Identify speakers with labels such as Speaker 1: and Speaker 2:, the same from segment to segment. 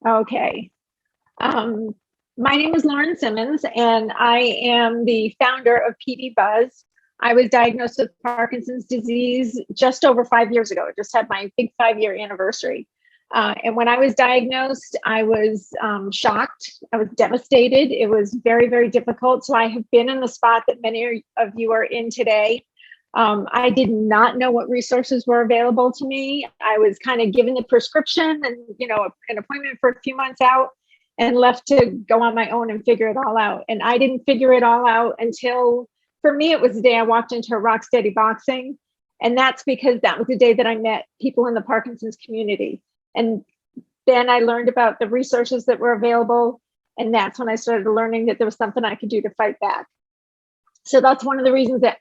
Speaker 1: Okay. My name is Lauren Simmons, and I am the founder of PD Buzz. I was diagnosed with Parkinson's disease just over 5 years ago. I just had my big 5-year anniversary. And when I was diagnosed, I was shocked. I was devastated. It was very, very difficult. So I have been in the spot that many of you are in today. I did not know what resources were available to me. I was kind of given the prescription and, an appointment for a few months out and left to go on my own and figure it all out. And I didn't figure it all out until, for me, it was the day I walked into Rocksteady Boxing. And that's because that was the day that I met people in the Parkinson's community. And then I learned about the resources that were available. And that's when I started learning that there was something I could do to fight back. So that's one of the reasons that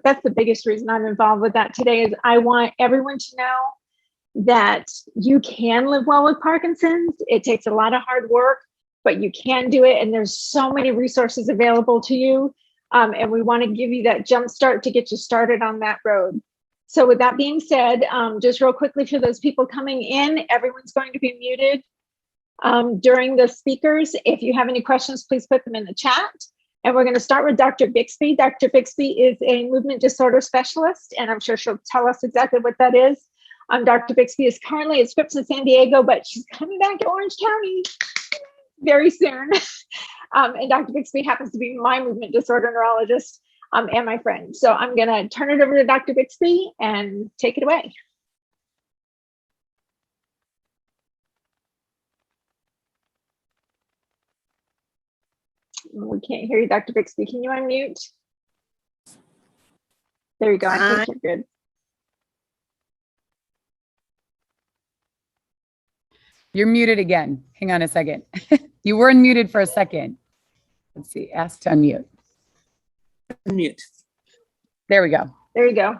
Speaker 1: that's the biggest reason I'm involved with that today, is I want everyone to know that you can live well with Parkinson's. It takes a lot of hard work, but you can do it. And there's so many resources available to you. And we want to give you that jump start to get you started on that road. So with that being said, just real quickly for those people coming in, everyone's going to be muted during the speakers. If you have any questions, please put them in the chat. And we're going to start with Dr. Bixby. Dr. Bixby is a movement disorder specialist, and I'm sure she'll tell us exactly what that is. Dr. Bixby is currently at Scripps in San Diego, but she's coming back to Orange County very soon. And Dr. Bixby happens to be my movement disorder neurologist and my friend. So I'm going to turn it over to Dr. Bixby and take it away. We can't hear you, Dr. Bixby. Can you unmute? There you go. I think you're good.
Speaker 2: You're muted again. Hang on a second. You were unmuted for a second. Let's see. Ask to unmute.
Speaker 3: Unmute.
Speaker 2: There we go.
Speaker 1: There you go.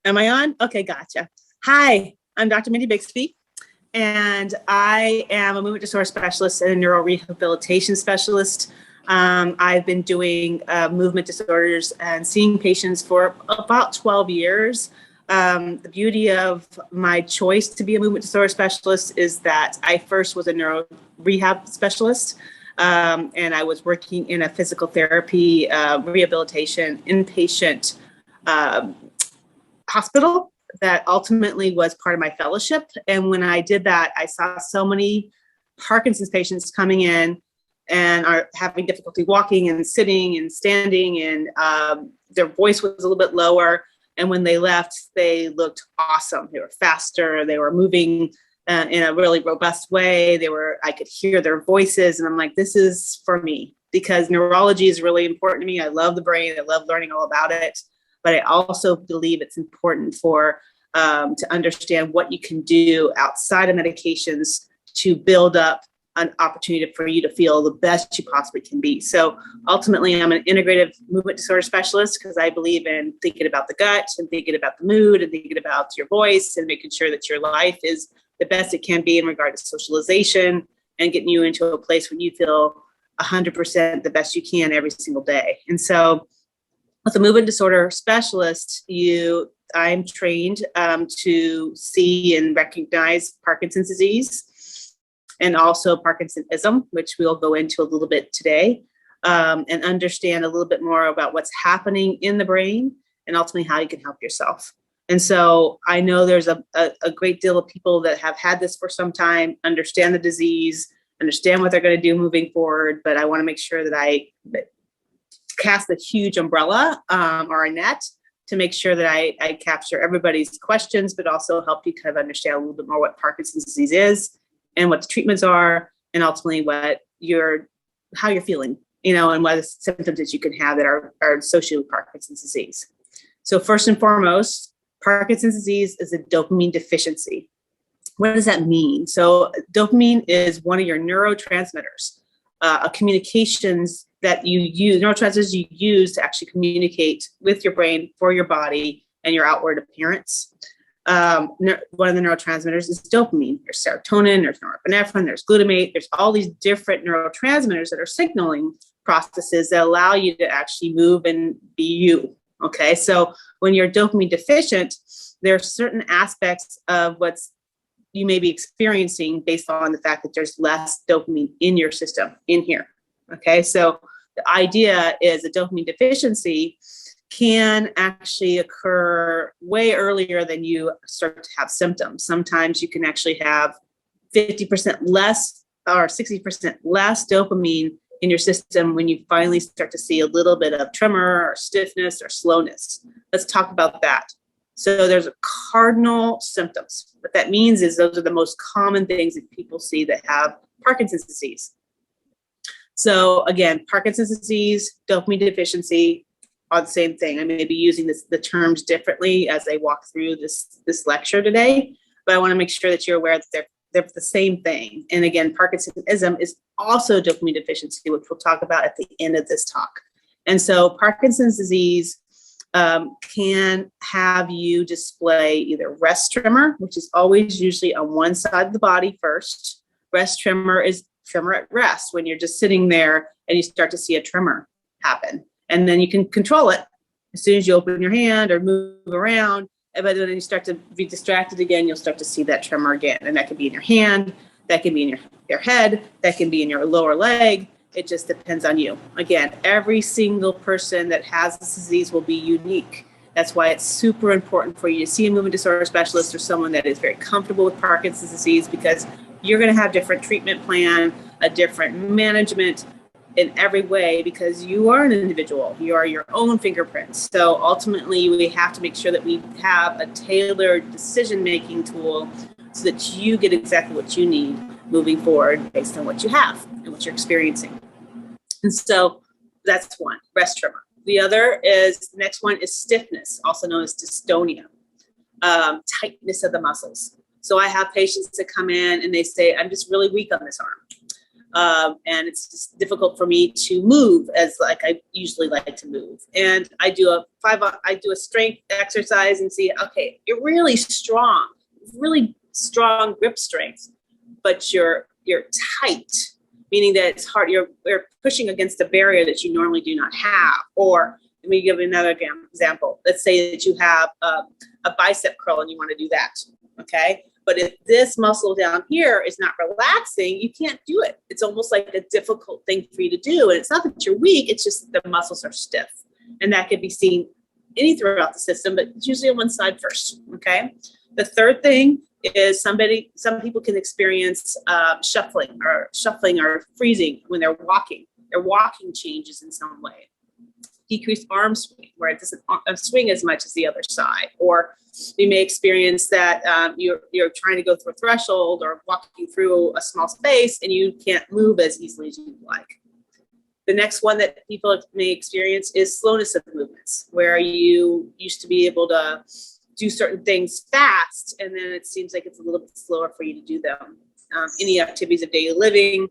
Speaker 3: Am I on? Okay, gotcha. Hi, I'm Dr. Mindy Bixby, and I am a movement disorder specialist and a neurorehabilitation specialist. I've been doing movement disorders and seeing patients for about 12 years. The beauty of my choice to be a movement disorder specialist is that I first was a neuro rehab specialist, and I was working in a physical therapy rehabilitation inpatient hospital that ultimately was part of my fellowship. And when I did that, I saw so many Parkinson's patients coming in and are having difficulty walking and sitting and standing, and their voice was a little bit lower. And when they left, they looked awesome. They were faster. They were moving in a really robust way. I could hear their voices, and I'm like, this is for me, because neurology is really important to me. I love the brain. I love learning all about it. But I also believe it's important to understand what you can do outside of medications to build up an opportunity for you to feel the best you possibly can be. So ultimately, I'm an integrative movement disorder specialist because I believe in thinking about the gut and thinking about the mood and thinking about your voice and making sure that your life is the best it can be in regard to socialization and getting you into a place where you feel 100% the best you can every single day. And so with a movement disorder specialist, I'm trained to see and recognize Parkinson's disease and also Parkinsonism, which we'll go into a little bit today, and understand a little bit more about what's happening in the brain and ultimately how you can help yourself. And so I know there's a great deal of people that have had this for some time, understand the disease, understand what they're going to do moving forward, but I want to make sure that I cast a huge umbrella or a net to make sure that I capture everybody's questions, but also help you kind of understand a little bit more what Parkinson's disease is and what the treatments are, and ultimately how you're feeling, and what symptoms that you can have that are associated with Parkinson's disease. So first and foremost, Parkinson's disease is a dopamine deficiency. What does that mean? So dopamine is one of your neurotransmitters, a communications that you use, neurotransmitters you use to actually communicate with your brain for your body and your outward appearance. One of the neurotransmitters is dopamine. There's serotonin, there's norepinephrine, there's glutamate. There's all these different neurotransmitters that are signaling processes that allow you to actually move and be you. Okay, so when you're dopamine deficient, there are certain aspects of what's you may be experiencing based on the fact that there's less dopamine in your system in here. Okay, so the idea is a dopamine deficiency can actually occur way earlier than you start to have symptoms. Sometimes you can actually have 50% less or 60% less dopamine in your system when you finally start to see a little bit of tremor or stiffness or slowness. Let's talk about that. So there's cardinal symptoms. What that means is those are the most common things that people see that have Parkinson's disease. So again, Parkinson's disease, dopamine deficiency, are the same thing. I may be using the terms differently as I walk through this lecture today, but I want to make sure that you're aware that they're the same thing. And again, Parkinsonism is also dopamine deficiency, which we'll talk about at the end of this talk. And so Parkinson's disease can have you display either rest tremor, which is always usually on one side of the body first. Rest tremor is tremor at rest, when you're just sitting there and you start to see a tremor happen. And then you can control it as soon as you open your hand or move around. But then you start to be distracted again, you'll start to see that tremor again. And that could be in your hand, that can be in your head, that can be in your lower leg. It just depends on you. Again, every single person that has this disease will be unique. That's why it's super important for you to see a movement disorder specialist or someone that is very comfortable with Parkinson's disease, because you're going to have different treatment plan, a different management in every way, because you are an individual. You are your own fingerprints. So ultimately, we have to make sure that we have a tailored decision-making tool so that you get exactly what you need moving forward based on what you have and what you're experiencing. And so that's one, rest tremor. The next one is stiffness, also known as dystonia, tightness of the muscles. So I have patients that come in and they say, I'm just really weak on this arm. And it's just difficult for me to move as like I usually like to move. And I do a strength exercise and see, okay, you're really strong grip strength, but you're tight, meaning that it's hard. You're pushing against a barrier that you normally do not have. Or let me give you another example. Let's say that you have a bicep curl and you want to do that. Okay. But if this muscle down here is not relaxing, you can't do it. It's almost like a difficult thing for you to do. And it's not that you're weak, it's just the muscles are stiff. And that could be seen throughout the system, but it's usually on one side first. Okay. The third thing is some people can experience shuffling or freezing when they're walking. Their walking changes in some way. Decreased arm swing, where it doesn't swing as much as the other side. Or you may experience that you're trying to go through a threshold or walking through a small space and you can't move as easily as you'd like. The next one that people may experience is slowness of movements, where you used to be able to do certain things fast, and then it seems like it's a little bit slower for you to do them. Any activities of daily living,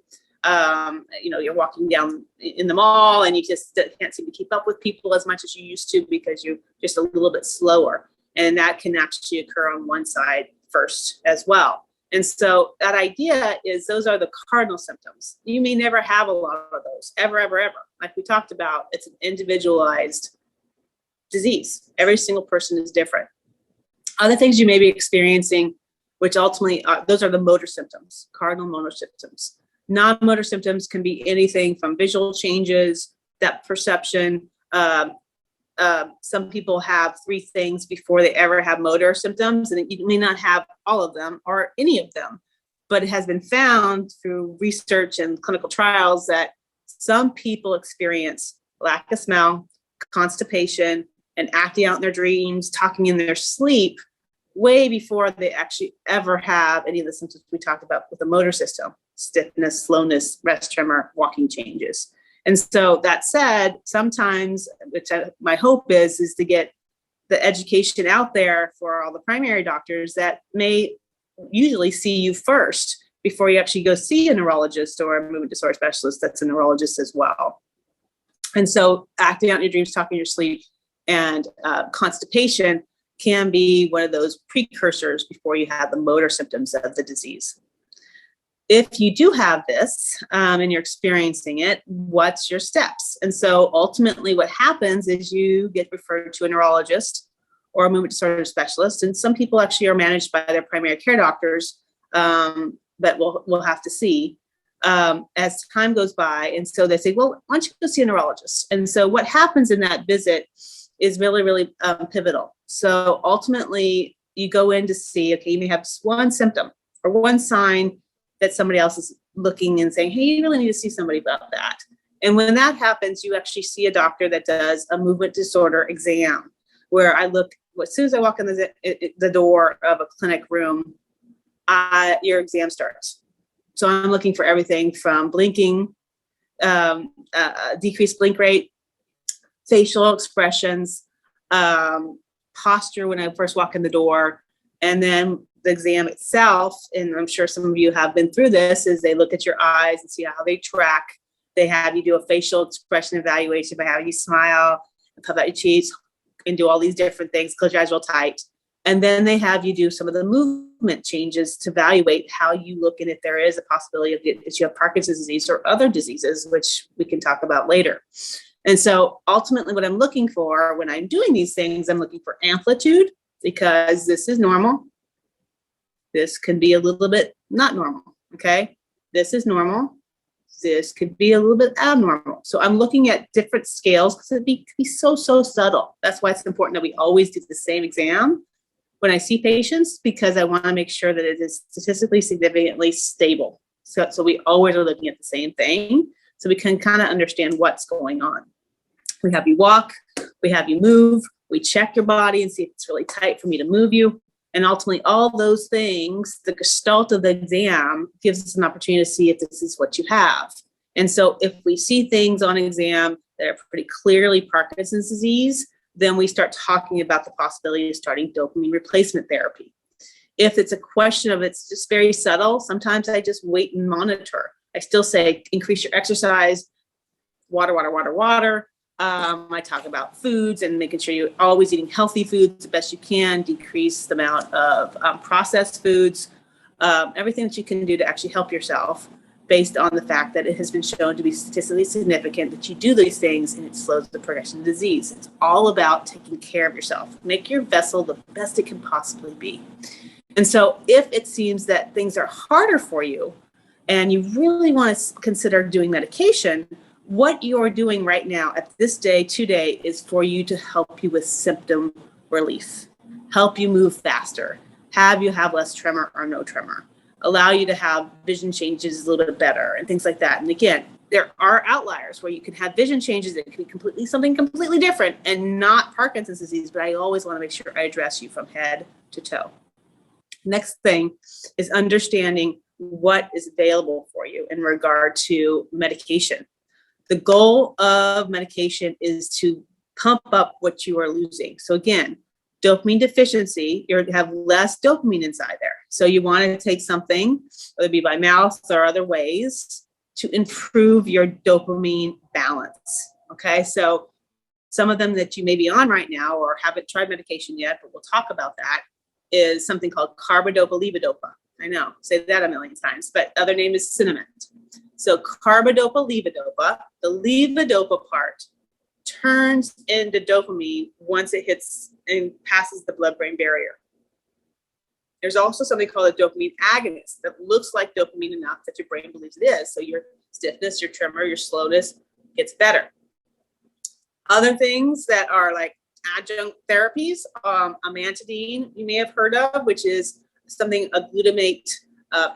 Speaker 3: you're walking down in the mall and you just can't seem to keep up with people as much as you used to because you're just a little bit slower. And that can actually occur on one side first as well. And so that idea is those are the cardinal symptoms. You may never have a lot of those, ever. Like we talked about, it's an individualized disease. Every single person is different. Other things you may be experiencing, which ultimately, those are the motor symptoms, cardinal motor symptoms. Non-motor symptoms can be anything from visual changes, depth perception. Some people have 3 things before they ever have motor symptoms, and you may not have all of them or any of them, but it has been found through research and clinical trials that some people experience lack of smell, constipation, and acting out in their dreams, talking in their sleep, way before they actually ever have any of the symptoms we talked about with the motor system: stiffness, slowness, rest tremor, walking changes. And so that said, sometimes, my hope is to get the education out there for all the primary doctors that may usually see you first before you actually go see a neurologist or a movement disorder specialist that's a neurologist as well. And so acting out in your dreams, talking in your sleep, and constipation can be one of those precursors before you have the motor symptoms of the disease. If you do have this and you're experiencing it, what's your steps? And so ultimately what happens is you get referred to a neurologist or a movement disorder specialist. And some people actually are managed by their primary care doctors But we'll have to see as time goes by. And so they say, well, why don't you go see a neurologist? And so what happens in that visit is really, really pivotal. So ultimately, you go in to see, okay, you may have one symptom or one sign that somebody else is looking and saying, hey, you really need to see somebody about that. And when that happens, you actually see a doctor that does a movement disorder exam, where I look, as soon as I walk in the door of a clinic room, your exam starts. So I'm looking for everything from blinking, decreased blink rate, facial expressions, posture when I first walk in the door, and then the exam itself. And I'm sure some of you have been through this, is they look at your eyes and see how they track. They have you do a facial expression evaluation by having you smile and puff out your cheeks and do all these different things, close your eyes real tight. And then they have you do some of the movement changes to evaluate how you look and if there is a possibility of that you have Parkinson's disease or other diseases, which we can talk about later. And so ultimately what I'm looking for when I'm doing these things, I'm looking for amplitude, because this is normal. This can be a little bit not normal, okay? This is normal. This could be a little bit abnormal. So I'm looking at different scales because it can be so subtle. That's why it's important that we always do the same exam when I see patients, because I want to make sure that it is statistically significantly stable. So we always are looking at the same thing, so we can kind of understand what's going on. We have you walk, we have you move, we check your body and see if it's really tight for me to move you. And ultimately, all those things, the gestalt of the exam gives us an opportunity to see if this is what you have. And so if we see things on exam that are pretty clearly Parkinson's disease, then we start talking about the possibility of starting dopamine replacement therapy. If it's a question of it's just very subtle, sometimes I just wait and monitor. I still say increase your exercise, water. I talk about foods and making sure you're always eating healthy foods the best you can, decrease the amount of processed foods, everything that you can do to actually help yourself, based on the fact that it has been shown to be statistically significant that you do these things and it slows the progression of disease. It's all about taking care of yourself. Make your vessel the best it can possibly be. And so if it seems that things are harder for you and you really want to consider doing medication, what you're doing right now at this day today is for you to help you with symptom relief, help you move faster, have you have less tremor or no tremor, allow you to have vision changes a little bit better and things like that. And again, there are outliers where you can have vision changes that can be something completely different and not Parkinson's disease, but I always want to make sure I address you from head to toe. Next thing is understanding what is available for you in regard to medication. The goal of medication is to pump up what you are losing. So again, dopamine deficiency, you have less dopamine inside there. So you want to take something, whether it be by mouth or other ways, to improve your dopamine balance. Okay, so some of them that you may be on right now or haven't tried medication yet, but we'll talk about that, is something called Carbidopa Levodopa. I know, say that a million times, but other name is cinnamon. So Carbidopa Levodopa, the levodopa part turns into dopamine once it hits and passes the blood-brain barrier. There's also something called a dopamine agonist that looks like dopamine enough that your brain believes it is. So your stiffness, your tremor, your slowness gets better. Other things that are like adjunct therapies, amantadine, you may have heard of, which is something, a glutamate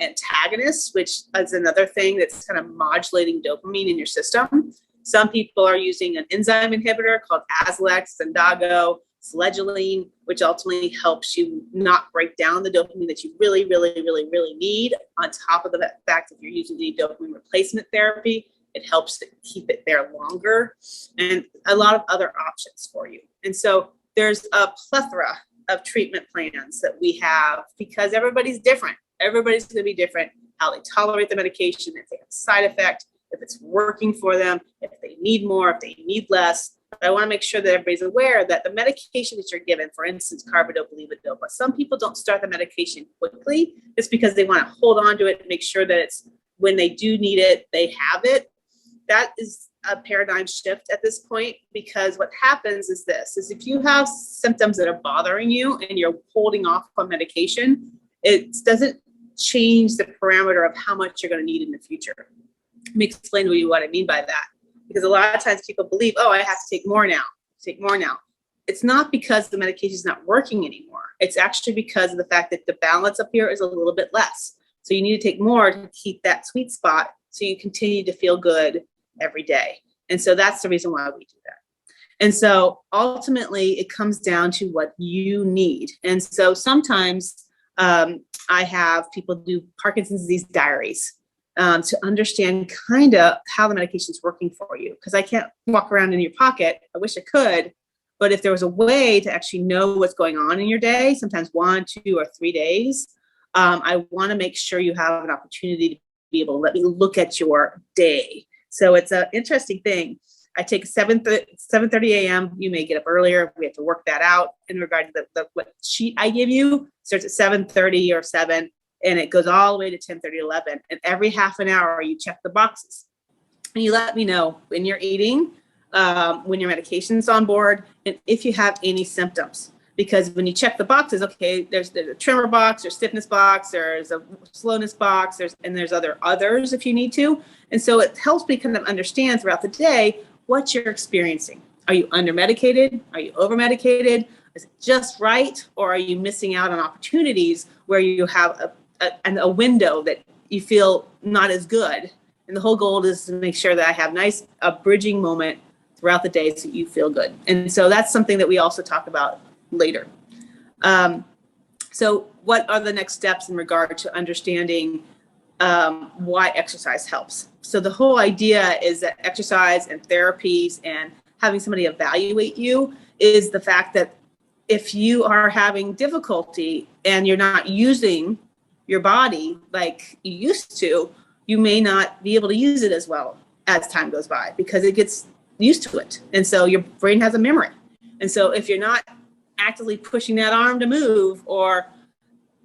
Speaker 3: antagonist, which is another thing that's kind of modulating dopamine in your system. Some people are using an enzyme inhibitor called Azlex, Zendago, Sledgeline, which ultimately helps you not break down the dopamine that you really need. On top of the fact that you're using the dopamine replacement therapy, it helps to keep it there longer, and a lot of other options for you. And so there's a plethora of treatment plans that we have, because everybody's different. Everybody's going to be different, how they tolerate the medication, if they have a side effect, if it's working for them, if they need more, if they need less. But I want to make sure that everybody's aware that the medication that you're given, for instance, Carbidopa Levodopa, some people don't start the medication quickly. It's because they want to hold on to it and make sure that it's, when they do need it, they have it. That is a paradigm shift at this point, because what happens is this, is if you have symptoms that are bothering you and you're holding off on medication, it doesn't change the parameter of how much you're going to need in the future. Let me explain to you what I mean by that. Because a lot of times people believe, oh, I have to take more now, It's not because the medication is not working anymore. It's actually because of the fact that the balance up here is a little bit less. So you need to take more to keep that sweet spot so you continue to feel good every day. And so that's the reason why we do that. And so ultimately it comes down to what you need. And so sometimes I have people do Parkinson's disease diaries to understand kind of how the medication is working for you. Because I can't walk around in your pocket. I wish I could. But if there was a way to actually know what's going on in your day, sometimes 1, 2, or 3 days, I want to make sure you have an opportunity to be able to let me look at your day. So it's an interesting thing. I take 7:30 a.m. You may get up earlier. We have to work that out in regard to the what sheet I give you. Starts at 7:30 or 7, and it goes all the way to 10:30, 11. And every half an hour, you check the boxes. And you let me know when you're eating, when your medication's on board, and if you have any symptoms. Because when you check the boxes, okay, there's a tremor box, there's stiffness box, there's a slowness box, there's others if you need to. And so it helps me kind of understand throughout the day what you're experiencing. Are you under medicated? Are you over medicated? Is it just right? Or are you missing out on opportunities where you have a window that you feel not as good? And the whole goal is to make sure that I have a bridging moment throughout the day so you feel good. And so that's something that we also talk about later. So what are the next steps in regard to understanding why exercise helps? So the whole idea is that exercise and therapies and having somebody evaluate you is the fact that if you are having difficulty and you're not using your body like you used to, you may not be able to use it as well as time goes by because it gets used to it. And so your brain has a memory. And so if you're not actively pushing that arm to move or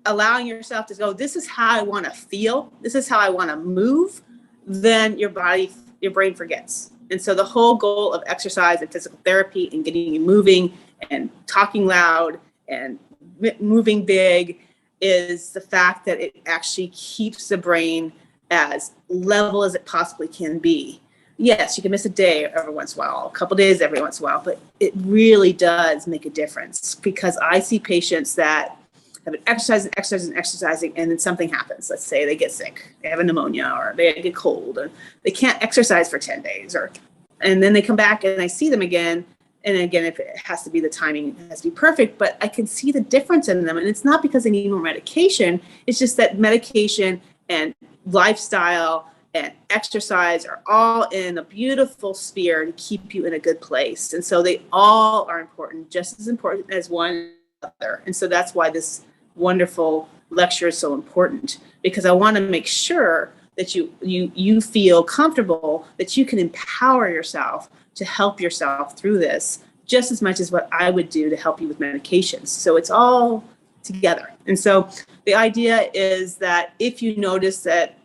Speaker 3: allowing yourself to go, this is how I want to feel, this is how I want to move, then your brain forgets. And so the whole goal of exercise and physical therapy and getting you moving and talking loud and moving big is the fact that it actually keeps the brain as level as it possibly can be. Yes, you can miss a day every once in a while, a couple days every once in a while, but it really does make a difference because I see patients that have been exercising, and then something happens. Let's say they get sick, they have a pneumonia, or they get cold, and they can't exercise for 10 days, and then they come back and I see them again. And again, if it has to be the timing, it has to be perfect, but I can see the difference in them. And it's not because they need more medication. It's just that medication and lifestyle and exercise are all in a beautiful sphere to keep you in a good place. And so they all are important, just as important as one another. And so that's why this wonderful lecture is so important, because I want to make sure that you feel comfortable, that you can empower yourself to help yourself through this just as much as what I would do to help you with medications. So it's all together. And so the idea is that if you notice that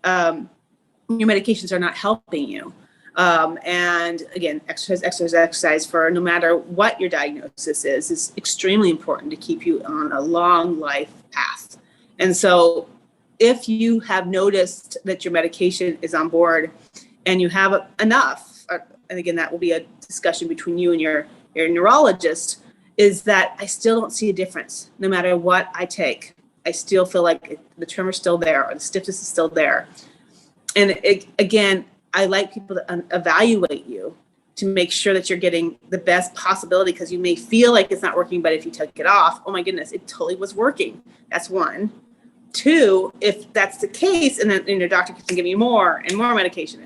Speaker 3: your medications are not helping you, and again, exercise for no matter what your diagnosis is extremely important to keep you on a long life path. And so if you have noticed that your medication is on board and you have enough, and again, that will be a discussion between you and your neurologist, is that I still don't see a difference no matter what I take. I still feel like the tremor's still there or the stiffness is still there. And again, I like people to evaluate you to make sure that you're getting the best possibility, because you may feel like it's not working, but if you took it off, oh my goodness, it totally was working. That's one. Two, if that's the case, and then your doctor can give you more and more medication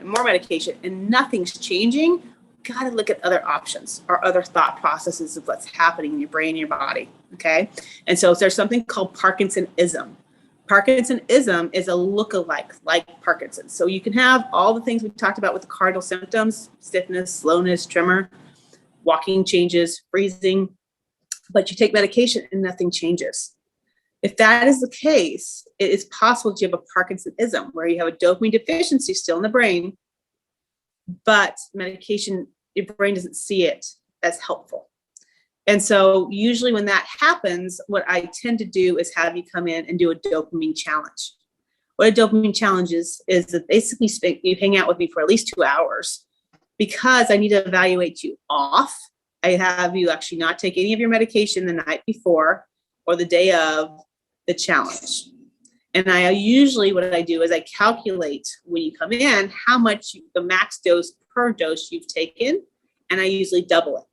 Speaker 3: and nothing's changing, got to look at other options or other thought processes of what's happening in your brain and your body. Okay. And so there's something called Parkinsonism. Parkinsonism is a look-alike like Parkinson's. So you can have all the things we talked about with the cardinal symptoms: stiffness, slowness, tremor, walking changes, freezing, but you take medication and nothing changes. If that is the case, it is possible that you have a Parkinsonism where you have a dopamine deficiency still in the brain, but medication, your brain doesn't see it as helpful. And so usually when that happens, what I tend to do is have you come in and do a dopamine challenge. What a dopamine challenge is that basically you hang out with me for at least 2 hours because I need to evaluate you off. I have you actually not take any of your medication the night before or the day of the challenge. And I usually, what I do is I calculate when you come in, how much the max dose per dose you've taken. And I usually double it.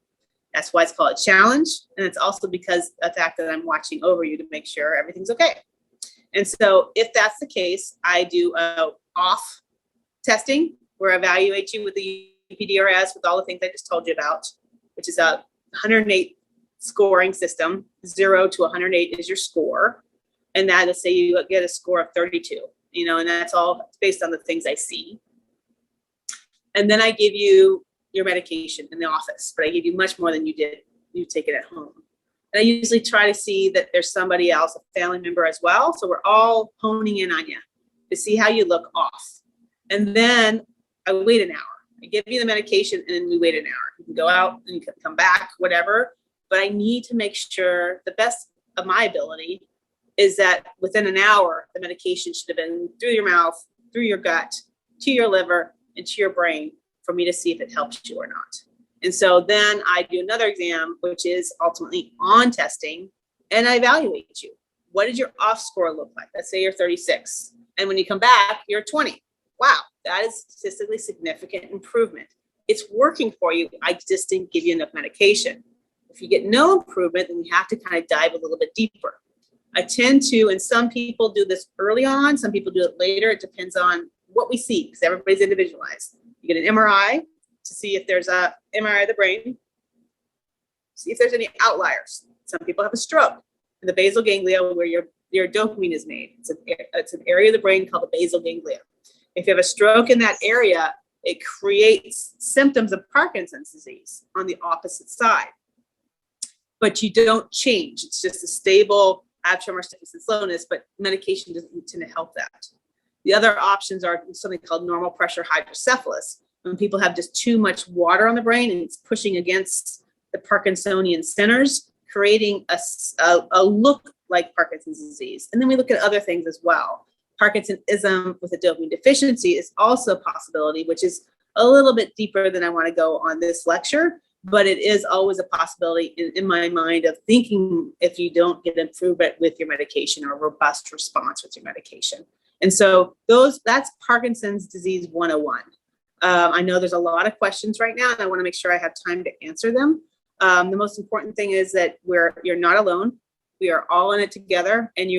Speaker 3: That's why it's called a challenge. And it's also because of the fact that I'm watching over you to make sure everything's okay. And so if that's the case, I do off testing where I evaluate you with the UPDRS with all the things I just told you about, which is a 108 scoring system. 0 to 108 is your score. And that is, say you get a score of 32, and that's all based on the things I see. And then I give you your medication in the office, but I give you much more than you take it at home. And I usually try to see that there's somebody else, a family member as well. So we're all honing in on you to see how you look off. And then I wait an hour. I give you the medication and then we wait an hour. You can go out and you can come back, whatever. But I need to make sure the best of my ability is that within an hour, the medication should have been through your mouth, through your gut, to your liver, and to your brain for me to see if it helps you or not. And so then I do another exam, which is ultimately on testing, and I evaluate you. What did your off score look like? Let's say you're 36. And when you come back, you're 20. Wow, that is statistically significant improvement. It's working for you. I just didn't give you enough medication. If you get no improvement, then we have to kind of dive a little bit deeper. I tend to, and some people do this early on, some people do it later. It depends on what we see because everybody's individualized. You get an MRI to see if there's a MRI of the brain, see if there's any outliers. Some people have a stroke in the basal ganglia where your dopamine is made. It's an area of the brain called the basal ganglia. If you have a stroke in that area, it creates symptoms of Parkinson's disease on the opposite side. But you don't change. It's just a stable, I have tremor, stiffness, and slowness, but medication doesn't tend to help that. The other options are something called normal pressure hydrocephalus. When people have just too much water on the brain and it's pushing against the Parkinsonian centers, creating a look like Parkinson's disease. And then we look at other things as well. Parkinsonism with a dopamine deficiency is also a possibility, which is a little bit deeper than I want to go on this lecture, but it is always a possibility in my mind of thinking if you don't get improvement with your medication or a robust response with your medication. And so that's Parkinson's disease 101. I know there's a lot of questions right now, and I want to make sure I have time to answer them. The most important thing is that you're not alone. We are all in it together, and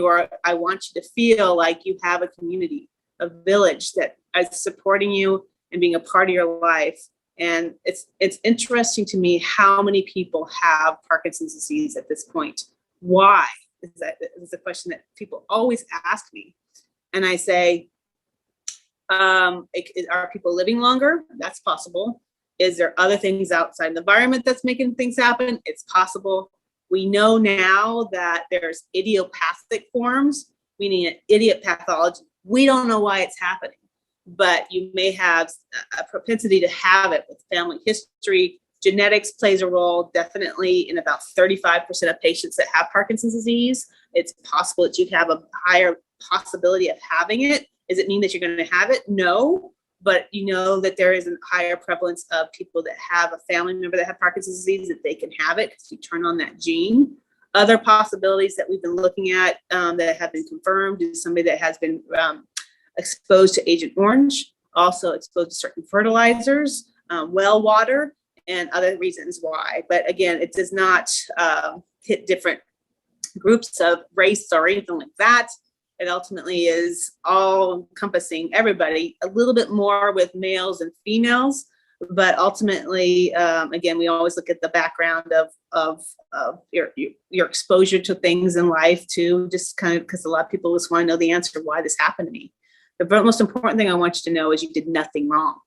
Speaker 3: I want you to feel like you have a community, a village that is supporting you and being a part of your life. And it's interesting to me how many people have Parkinson's disease at this point. Why? Is a question that people always ask me. And I say, are people living longer? That's possible. Is there other things outside the environment that's making things happen? It's possible. We know now that there's idiopathic forms, meaning an idiot pathology. We don't know why it's happening, but you may have a propensity to have it with family history. Genetics plays a role, definitely in about 35% of patients that have Parkinson's disease. It's possible that you have a higher possibility of having it. Does it mean that you're going to have it? No, but you know that there is a higher prevalence of people that have a family member that have Parkinson's disease, that they can have it because you turn on that gene. Other possibilities that we've been looking at that have been confirmed is somebody that has been exposed to Agent Orange, also exposed to certain fertilizers, well water, and other reasons why. But again, it does not hit different groups of race or anything like that. It ultimately is all encompassing everybody, a little bit more with males and females, but ultimately, again, we always look at the background of your exposure to things in life too, just kind of because a lot of people just want to know the answer why this happened to me. The most important thing I want you to know is you did nothing wrong.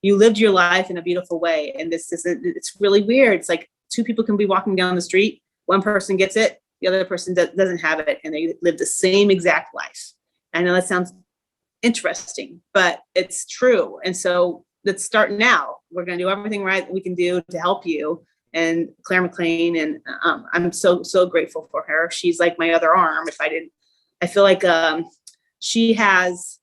Speaker 3: You lived your life in a beautiful way. And it's really weird. It's like two people can be walking down the street. One person gets it. The other person doesn't have it, and they live the same exact life. I know that sounds interesting, but it's true. And so let's start now. We're going to do everything right that we can do to help you. And Claire Mclean, and I'm so grateful for her. She's like my other arm. If I didn't I feel like she has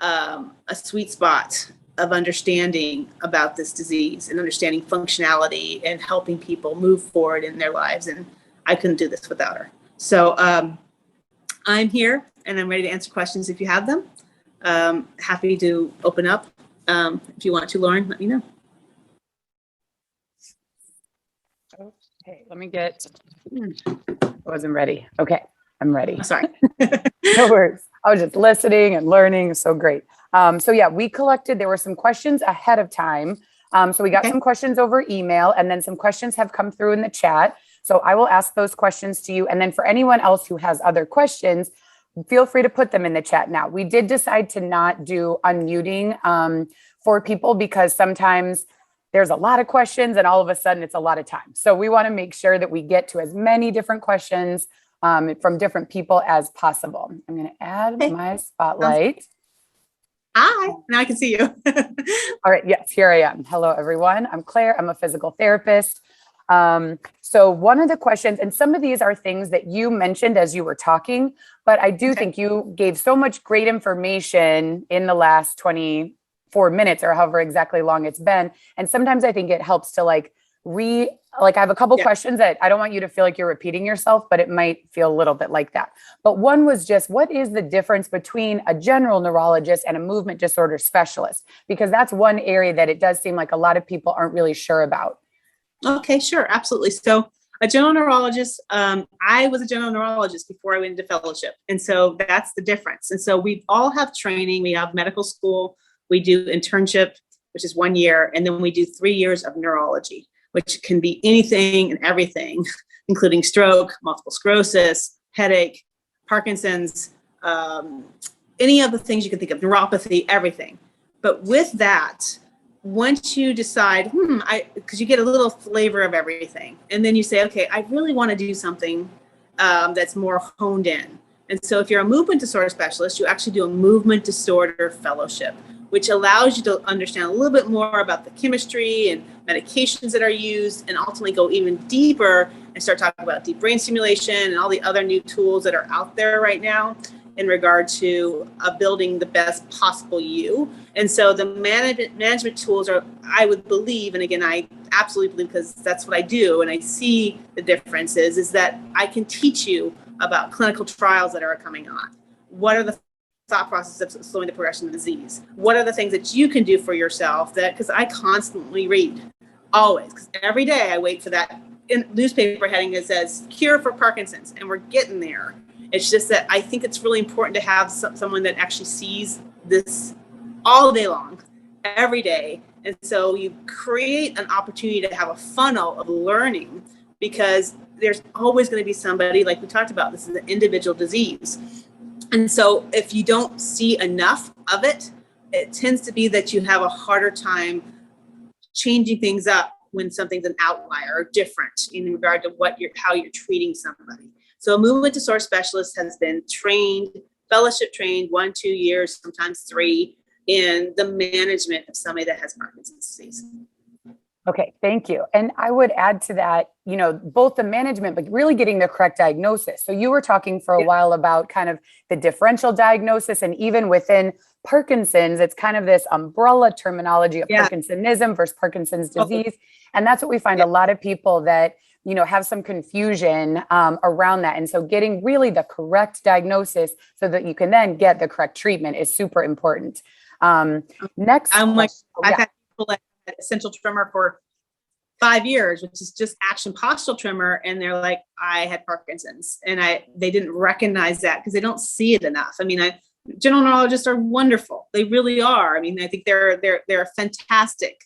Speaker 3: a sweet spot of understanding about this disease and understanding functionality and helping people move forward in their lives. And I couldn't do this without her. So I'm here and I'm ready to answer questions if you have them. Happy to open up. If you want to, Lauren, let me know.
Speaker 2: Okay, let me get, I wasn't ready. Okay, I'm ready.
Speaker 3: I'm sorry.
Speaker 2: No worries. I was just listening and learning. So great. So yeah, we collected, there were some questions ahead of time. So we got some questions over email, and then some questions have come through in the chat. So I will ask those questions to you. And then for anyone else who has other questions, feel free to put them in the chat now. We did decide to not do unmuting for people because sometimes there's a lot of questions and all of a sudden it's a lot of time. So we want to make sure that we get to as many different questions from different people as possible. I'm going to add my spotlight.
Speaker 3: Hi, now I can see you.
Speaker 2: All right. Yes, here I am. Hello, everyone. I'm Claire. I'm a physical therapist. So one of the questions, and some of these are things that you mentioned as you were talking, but I do think you gave so much great information in the last 24 minutes or however exactly long it's been. And sometimes I think it helps to I have a couple questions that I don't want you to feel like you're repeating yourself, but it might feel a little bit like that. But one was just, what is the difference between a general neurologist and a movement disorder specialist? Because that's one area that it does seem like a lot of people aren't really sure about.
Speaker 3: Okay, sure. Absolutely. So a general neurologist, I was a general neurologist before I went into fellowship. And so that's the difference. And so we all have training. We have medical school. We do internship, which is 1 year. And then we do 3 years of neurology, which can be anything and everything, including stroke, multiple sclerosis, headache, Parkinson's, any of the things you can think of, neuropathy, everything. But with that, once you decide, because you get a little flavor of everything, and then you say, okay, I really want to do something that's more honed in. And so if you're a movement disorder specialist, you actually do a movement disorder fellowship, which allows you to understand a little bit more about the chemistry and medications that are used, and ultimately go even deeper and start talking about deep brain stimulation and all the other new tools that are out there right now in regard to building the best possible you. And so the management tools are, I would believe, and again, I absolutely believe, because that's what I do and I see the differences, is that I can teach you about clinical trials that are coming on. What are the thought process of slowing the progression of the disease? What are the things that you can do for yourself? That, because I constantly read, always, because every day I wait for that newspaper heading that says cure for Parkinson's, and we're getting there. It's just that I think it's really important to have someone that actually sees this all day long, every day. And so you create an opportunity to have a funnel of learning, because there's always going to be somebody, like we talked about, this is an individual disease. And so if you don't see enough of it, it tends to be that you have a harder time changing things up when something's an outlier or different in regard to how you're treating somebody. So a movement disorder specialist has been trained, fellowship trained 1, 2 years, sometimes 3, in the management of somebody that has Parkinson's disease.
Speaker 2: Okay, thank you. And I would add to that, both the management, but really getting the correct diagnosis. So you were talking for a while about kind of the differential diagnosis, and even within Parkinson's, it's kind of this umbrella terminology of Parkinsonism versus Parkinson's disease. And that's what we find a lot of people that, have some confusion around that. And so getting really the correct diagnosis so that you can then get the correct treatment is super important. Next.
Speaker 3: I've had people that had essential tremor for 5 years, which is just action postural tremor. And they're like, I had Parkinson's, and they didn't recognize that because they don't see it enough. I mean, general neurologists are wonderful. They really are. I mean, I think they're fantastic.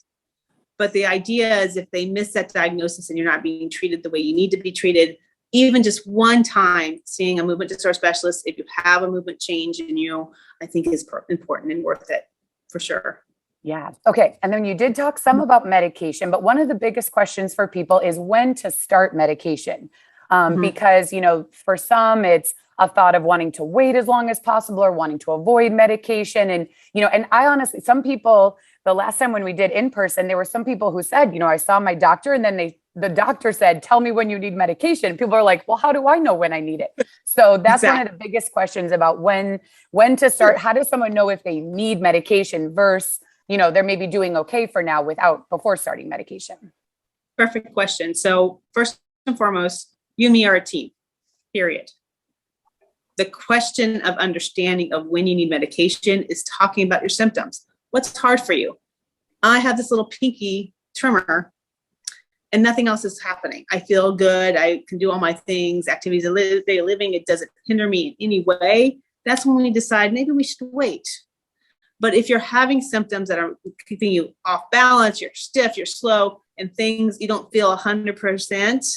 Speaker 3: But the idea is, if they miss that diagnosis and you're not being treated the way you need to be treated, even just one time seeing a movement disorder specialist, if you have a movement change in you, I think is important and worth it for sure.
Speaker 2: Yeah. Okay. And then you did talk some about medication, but one of the biggest questions for people is when to start medication. Because, for some, it's a thought of wanting to wait as long as possible or wanting to avoid medication. And, and I honestly, some people, the last time when we did in person, there were some people who said, I saw my doctor and then they the doctor said, tell me when you need medication. People are like, well, how do I know when I need it? So that's one of the biggest questions about when to start. How does someone know if they need medication versus, they're maybe doing okay for now before starting medication?
Speaker 3: Perfect question. So first and foremost, you and me are a team, period. The question of understanding of when you need medication is talking about your symptoms. What's hard for you? I have this little pinky tremor and nothing else is happening. I feel good. I can do all my things, activities of daily living. It doesn't hinder me in any way. That's when we decide maybe we should wait. But if you're having symptoms that are keeping you off balance, you're stiff, you're slow, and things you don't feel 100%,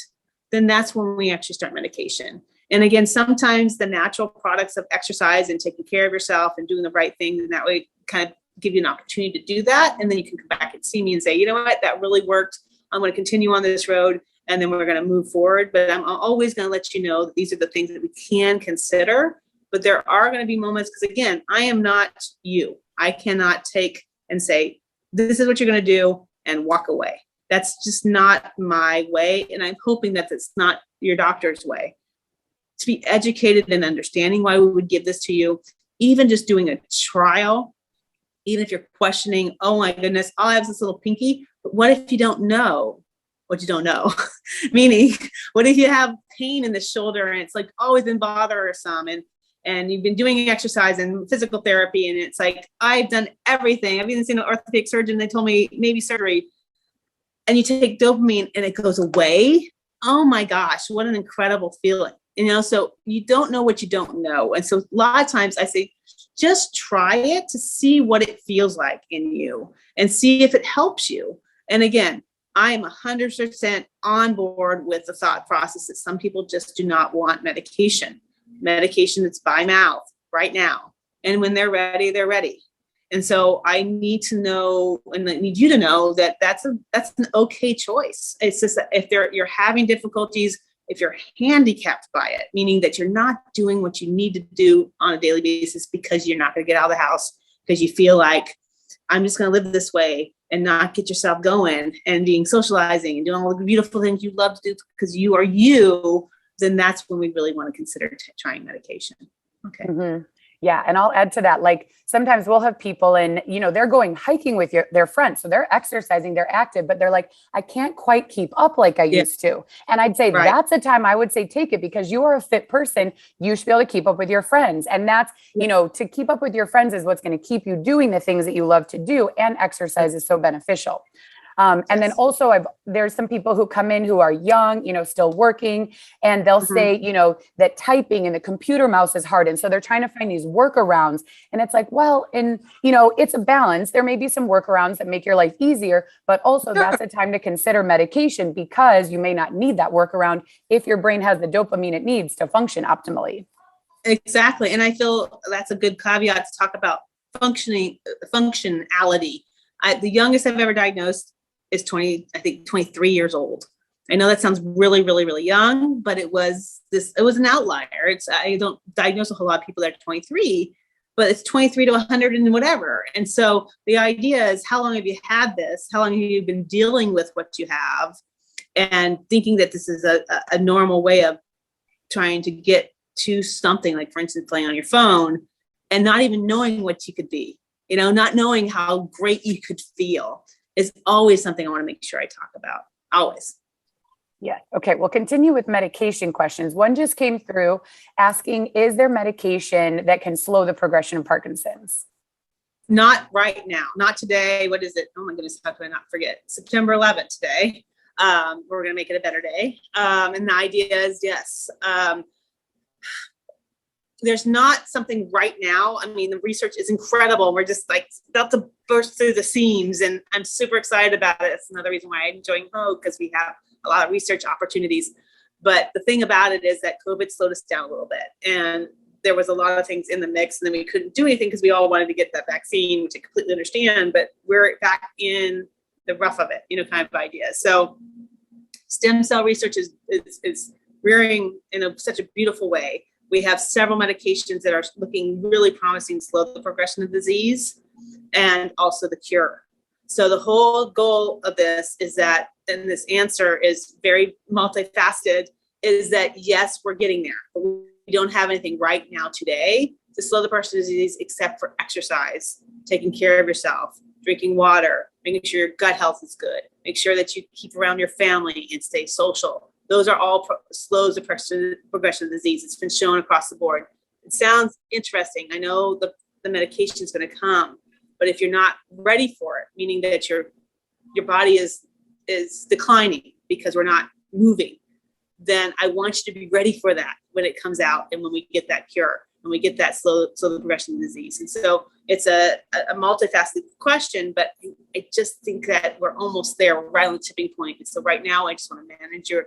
Speaker 3: then that's when we actually start medication. And again, sometimes the natural products of exercise and taking care of yourself and doing the right things, and that way kind of give you an opportunity to do that. And then you can come back and see me and say, you know what, that really worked. I'm going to continue on this road, and then we're going to move forward. But I'm always going to let you know that these are the things that we can consider. But there are going to be moments, because again, I am not you. I cannot take and say, this is what you're going to do and walk away. That's just not my way. And I'm hoping that it's not your doctor's way. To be educated and understanding why we would give this to you, even just doing a trial, even if you're questioning, oh my goodness, all I have is this little pinky. But what if you don't know what you don't know? Meaning, what if you have pain in the shoulder and it's like always been bothersome, and you've been doing exercise and physical therapy, and it's like, I've done everything. I've even seen an orthopedic surgeon. They told me maybe surgery, and you take dopamine and it goes away. Oh my gosh, what an incredible feeling. So you don't know what you don't know. And so a lot of times I say, just try it to see what it feels like in you and see if it helps you. And again, I am 100% on board with the thought process that some people just do not want medication that's by mouth right now. And when they're ready, they're ready. And so I need to know, and I need you to know that that's an okay choice. It's just that if you're having difficulties, if you're handicapped by it, meaning that you're not doing what you need to do on a daily basis because you're not going to get out of the house, because you feel like I'm just going to live this way and not get yourself going and being socializing and doing all the beautiful things you love to do because you are you, then that's when we really want to consider trying medication. Okay.
Speaker 2: Mm-hmm. Yeah. And I'll add to that. Like sometimes we'll have people and, they're going hiking with their friends. So they're exercising, they're active, but they're like, I can't quite keep up like I used to. And I'd say that's a time I would say, take it, because you are a fit person. You should be able to keep up with your friends. And that's, to keep up with your friends is what's going to keep you doing the things that you love to do. And exercise is so beneficial. And then also there's some people who come in who are young, still working, and they'll say, that typing and the computer mouse is hard. And so they're trying to find these workarounds, and it's like, well, and it's a balance. There may be some workarounds that make your life easier, but also that's a time to consider medication, because you may not need that workaround if your brain has the dopamine it needs to function optimally.
Speaker 3: Exactly. And I feel that's a good caveat to talk about functionality. The youngest I've ever diagnosed is 23 years old. I know that sounds really, really, really young, but it was an outlier. I don't diagnose a whole lot of people that are 23, but it's 23 to 100 and whatever. And so the idea is, how long have you had this? How long have you been dealing with what you have and thinking that this is a normal way of trying to get to something, like, for instance, playing on your phone and not even knowing what you could be, not knowing how great you could feel, is always something I want to make sure I talk about. Always.
Speaker 2: Yeah. Okay. We'll continue with medication questions. One just came through asking, is there medication that can slow the progression of Parkinson's?
Speaker 3: Not right now. Not today. What is it? Oh my goodness. How could I not forget? September 11th today. We're going to make it a better day. And the idea is, yes. There's not something right now. I mean, the research is incredible. We're just like about to burst through the seams, and I'm super excited about it. It's another reason why I'm enjoying Hogue, because we have a lot of research opportunities. But the thing about it is that COVID slowed us down a little bit, and there was a lot of things in the mix, and then we couldn't do anything because we all wanted to get that vaccine, which I completely understand, but we're back in the rough of it, kind of idea. So stem cell research is rearing in such a beautiful way. We have several medications that are looking really promising to slow the progression of disease and also the cure. So the whole goal of this is that, and this answer is very multifaceted, is that yes, we're getting there, but we don't have anything right now today to slow the Parkinson's disease except for exercise, taking care of yourself, drinking water, making sure your gut health is good, make sure that you keep around your family and stay social. Those are all slows the progression of the disease. It's been shown across the board. It sounds interesting. I know the medication is going to come, but if you're not ready for it, meaning that your body is declining because we're not moving, then I want you to be ready for that when it comes out and when we get that cure and we get that slow the progression of the disease. And so it's a multifaceted question, but I just think that we're almost there. We're right on the tipping point. And so right now, I just want to manage your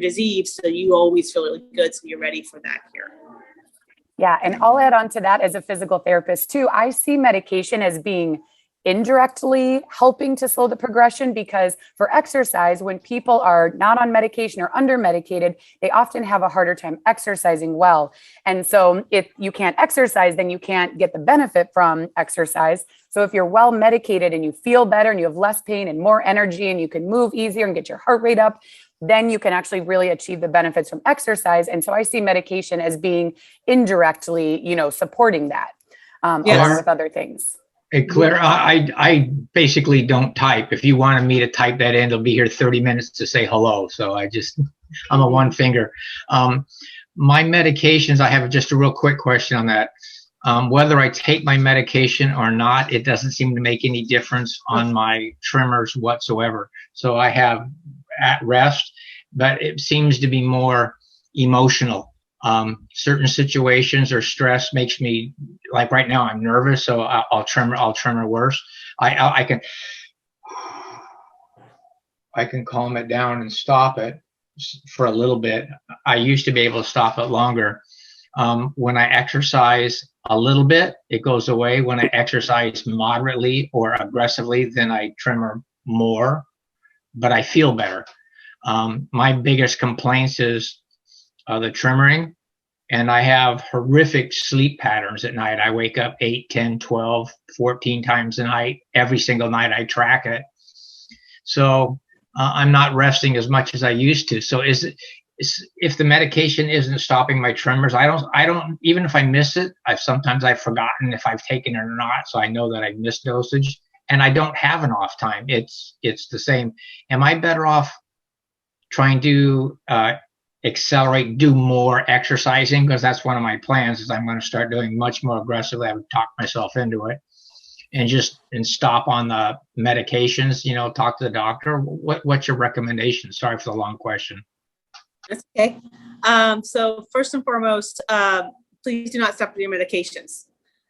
Speaker 3: disease so you always feel really good, so you're ready for that cure.
Speaker 2: Yeah, and I'll add on to that as a physical therapist too. I see medication as being indirectly helping to slow the progression, because for exercise, when people are not on medication or under medicated, they often have a harder time exercising well. And so if you can't exercise, then you can't get the benefit from exercise. So if you're well medicated and you feel better and you have less pain and more energy and you can move easier and get your heart rate up, then you can actually really achieve the benefits from exercise. And so I see medication as being indirectly, supporting that, along with other things.
Speaker 4: Hey, Claire, I basically don't type. If you wanted me to type that in, it'll be here 30 minutes to say hello. So I'm a one finger. My medications, I have just a real quick question on that. Whether I take my medication or not, it doesn't seem to make any difference on my tremors whatsoever. So I have at rest, but it seems to be more emotional. Certain situations or stress makes me, like right now I'm nervous, so I'll tremor worse. I can calm it down and stop it for a little bit. I used to be able to stop it longer. When I exercise a little bit, it goes away. When I exercise moderately or aggressively, then I tremor more, but I feel better. My biggest complaints is the tremoring, and I have horrific sleep patterns at night. I wake up 8, 10, 12, 14 times a night. Every single night I track it. So I'm not resting as much as I used to. So if the medication isn't stopping my tremors, I don't, even if I miss it, I've forgotten if I've taken it or not. So I know that I've missed dosage, and I don't have an off time. It's the same. Am I better off trying to do more exercising? Because that's one of my plans, is I'm going to start doing much more aggressively. I've talked myself into it, and stop on the medications, talk to the doctor. What's your recommendation? Sorry for the long question.
Speaker 3: That's okay. So first and foremost, please do not stop with your medications.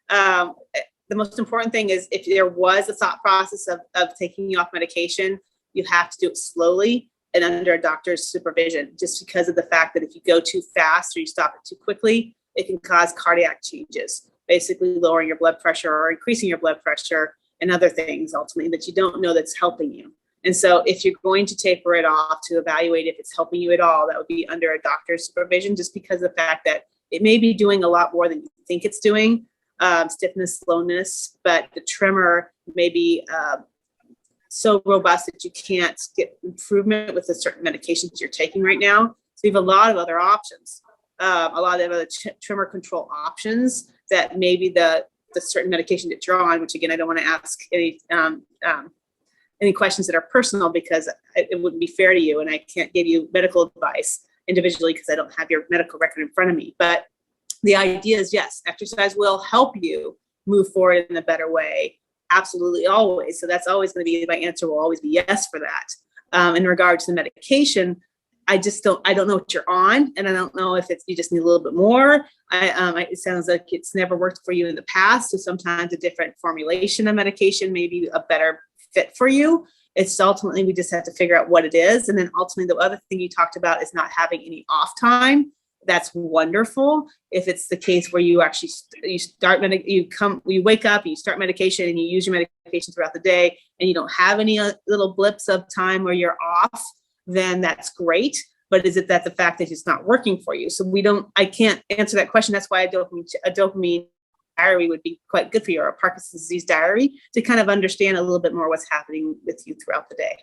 Speaker 3: The most important thing is, if there was a thought process of taking you off medication, you have to do it slowly and under a doctor's supervision, just because of the fact that if you go too fast or you stop it too quickly, it can cause cardiac changes, basically lowering your blood pressure or increasing your blood pressure and other things ultimately that you don't know that's helping you. And so if you're going to taper it off to evaluate if it's helping you at all, that would be under a doctor's supervision, just because of the fact that it may be doing a lot more than you think it's doing, stiffness, slowness, but the tremor may be so robust that you can't get improvement with the certain medications you're taking right now. So you have a lot of other options, a lot of other tremor control options that maybe the certain medication that you're on, which again, I don't want to ask any questions that are personal, because it wouldn't be fair to you, and I can't give you medical advice individually because I don't have your medical record in front of me. But the idea is, yes, exercise will help you move forward in a better way. Absolutely, always. So that's always going to be, my answer will always be yes for that. In regard to the medication, I don't know what you're on, and I don't know if you just need a little bit more. It sounds like it's never worked for you in the past. So sometimes a different formulation of medication may be a better fit for you. It's ultimately, we just have to figure out what it is. And then ultimately, the other thing you talked about is not having any off time. That's wonderful. If it's the case where you actually you wake up, you start medication, and you use your medication throughout the day, and you don't have any little blips of time where you're off, then that's great. But is it that the fact that it's not working for you? So I can't answer that question. That's why a dopamine diary would be quite good for you, or a Parkinson's disease diary, to kind of understand a little bit more what's happening with you throughout the day.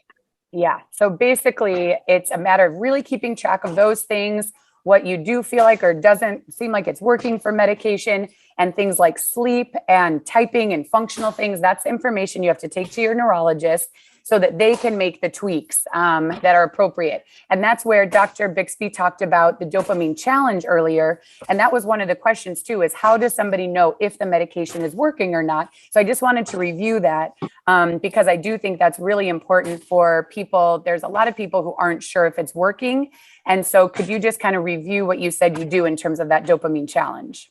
Speaker 2: Yeah. So basically, it's a matter of really keeping track of those things, what you do feel like or doesn't seem like it's working for medication, and things like sleep and typing and functional things. That's information you have to take to your neurologist so that they can make the tweaks that are appropriate. And that's where Dr. Bixby talked about the dopamine challenge earlier. And that was one of the questions too, is how does somebody know if the medication is working or not? So I just wanted to review that because I do think that's really important for people. There's a lot of people who aren't sure if it's working. And so could you just kind of review what you said you do in terms of that dopamine challenge?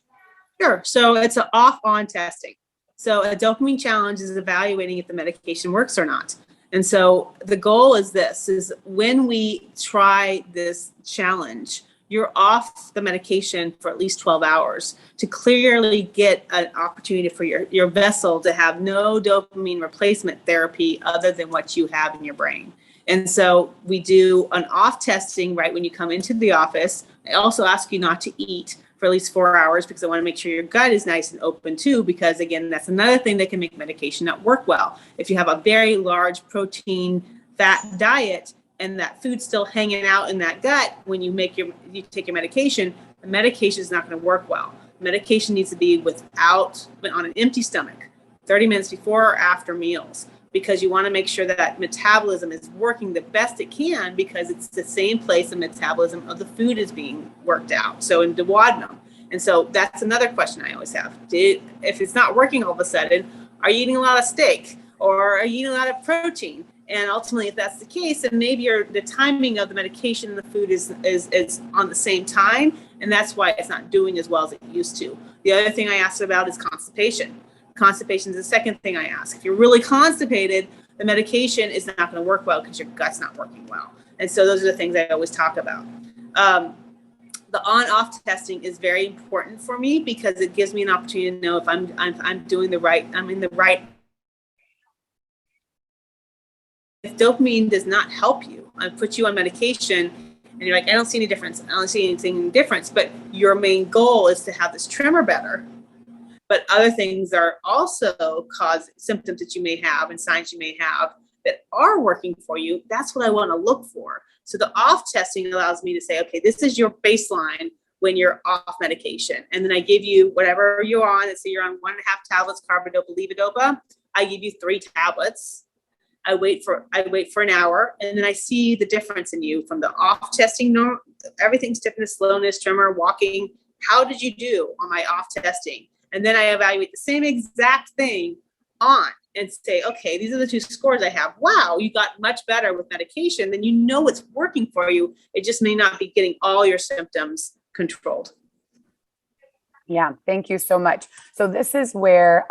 Speaker 3: Sure. So it's an off-on testing. So a dopamine challenge is evaluating if the medication works or not. And so the goal is this, is when we try this challenge, you're off the medication for at least 12 hours to clearly get an opportunity for your vessel to have no dopamine replacement therapy other than what you have in your brain. And so we do an off testing right when you come into the office. I also ask you not to eat for at least 4 hours because I want to make sure your gut is nice and open too, because again, that's another thing that can make medication not work well. If you have a very large protein fat diet and that food's still hanging out in that gut when you take your medication, the medication is not going to work well. Medication needs to be on an empty stomach, 30 minutes before or after meals, because you want to make sure that metabolism is working the best it can, because it's the same place the metabolism of the food is being worked out. So in duodenum. And so that's another question I always have. If it's not working all of a sudden, are you eating a lot of steak or are you eating a lot of protein? And ultimately, if that's the case, then maybe the timing of the medication and the food is on the same time. And that's why it's not doing as well as it used to. The other thing I asked about is constipation. Constipation is the second thing I ask. If you're really constipated, the medication is not going to work well because your gut's not working well. And so those are the things I always talk about. The on-off testing is very important for me because it gives me an opportunity to know if I'm doing the right. I'm in the right. If dopamine does not help you, I put you on medication, and you're like, I don't see any difference. I don't see anything difference. But your main goal is to have this tremor better. But other things are also cause symptoms that you may have and signs you may have that are working for you. That's what I want to look for. So the off testing allows me to say, okay, this is your baseline when you're off medication. And then I give you whatever you're on. Let's say you're on 1.5 tablets, Carbidopa Levodopa. I give you 3 tablets. I wait for an hour, and then I see the difference in you from the off testing, everything, stiffness, slowness, tremor, walking. How did you do on my off testing? And then I evaluate the same exact thing on and say, okay, these are the 2 scores I have. Wow, you got much better with medication. Then you know it's working for you. It just may not be getting all your symptoms controlled.
Speaker 2: Yeah, thank you so much. So this is where,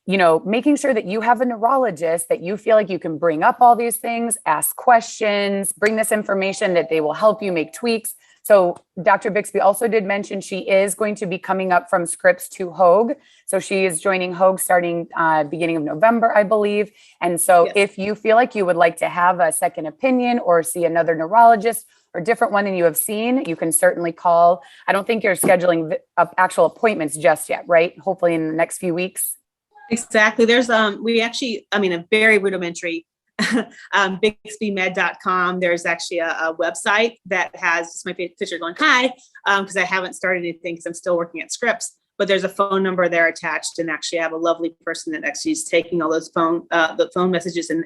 Speaker 2: making sure that you have a neurologist that you feel like you can bring up all these things, ask questions, bring this information that they will help you make tweaks. So Dr. Bixby also did mention she is going to be coming up from Scripps to Hoag. So she is joining Hoag starting beginning of November, I believe. And so yes, if you feel like you would like to have a second opinion or see another neurologist or different one than you have seen, you can certainly call. I don't think you're scheduling actual appointments just yet, right? Hopefully in the next few weeks.
Speaker 3: Exactly. There's a very rudimentary bixbymed.com. There's actually a website that has just my picture going hi, because I haven't started anything because I'm still working at Scripps, but there's a phone number there attached, and actually I have a lovely person that actually is taking all those the phone messages and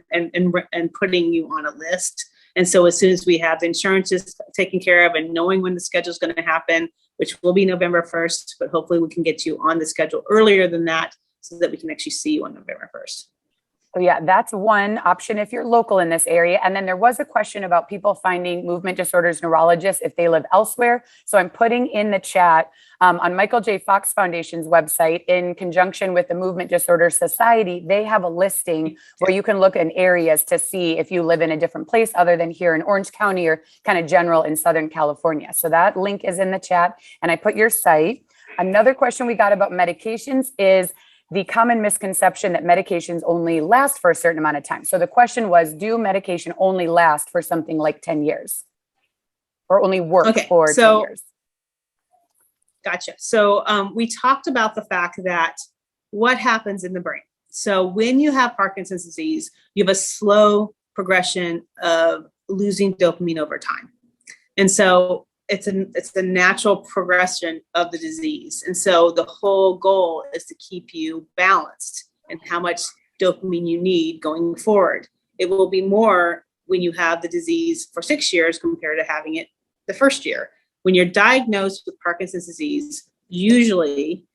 Speaker 3: putting you on a list. And so as soon as we have the insurances taken care of and knowing when the schedule is going to happen, which will be November 1st, but hopefully we can get you on the schedule earlier than that so that we can actually see you on November 1st.
Speaker 2: So yeah, that's one option if you're local in this area. And then there was a question about people finding movement disorders neurologists if they live elsewhere. So I'm putting in the chat on Michael J. Fox Foundation's website, in conjunction with the Movement Disorder Society, they have a listing where you can look in areas to see if you live in a different place other than here in Orange County or kind of general in Southern California. So that link is in the chat, and I put your site. Another question we got about medications is the common misconception that medications only last for a certain amount of time. So the question was, do medication only last for something like 10 years or only work for 10 years?
Speaker 3: Gotcha. So we talked about the fact that what happens in the brain. So when you have Parkinson's disease, you have a slow progression of losing dopamine over time. And so it's a natural progression of the disease. And so the whole goal is to keep you balanced and how much dopamine you need going forward. It will be more when you have the disease for 6 years compared to having it the first year. When you're diagnosed with Parkinson's disease, you usually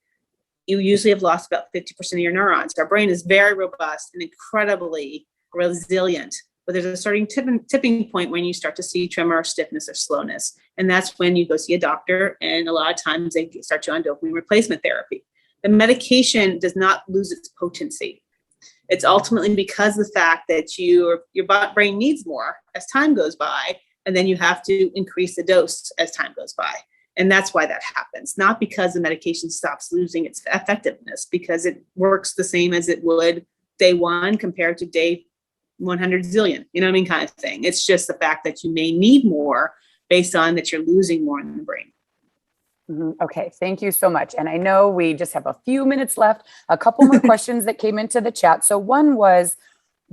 Speaker 3: have lost about 50% of your neurons. Our brain is very robust and incredibly resilient, but there's a certain tipping point when you start to see tremor, stiffness, or slowness. And that's when you go see a doctor, and a lot of times they start you on dopamine replacement therapy. The medication does not lose its potency. It's ultimately because of the fact that your brain needs more as time goes by, and then you have to increase the dose as time goes by. And that's why that happens, not because the medication stops losing its effectiveness, because it works the same as it would day one compared to day 100 zillion, you know what I mean, kind of thing. It's just the fact that you may need more based on that you're losing more in the brain.
Speaker 2: Okay, thank you so much. And I know we just have a few minutes left, a couple more questions that came into the chat. So one was,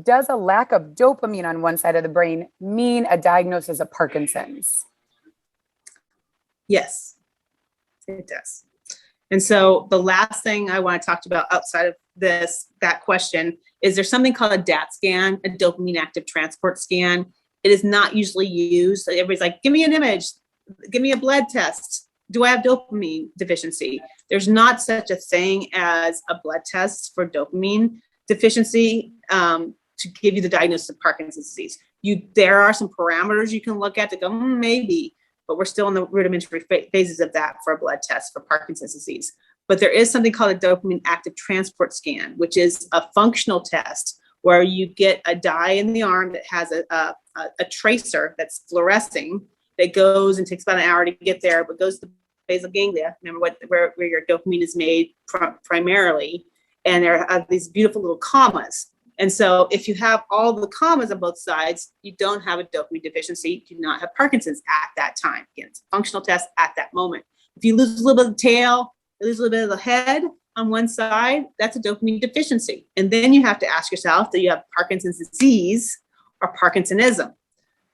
Speaker 2: does a lack of dopamine on one side of the brain mean a diagnosis of Parkinson's?
Speaker 3: Yes, it does. And so the last thing I want to talk about outside of that question is there's something called a DAT scan, a dopamine active transport scan. It is not usually used. Everybody's like, give me an image, give me a blood test. Do I have dopamine deficiency? There's not such a thing as a blood test for dopamine deficiency to give you the diagnosis of Parkinson's disease. There are some parameters you can look at to go, maybe, but we're still in the rudimentary phases of that for a blood test for Parkinson's disease. But there is something called a dopamine active transport scan, which is a functional test where you get a dye in the arm that has a tracer that's fluorescing that goes and takes about an hour to get there, but goes to the basal ganglia, remember where your dopamine is made primarily, and there are these beautiful little commas. And so if you have all the commas on both sides, you don't have a dopamine deficiency, you do not have Parkinson's at that time. Again, it's a functional test at that moment. If you lose a little bit of the tail, you lose a little bit of the head on one side, that's a dopamine deficiency. And then you have to ask yourself, do you have Parkinson's disease or Parkinsonism?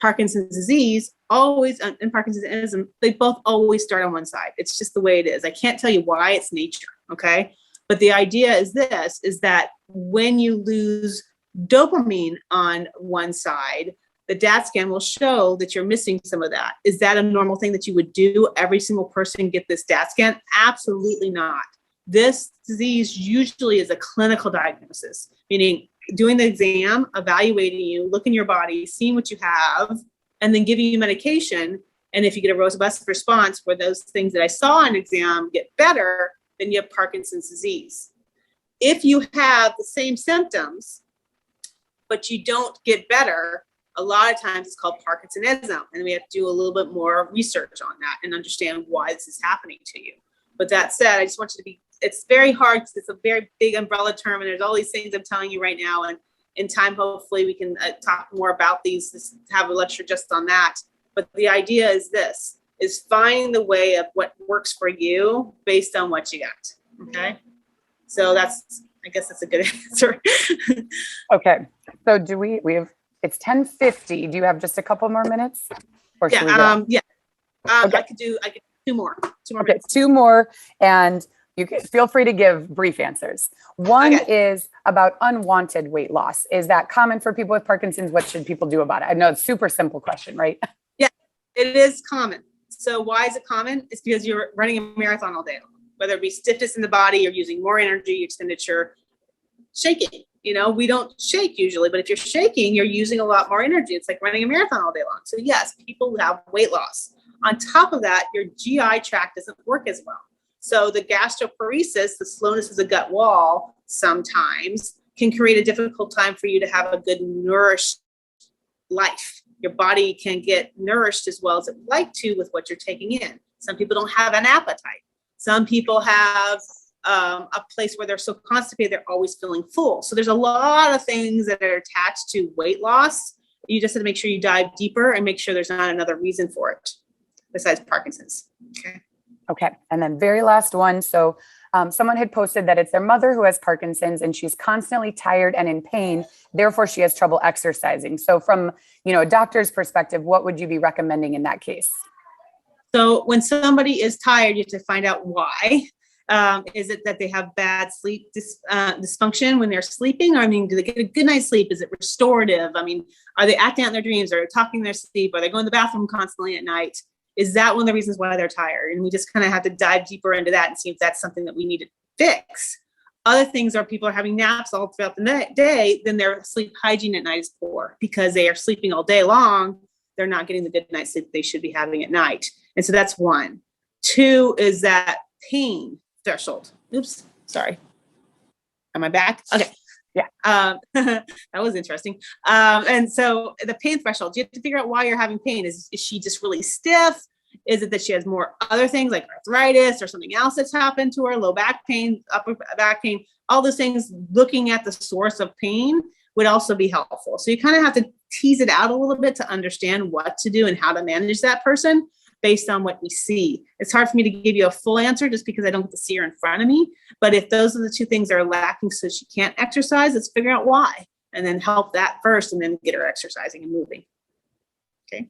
Speaker 3: Parkinson's disease always, and Parkinsonism, they both always start on one side. It's just the way it is. I can't tell you why, it's nature, okay? But the idea is that when you lose dopamine on one side, the DAT scan will show that you're missing some of that. Is that a normal thing that you would do? Every single person get this DAT scan? Absolutely not. This disease usually is a clinical diagnosis, meaning doing the exam, evaluating you, looking your body, seeing what you have, and then giving you medication. And if you get a robust response where those things that I saw in exam get better, then you have Parkinson's disease. If you have the same symptoms, but you don't get better, a lot of times it's called Parkinsonism. And we have to do a little bit more research on that and understand why this is happening to you. But that said, I just want you to be, it's very hard because it's a very big umbrella term, and there's all these things I'm telling you right now. And in time, hopefully we can talk more about these, have a lecture just on that. But the idea is this, is finding the way of what works for you based on what you got, okay? So I guess that's a good answer.
Speaker 2: Okay, so do we have, it's 10:50. Do you have just a couple more minutes? Or should we go?
Speaker 3: Okay. I could do two more.
Speaker 2: Okay,
Speaker 3: minutes.
Speaker 2: two more, and you can feel free to give brief answers. One is about unwanted weight loss. Is that common for people with Parkinson's? What should people do about it? I know it's a super simple question, right?
Speaker 3: Yeah, it is common. So why is it common? It's because you're running a marathon all day long, whether it be stiffness in the body, you're using more energy expenditure, shaking. You know, we don't shake usually, but if you're shaking, you're using a lot more energy. It's like running a marathon all day long. So yes, people have weight loss. On top of that, your GI tract doesn't work as well. So the gastroparesis, the slowness of the gut wall, sometimes can create a difficult time for you to have a good nourished life. Your body can get nourished as well as it would like to with what you're taking in. Some people don't have an appetite. Some people have a place where they're so constipated, they're always feeling full. So there's a lot of things that are attached to weight loss. You just have to make sure you dive deeper and make sure there's not another reason for it besides Parkinson's. Okay.
Speaker 2: Okay. And then very last one. So someone had posted that it's their mother who has Parkinson's and she's constantly tired and in pain. Therefore, she has trouble exercising. So from, a doctor's perspective, what would you be recommending in that case?
Speaker 3: So when somebody is tired, you have to find out why. Is it that they have bad sleep dysfunction when they're sleeping? Or, do they get a good night's sleep? Is it restorative? Are they acting out in their dreams? Are they talking in their sleep? Are they going to the bathroom constantly at night? Is that one of the reasons why they're tired? And we just kind of have to dive deeper into that and see if that's something that we need to fix. Other things are people are having naps all throughout the day, then their sleep hygiene at night is poor because they are sleeping all day long. They're not getting the good night's sleep they should be having at night. And so that's one. Two is that pain threshold. Oops, sorry. Am I back? Okay.
Speaker 2: Yeah.
Speaker 3: That was interesting. And so the pain threshold, you have to figure out why you're having pain. Is she just really stiff? Is it that she has more other things like arthritis or something else that's happened to her, low back pain, upper back pain, all those things? Looking at the source of pain would also be helpful. So you kind of have to tease it out a little bit to understand what to do and how to manage that person based on what we see. It's hard for me to give you a full answer just because I don't get to see her in front of me. But if those are the two things that are lacking so she can't exercise, let's figure out why and then help that first and then get her exercising and moving. Okay.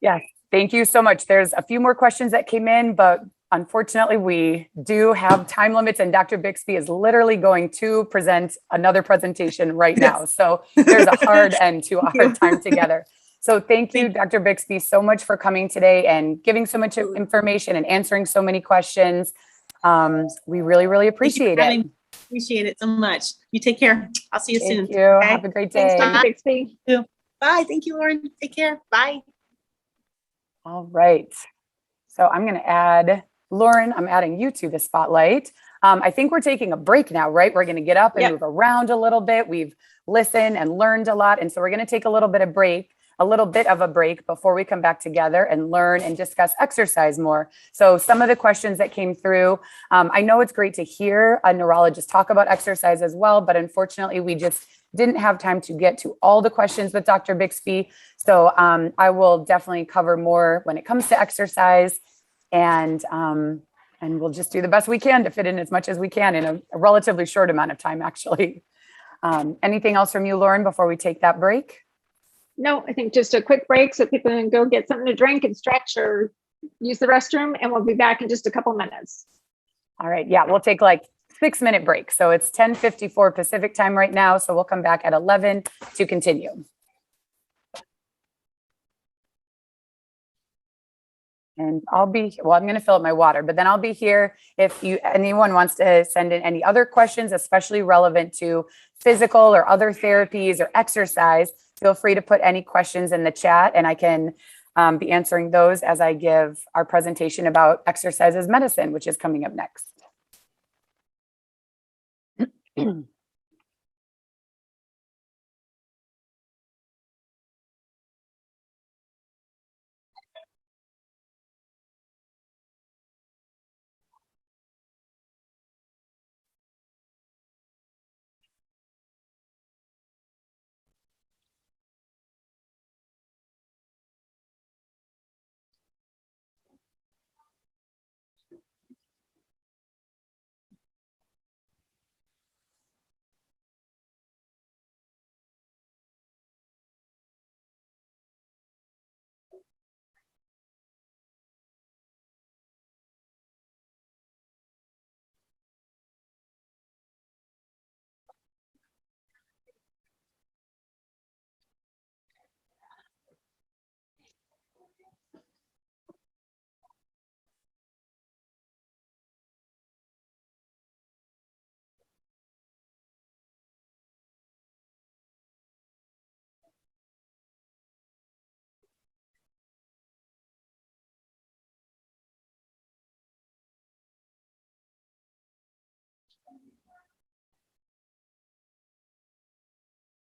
Speaker 2: Yeah. Thank you so much. There's a few more questions that came in, but unfortunately we do have time limits and Dr. Bixby is literally going to present another presentation right now. So there's a hard end to our time together. So thank you, Dr. Bixby, so much for coming today and giving so much information and answering so many questions. We really, really appreciate it.
Speaker 3: Appreciate it so much. You take care. I'll see you soon.
Speaker 2: Thank you.
Speaker 3: Okay?
Speaker 2: Have a great day.
Speaker 1: Thanks, Dr. Bixby.
Speaker 3: Bye. Thank you, Lauren. Take care. Bye.
Speaker 2: All right. So I'm going to add, Lauren, I'm adding you to the spotlight. I think we're taking a break now, right? We're going to get up and move around a little bit. We've listened and learned a lot. And so we're going to take a little bit of a break before we come back together and learn and discuss exercise more. So some of the questions that came through, I know it's great to hear a neurologist talk about exercise as well, but unfortunately we just didn't have time to get to all the questions with Dr. Bixby. So I will definitely cover more when it comes to exercise and we'll just do the best we can to fit in as much as we can in a relatively short amount of time, actually. Anything else from you, Lauren, before we take that break?
Speaker 1: No, I think just a quick break so people can go get something to drink and stretch or use the restroom, and we'll be back in just a couple minutes.
Speaker 2: All right. Yeah, we'll take like 6-minute break. So it's 10:54 Pacific time right now. So we'll come back at 11 to continue. And I'm going to fill up my water, but then I'll be here if anyone wants to send in any other questions, especially relevant to physical or other therapies or exercise. Feel free to put any questions in the chat and I can be answering those as I give our presentation about exercise as medicine, which is coming up next.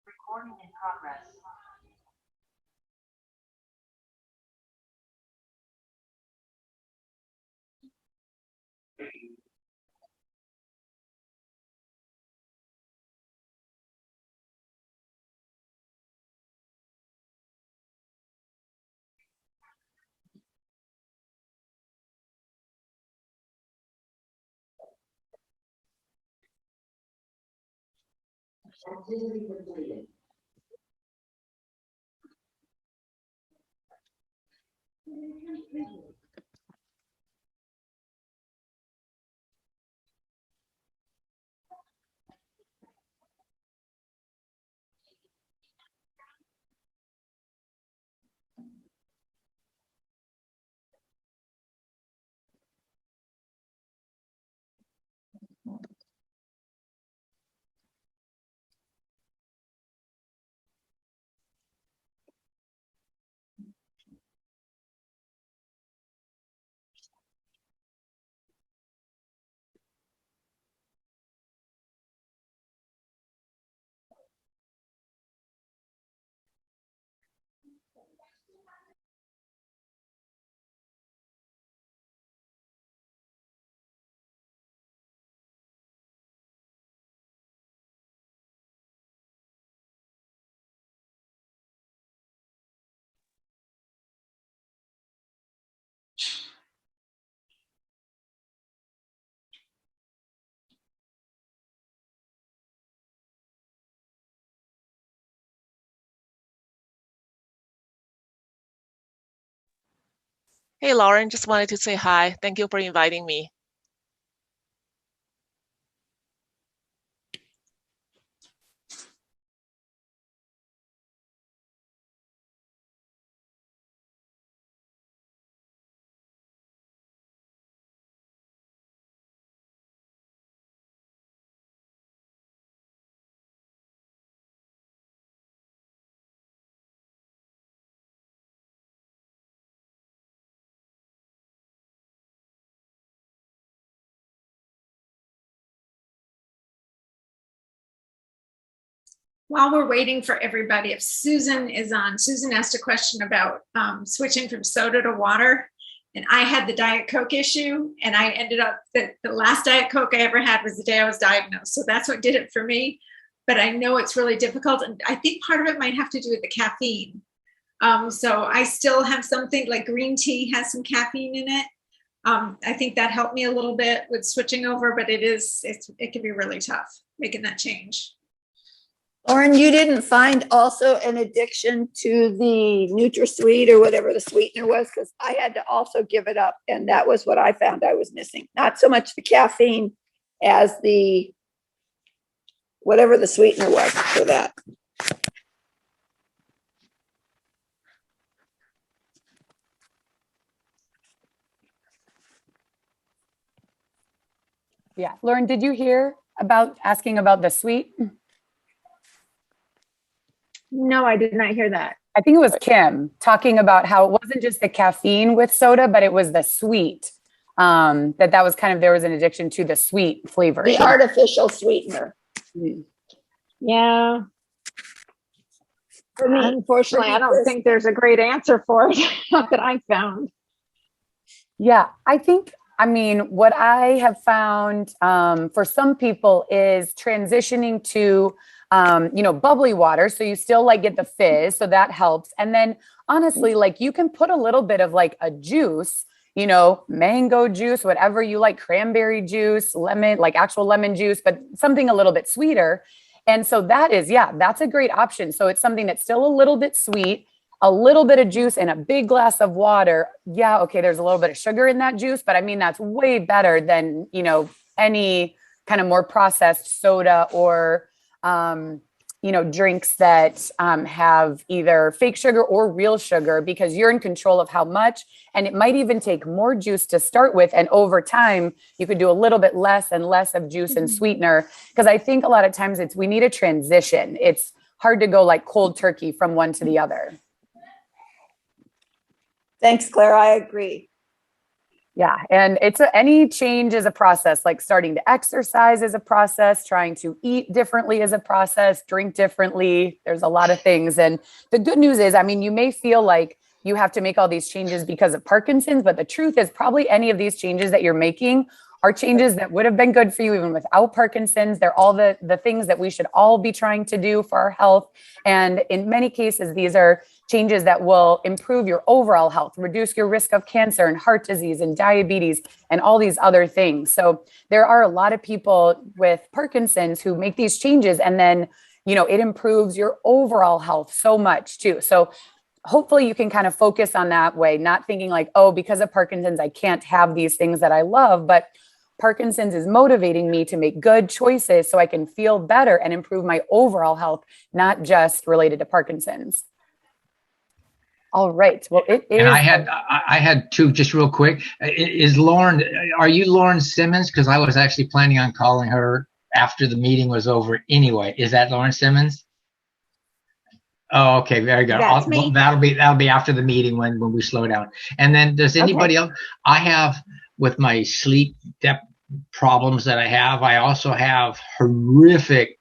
Speaker 5: Recording in progress. Activity completed.
Speaker 6: Hey, Lauren, just wanted to say hi. Thank you for inviting me.
Speaker 1: While we're waiting for everybody, if Susan is on, Susan asked a question about switching from soda to water. And I had the Diet Coke issue, and I ended up that the last Diet Coke I ever had was the day I was diagnosed. So that's what did it for me. But I know it's really difficult. And I think part of it might have to do with the caffeine. So I still have something like green tea has some caffeine in it. I think that helped me a little bit with switching over, but it can be really tough making that change.
Speaker 7: Lauren, you didn't find also an addiction to the NutraSweet or whatever the sweetener was? Because I had to also give it up. And that was what I found I was missing. Not so much the caffeine as the whatever the sweetener was for that.
Speaker 2: Yeah. Lauren, did you hear about asking about the sweet?
Speaker 1: No, I did not hear that.
Speaker 2: I think it was Kim talking about how it wasn't just the caffeine with soda, but it was the sweet. That was kind of, there was an addiction to the sweet flavoring.
Speaker 7: The artificial sweetener.
Speaker 1: Yeah.
Speaker 7: For me,
Speaker 1: Unfortunately, I don't think there's a great answer for it that I found.
Speaker 2: Yeah, I mean, what I have found for some people is transitioning to, bubbly water. So you still like get the fizz. So that helps. And then honestly, like you can put a little bit of like a juice, mango juice, whatever you like, cranberry juice, lemon, like actual lemon juice, but something a little bit sweeter. And so that's a great option. So it's something that's still a little bit sweet, a little bit of juice and a big glass of water. Yeah. Okay. There's a little bit of sugar in that juice, but I mean, that's way better than, any kind of more processed soda or, drinks that have either fake sugar or real sugar, because you're in control of how much, and it might even take more juice to start with. And over time, you could do a little bit less and less of juice and sweetener. Because I think a lot of times we need a transition. It's hard to go like cold turkey from one to the other.
Speaker 7: Thanks, Claire. I agree.
Speaker 2: Yeah. And any change is a process, like starting to exercise is a process, trying to eat differently is a process, drink differently. There's a lot of things. And the good news is, I mean, you may feel like you have to make all these changes because of Parkinson's, but the truth is probably any of these changes that you're making are changes that would have been good for you even without Parkinson's. They're all the things that we should all be trying to do for our health. And in many cases, these are changes that will improve your overall health, reduce your risk of cancer and heart disease and diabetes and all these other things. So there are a lot of people with Parkinson's who make these changes, and then, it improves your overall health so much too. So hopefully you can kind of focus on that way, not thinking like, oh, because of Parkinson's, I can't have these things that I love, but Parkinson's is motivating me to make good choices so I can feel better and improve my overall health, not just related to Parkinson's. All right. Well, it is.
Speaker 4: And I had two just real quick. Are you Lauren Simmons? Because I was actually planning on calling her after the meeting was over anyway. Is that Lauren Simmons? Oh, okay, very good.
Speaker 1: That's me.
Speaker 4: That'll be after the meeting when we slow down. And then does anybody else? I have, with my sleep depth problems that I have, I also have horrific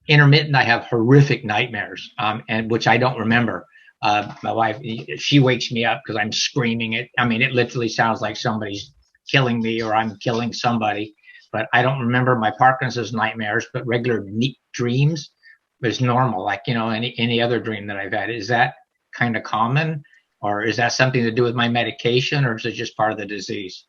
Speaker 4: nightmares, and which I don't remember. My wife, she wakes me up because I'm screaming it. I mean, it literally sounds like somebody's killing me or I'm killing somebody, but I don't remember my Parkinson's nightmares, but regular dreams is normal, like, any other dream that I've had. Is that kind of common, or is that something to do with my medication, or is it just part of the disease?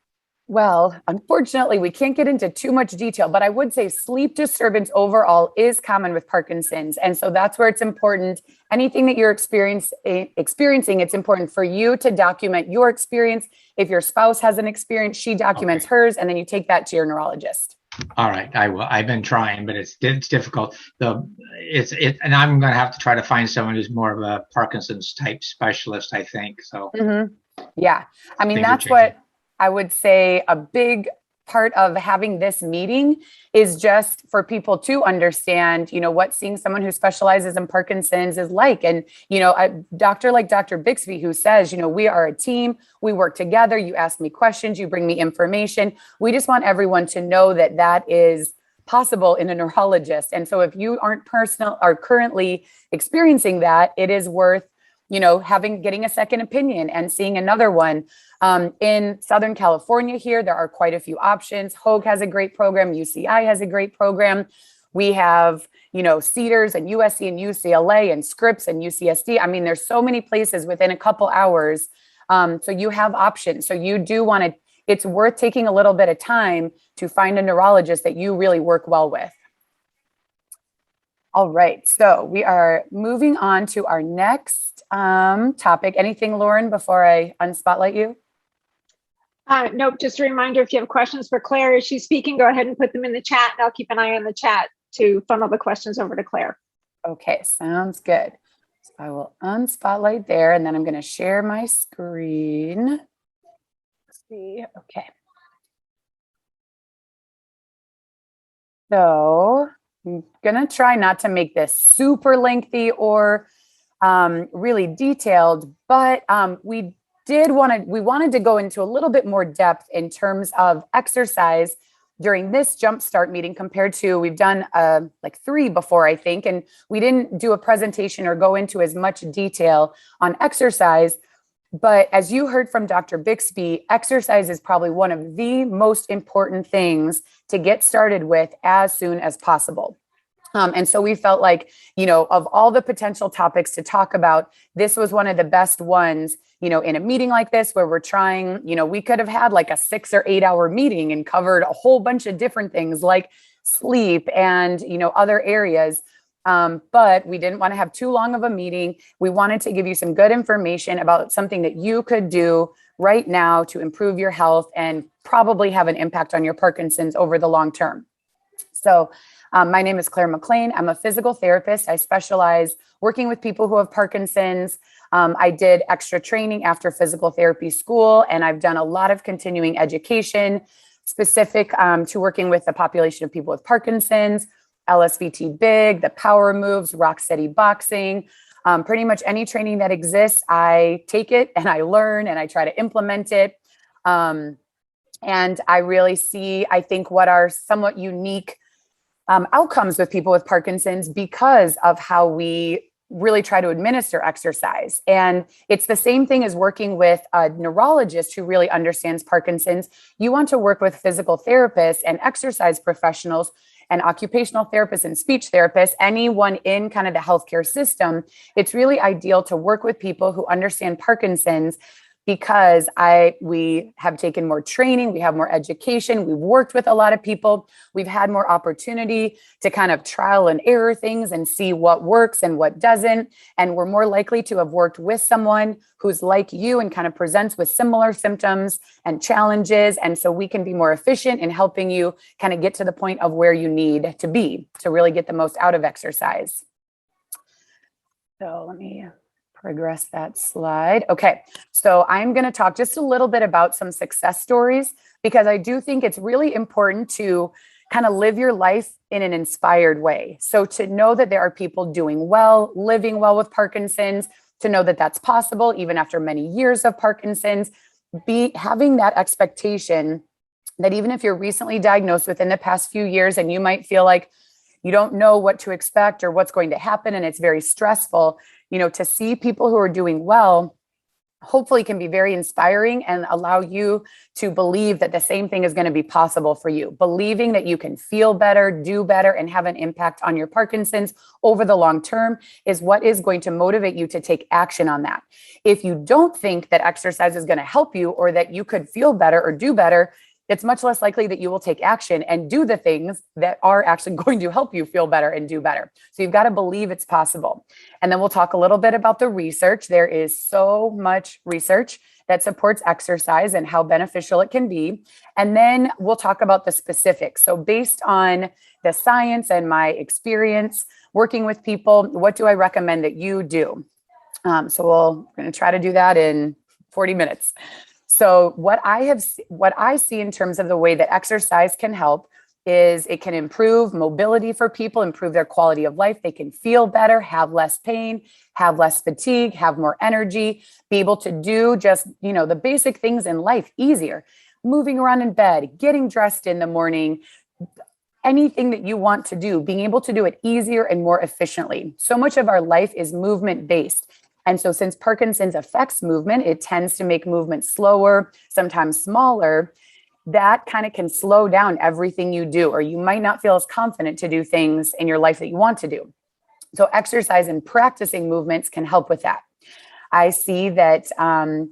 Speaker 2: Well, unfortunately, we can't get into too much detail, but I would say sleep disturbance overall is common with Parkinson's. And so that's where it's important. Anything that you're experiencing, it's important for you to document your experience. If your spouse has an experience, she documents hers, and then you take that to your neurologist.
Speaker 4: All right, I will. I've been trying, but it's difficult. And I'm going to have to try to find someone who's more of a Parkinson's type specialist, I think. So,
Speaker 2: yeah, I mean, that's what I would say. A big part of having this meeting is just for people to understand, what seeing someone who specializes in Parkinson's is like. And, a doctor like Dr. Bixby, who says, we are a team, we work together, you ask me questions, you bring me information. We just want everyone to know that that is possible in a neurologist. And so if you aren't currently experiencing that, it is worth, getting a second opinion and seeing another one. In Southern California here, there are quite a few options. Hoag has a great program. UCI has a great program. We have, Cedars and USC and UCLA and Scripps and UCSD. I mean, there's so many places within a couple hours. So you have options. So you do want to, it's worth taking a little bit of time to find a neurologist that you really work well with. All right. So we are moving on to our next topic. Anything, Lauren, before I unspotlight you?
Speaker 1: Nope. Just a reminder, if you have questions for Claire as she's speaking, go ahead and put them in the chat, and I'll keep an eye on the chat to funnel the questions over to Claire.
Speaker 2: Okay, sounds good. So I will unspotlight there, and then I'm going to share my screen. Let's see. Okay. So I'm going to try not to make this super lengthy or really detailed, but we wanted to go into a little bit more depth in terms of exercise during this Jumpstart meeting compared to, we've done like 3 before, I think, and we didn't do a presentation or go into as much detail on exercise. But as you heard from Dr. Bixby, exercise is probably one of the most important things to get started with as soon as possible. And so we felt like, of all the potential topics to talk about, this was one of the best ones, in a meeting like this where we're trying, we could have had like a 6 or 8 hour meeting and covered a whole bunch of different things like sleep and, other areas. But we didn't want to have too long of a meeting. We wanted to give you some good information about something that you could do right now to improve your health and probably have an impact on your Parkinson's over the long term. So my name is Claire Mclean. I'm a physical therapist. I specialize working with people who have Parkinson's. I did extra training after physical therapy school, and I've done a lot of continuing education specific to working with the population of people with Parkinson's, LSVT Big, the power moves, rock steady boxing, pretty much any training that exists. I take it and I learn and I try to implement it. And I really see, I think, what are somewhat unique outcomes with people with Parkinson's because of how we really try to administer exercise. And it's the same thing as working with a neurologist who really understands Parkinson's. You want to work with physical therapists and exercise professionals and occupational therapists and speech therapists, anyone in kind of the healthcare system. It's really ideal to work with people who understand Parkinson's, because we have taken more training, we have more education, we've worked with a lot of people, we've had more opportunity to kind of trial and error things and see what works and what doesn't. And we're more likely to have worked with someone who's like you and kind of presents with similar symptoms and challenges. And so we can be more efficient in helping you kind of get to the point of where you need to be to really get the most out of exercise. So let me progress that slide. Okay, so I'm going to talk just a little bit about some success stories, because I do think it's really important to kind of live your life in an inspired way. So to know that there are people doing well, living well with Parkinson's, to know that that's possible even after many years of Parkinson's, having that expectation that even if you're recently diagnosed within the past few years and you might feel like you don't know what to expect or what's going to happen and it's very stressful, to see people who are doing well, hopefully can be very inspiring and allow you to believe that the same thing is going to be possible for you. Believing that you can feel better, do better, and have an impact on your Parkinson's over the long term is what is going to motivate you to take action on that. If you don't think that exercise is going to help you or that you could feel better or do better, it's much less likely that you will take action and do the things that are actually going to help you feel better and do better. So you've got to believe it's possible. And then we'll talk a little bit about the research. There is so much research that supports exercise and how beneficial it can be. And then we'll talk about the specifics. So based on the science and my experience working with people, what do I recommend that you do? So we're going to try to do that in 40 minutes. So what I see in terms of the way that exercise can help is it can improve mobility for people, improve their quality of life. They can feel better, have less pain, have less fatigue, have more energy, be able to do just, the basic things in life easier. Moving around in bed, getting dressed in the morning, anything that you want to do, being able to do it easier and more efficiently. So much of our life is movement based. And so since Parkinson's affects movement, it tends to make movement slower, sometimes smaller. That kind of can slow down everything you do, or you might not feel as confident to do things in your life that you want to do. So exercise and practicing movements can help with that. I see that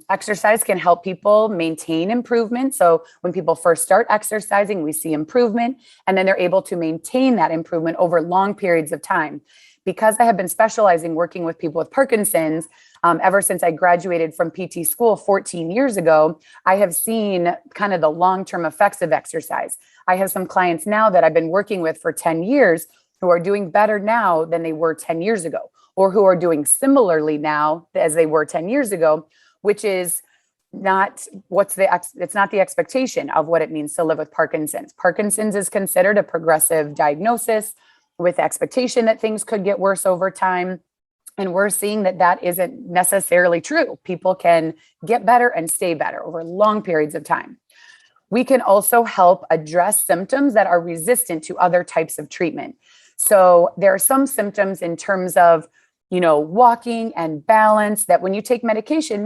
Speaker 2: exercise can help people maintain improvement. So when people first start exercising, we see improvement, and then they're able to maintain that improvement over long periods of time. Because I have been specializing working with people with Parkinson's ever since I graduated from PT school 14 years ago, I have seen kind of the long-term effects of exercise. I have some clients now that I've been working with for 10 years who are doing better now than they were 10 years ago, or who are doing similarly now as they were 10 years ago, which is it's not the expectation of what it means to live with Parkinson's. Parkinson's is considered a progressive diagnosis with expectation that things could get worse over time. And we're seeing that isn't necessarily true. People can get better and stay better over long periods of time. We can also help address symptoms that are resistant to other types of treatment. So there are some symptoms in terms of, walking and balance that when you take medication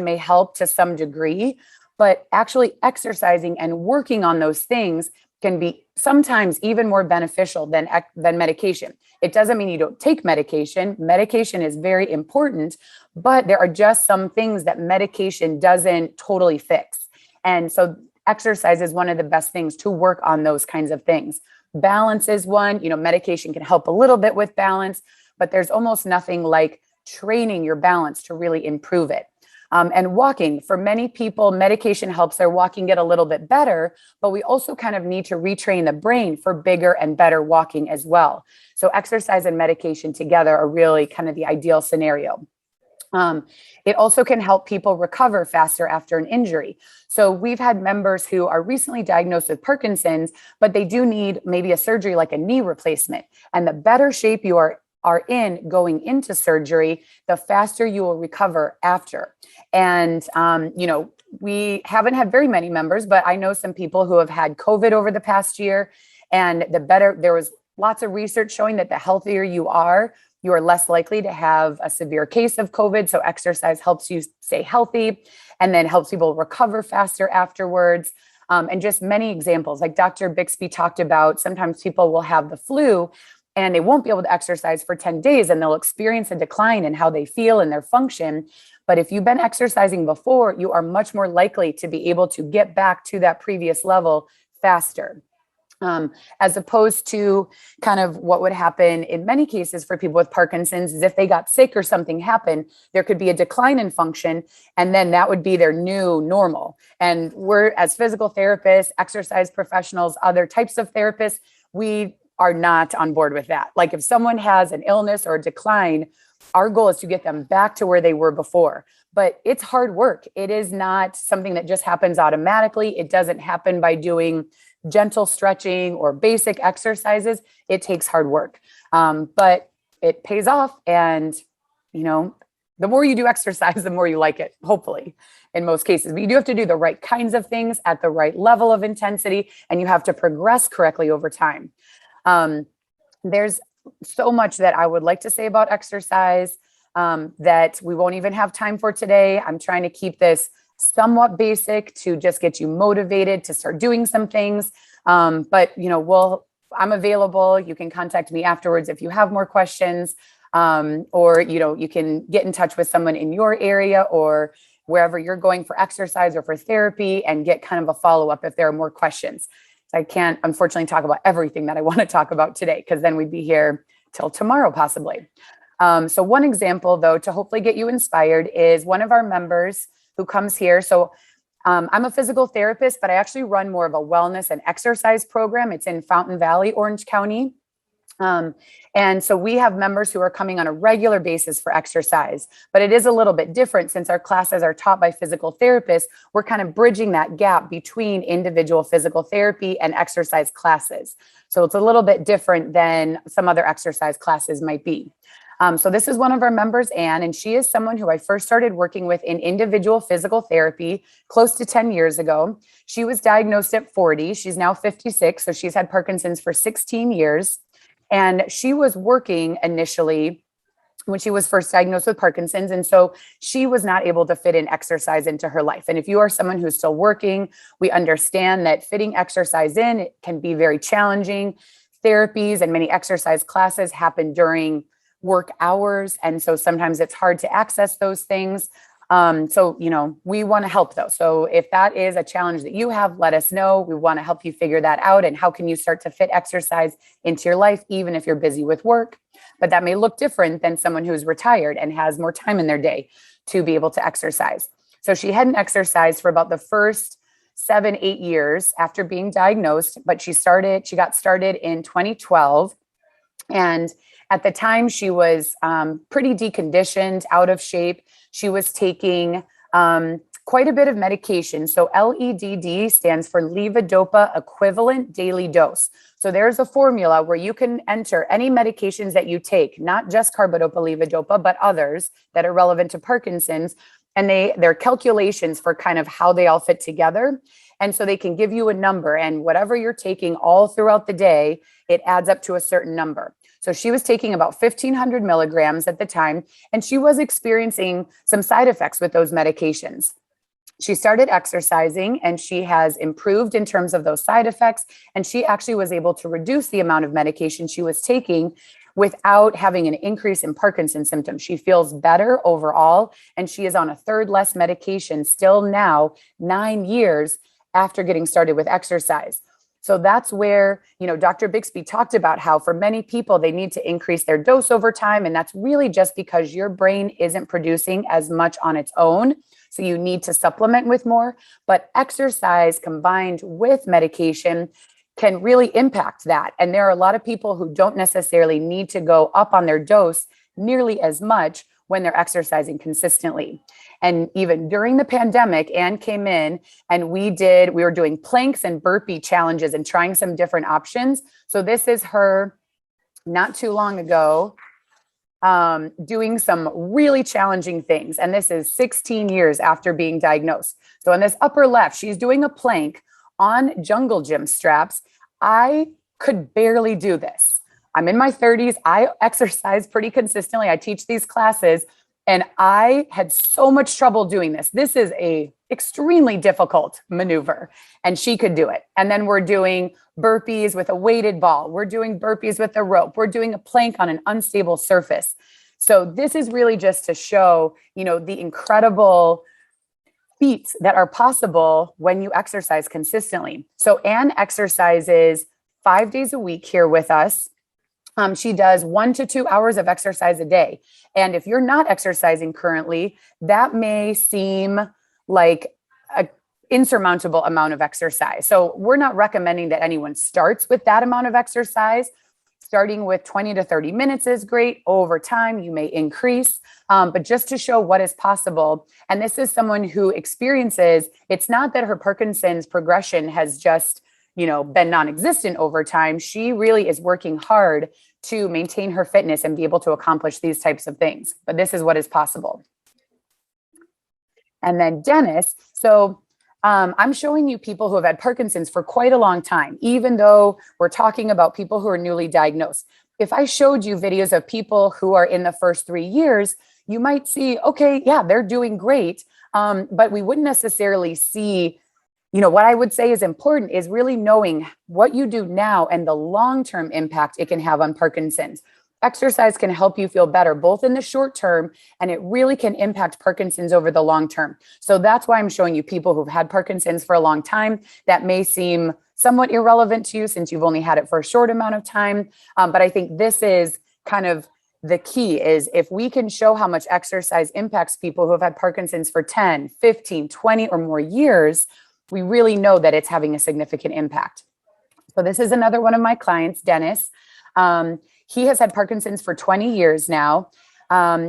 Speaker 2: may help to some degree, but actually exercising and working on those things can be sometimes even more beneficial than medication. It doesn't mean you don't take medication. Medication is very important, but there are just some things that medication doesn't totally fix. And so exercise is one of the best things to work on those kinds of things. Balance is one, medication can help a little bit with balance, but there's almost nothing like training your balance to really improve it. And walking, for many people, medication helps their walking get a little bit better, but we also kind of need to retrain the brain for bigger and better walking as well. So exercise and medication together are really kind of the ideal scenario. It also can help people recover faster after an injury. So we've had members who are recently diagnosed with Parkinson's, but they do need maybe a surgery like a knee replacement. And the better shape you are in going into surgery, the faster you will recover after. And, we haven't had very many members, but I know some people who have had COVID over the past year, and there was lots of research showing that the healthier you are less likely to have a severe case of COVID. So exercise helps you stay healthy and then helps people recover faster afterwards. And just many examples, like Dr. Bixby talked about, sometimes people will have the flu and they won't be able to exercise for 10 days and they'll experience a decline in how they feel and their function. But if you've been exercising before, you are much more likely to be able to get back to that previous level faster. As opposed to kind of what would happen in many cases for people with Parkinson's is if they got sick or something happened, there could be a decline in function, and then that would be their new normal. And we're, as physical therapists, exercise professionals, other types of therapists, we are not on board with that. Like if someone has an illness or a decline, our goal is to get them back to where they were before. But it's hard work. It is not something that just happens automatically. It doesn't happen by doing gentle stretching or basic exercises. It takes hard work, but it pays off. And, you know, the more you do exercise, the more you like it, hopefully, in most cases. But you do have to do the right kinds of things at the right level of intensity, and you have to progress correctly over time. There's so much that I would like to say about exercise that we won't even have time for today. I'm trying to keep this somewhat basic to just get you motivated to start doing some things. But, you know, I'm available. You can contact me afterwards if you have more questions, or, you know, you can get in touch with someone in your area or wherever you're going for exercise or for therapy and get kind of a follow-up if there are more questions. I can't, unfortunately, talk about everything that I want to talk about today, because then we'd be here till tomorrow, possibly. So one example, though, to hopefully get you inspired is one of our members who comes here. So I'm a physical therapist, but I actually run more of a wellness and exercise program. It's in Fountain Valley, Orange County. And so we have members who are coming on a regular basis for exercise, but it is a little bit different since our classes are taught by physical therapists. We're kind of bridging that gap between individual physical therapy and exercise classes. So it's a little bit different than some other exercise classes might be. So this is one of our members, Anne, and she is someone who I first started working with in individual physical therapy close to 10 years ago. She was diagnosed at 40. She's now 56. So she's had Parkinson's for 16 years. And she was working initially when she was first diagnosed with Parkinson's. And so she was not able to fit in exercise into her life. And if you are someone who's still working, we understand that fitting exercise in, it can be very challenging. Therapies and many exercise classes happen during work hours. And so sometimes it's hard to access those things. So, you know, we want to help though. So if that is a challenge that you have, let us know. We want to help you figure that out. And how can you start to fit exercise into your life, even if you're busy with work? But that may look different than someone who's retired and has more time in their day to be able to exercise. So she hadn't exercised for about the first 7-8 years after being diagnosed, but she got started in 2012. And at the time, she was pretty deconditioned, out of shape. She was taking quite a bit of medication. So LEDD stands for levodopa equivalent daily dose. So there's a formula where you can enter any medications that you take, not just carbidopa levodopa, but others that are relevant to Parkinson's. And they're calculations for kind of how they all fit together. And so they can give you a number, and whatever you're taking all throughout the day, it adds up to a certain number. So she was taking about 1,500 milligrams at the time, and she was experiencing some side effects with those medications. She started exercising, and she has improved in terms of those side effects. And she actually was able to reduce the amount of medication she was taking without having an increase in Parkinson's symptoms. She feels better overall, and she is on a third less medication still now, 9 years after getting started with exercise. So that's where, you know, Dr. Bixby talked about how for many people, they need to increase their dose over time. And that's really just because your brain isn't producing as much on its own. So you need to supplement with more. But exercise combined with medication can really impact that. And there are a lot of people who don't necessarily need to go up on their dose nearly as much when they're exercising consistently. And even during the pandemic, Anne came in and we were doing planks and burpee challenges and trying some different options. So this is her not too long ago doing some really challenging things. And this is 16 years after being diagnosed. So in this upper left, she's doing a plank on jungle gym straps. I could barely do this. I'm in my 30s. I exercise pretty consistently. I teach these classes, and I had so much trouble doing this. This is a extremely difficult maneuver, and she could do it. And then we're doing burpees with a weighted ball. We're doing burpees with a rope. We're doing a plank on an unstable surface. So this is really just to show, the incredible feats that are possible when you exercise consistently. So Anne exercises 5 days a week here with us. She does 1 to 2 hours of exercise a day. And if you're not exercising currently, that may seem like an insurmountable amount of exercise. So we're not recommending that anyone starts with that amount of exercise. Starting with 20 to 30 minutes is great. Over time, you may increase, but just to show what is possible. And this is someone who experiences, it's not that her Parkinson's progression has just, been non-existent over time. She really is working hard to maintain her fitness and be able to accomplish these types of things. But this is what is possible. And then Dennis, so I'm showing you people who have had Parkinson's for quite a long time, even though we're talking about people who are newly diagnosed. If I showed you videos of people who are in the first 3 years, you might see, okay, yeah, they're doing great. But we wouldn't necessarily see, what I would say is important is really knowing what you do now and the long-term impact it can have on Parkinson's. Exercise can help you feel better, both in the short term, and it really can impact Parkinson's over the long term. So that's why I'm showing you people who've had Parkinson's for a long time. That may seem somewhat irrelevant to you since you've only had it for a short amount of time. But I think this is kind of the key is if we can show how much exercise impacts people who have had Parkinson's for 10, 15, 20 or more years, we really know that it's having a significant impact. So this is another one of my clients, Dennis. He has had Parkinson's for 20 years now.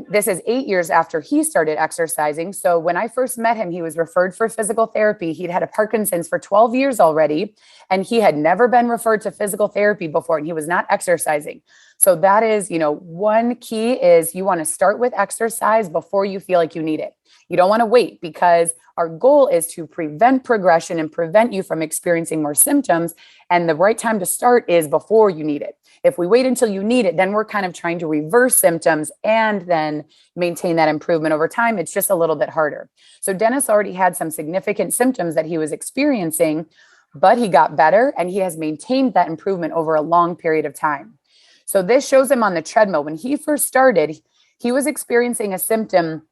Speaker 2: This is 8 years after he started exercising. So when I first met him, he was referred for physical therapy. He'd had a Parkinson's for 12 years already, and he had never been referred to physical therapy before, and he was not exercising. So that is, one key is you want to start with exercise before you feel like you need it. You don't want to wait because our goal is to prevent progression and prevent you from experiencing more symptoms. And the right time to start is before you need it. If we wait until you need it, then we're kind of trying to reverse symptoms and then maintain that improvement over time. It's just a little bit harder. So Dennis already had some significant symptoms that he was experiencing, but he got better and he has maintained that improvement over a long period of time. So this shows him on the treadmill. When he first started, he was experiencing a symptom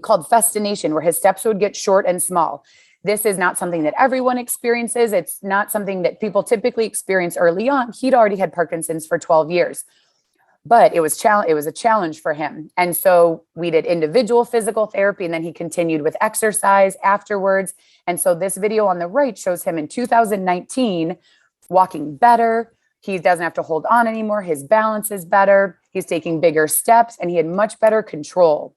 Speaker 2: called festination, where his steps would get short and small. This is not something that everyone experiences. It's not something that people typically experience early on. He'd already had Parkinson's for 12 years, but it was a challenge for him. And so we did individual physical therapy, and then he continued with exercise afterwards. And so this video on the right shows him in 2019 walking better. He doesn't have to hold on anymore. His balance is better. He's taking bigger steps, and he had much better control.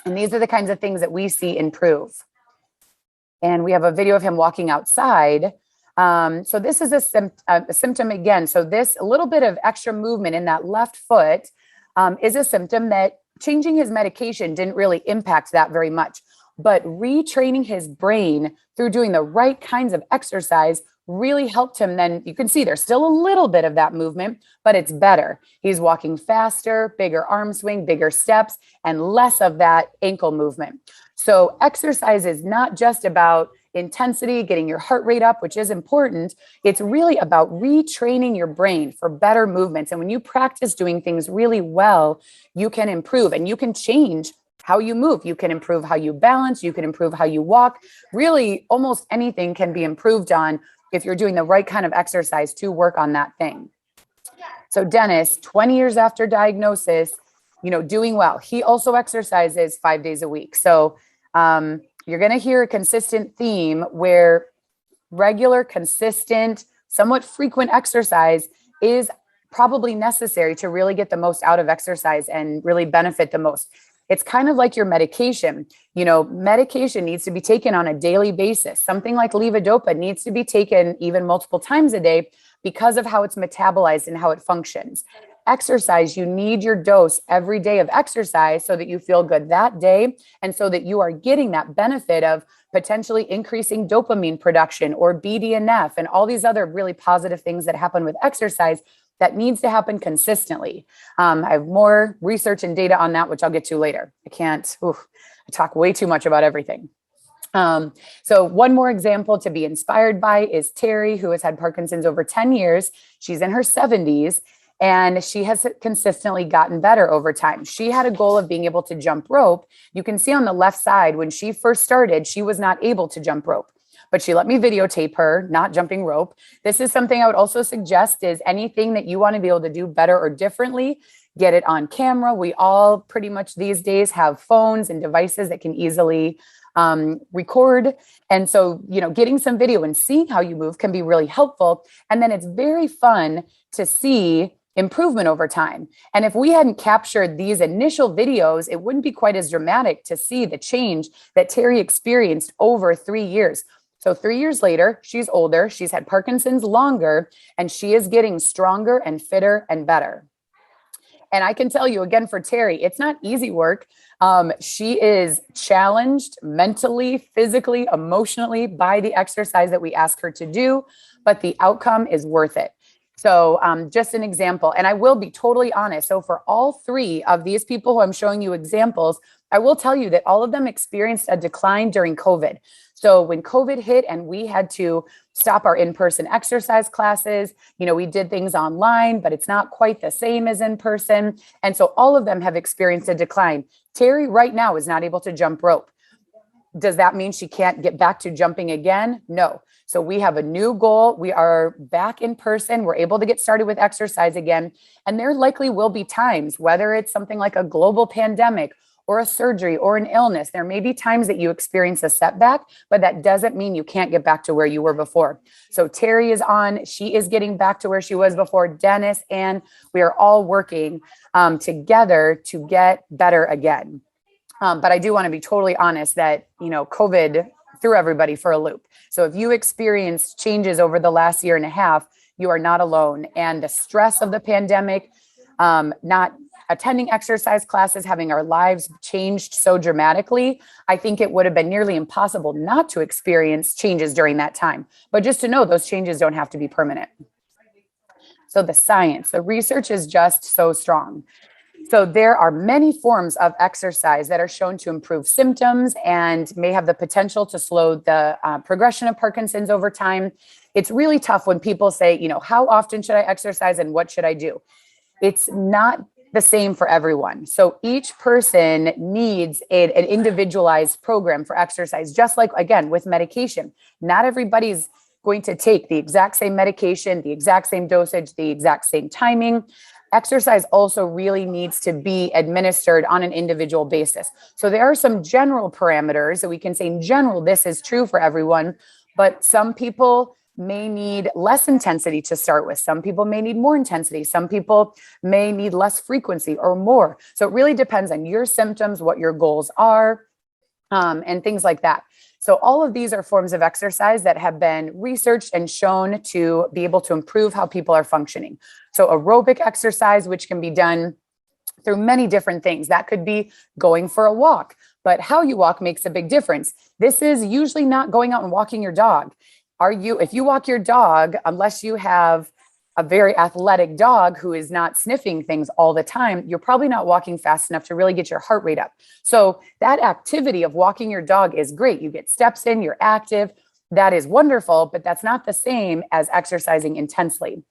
Speaker 2: And these are the kinds of things that we see improve. And we have a video of him walking outside. So this is a symptom again. So this a little bit of extra movement in that left foot is a symptom that changing his medication didn't really impact that very much. But retraining his brain through doing the right kinds of exercise really helped him. Then you can see there's still a little bit of that movement, but it's better. He's walking faster, bigger arm swing, bigger steps, and less of that ankle movement. So exercise is not just about intensity, getting your heart rate up, which is important. It's really about retraining your brain for better movements. And when you practice doing things really well, you can improve and you can change how you move. You can improve how you balance. You can improve how you walk. Really, almost anything can be improved on if you're doing the right kind of exercise to work on that thing. So Dennis, 20 years after diagnosis, doing well. He also exercises 5 days a week. So you're going to hear a consistent theme where regular, consistent, somewhat frequent exercise is probably necessary to really get the most out of exercise and really benefit the most. It's kind of like your medication. Medication needs to be taken on a daily basis. Something like levodopa needs to be taken even multiple times a day because of how it's metabolized and how it functions. Exercise, you need your dose every day of exercise so that you feel good that day and so that you are getting that benefit of potentially increasing dopamine production or BDNF and all these other really positive things that happen with exercise that needs to happen consistently. I have more research and data on that, which I'll get to later. I talk way too much about everything. So one more example to be inspired by is Terry, who has had Parkinson's over 10 years. She's in her 70s and she has consistently gotten better over time. She had a goal of being able to jump rope. You can see on the left side, when she first started, she was not able to jump rope, but she let me videotape her not jumping rope. This is something I would also suggest is anything that you want to be able to do better or differently, get it on camera. We all pretty much these days have phones and devices that can easily record. And so, getting some video and seeing how you move can be really helpful. And then it's very fun to see improvement over time. And if we hadn't captured these initial videos, it wouldn't be quite as dramatic to see the change that Terry experienced over 3 years. So 3 years later, she's older, she's had Parkinson's longer, and she is getting stronger and fitter and better. And I can tell you again for Terry, it's not easy work. She is challenged mentally, physically, emotionally by the exercise that we ask her to do, but the outcome is worth it. So just an example, and I will be totally honest. So for all three of these people who I'm showing you examples, I will tell you that all of them experienced a decline during COVID. So when COVID hit and we had to stop our in-person exercise classes, we did things online, but it's not quite the same as in person. And so all of them have experienced a decline. Terry right now is not able to jump rope. Does that mean she can't get back to jumping again? No. So we have a new goal. We are back in person. We're able to get started with exercise again. And there likely will be times, whether it's something like a global pandemic or a surgery or an illness, there may be times that you experience a setback, but that doesn't mean you can't get back to where you were before. So Terry is on, she is getting back to where she was before, Dennis, and we are all working together to get better again. But I do want to be totally honest that, COVID threw everybody for a loop. So if you experienced changes over the last year and a half, you are not alone. And the stress of the pandemic, not attending exercise classes, having our lives changed so dramatically, I think it would have been nearly impossible not to experience changes during that time. But just to know those changes don't have to be permanent. So the science, the research is just so strong. So there are many forms of exercise that are shown to improve symptoms and may have the potential to slow the progression of Parkinson's over time. It's really tough when people say, how often should I exercise and what should I do? It's not the same for everyone. So each person needs an individualized program for exercise, just like, again, with medication. Not everybody's going to take the exact same medication, the exact same dosage, the exact same timing. Exercise also really needs to be administered on an individual basis. So there are some general parameters that we can say in general, this is true for everyone, but some people may need less intensity to start with. Some people may need more intensity. Some people may need less frequency or more. So it really depends on your symptoms, what your goals are, and things like that. So all of these are forms of exercise that have been researched and shown to be able to improve how people are functioning. So aerobic exercise, which can be done through many different things. That could be going for a walk, but how you walk makes a big difference. This is usually not going out and walking your dog. If you walk your dog, unless you have a very athletic dog who is not sniffing things all the time, you're probably not walking fast enough to really get your heart rate up. So that activity of walking your dog is great. You get steps in, you're active. That is wonderful, but that's not the same as exercising intensely.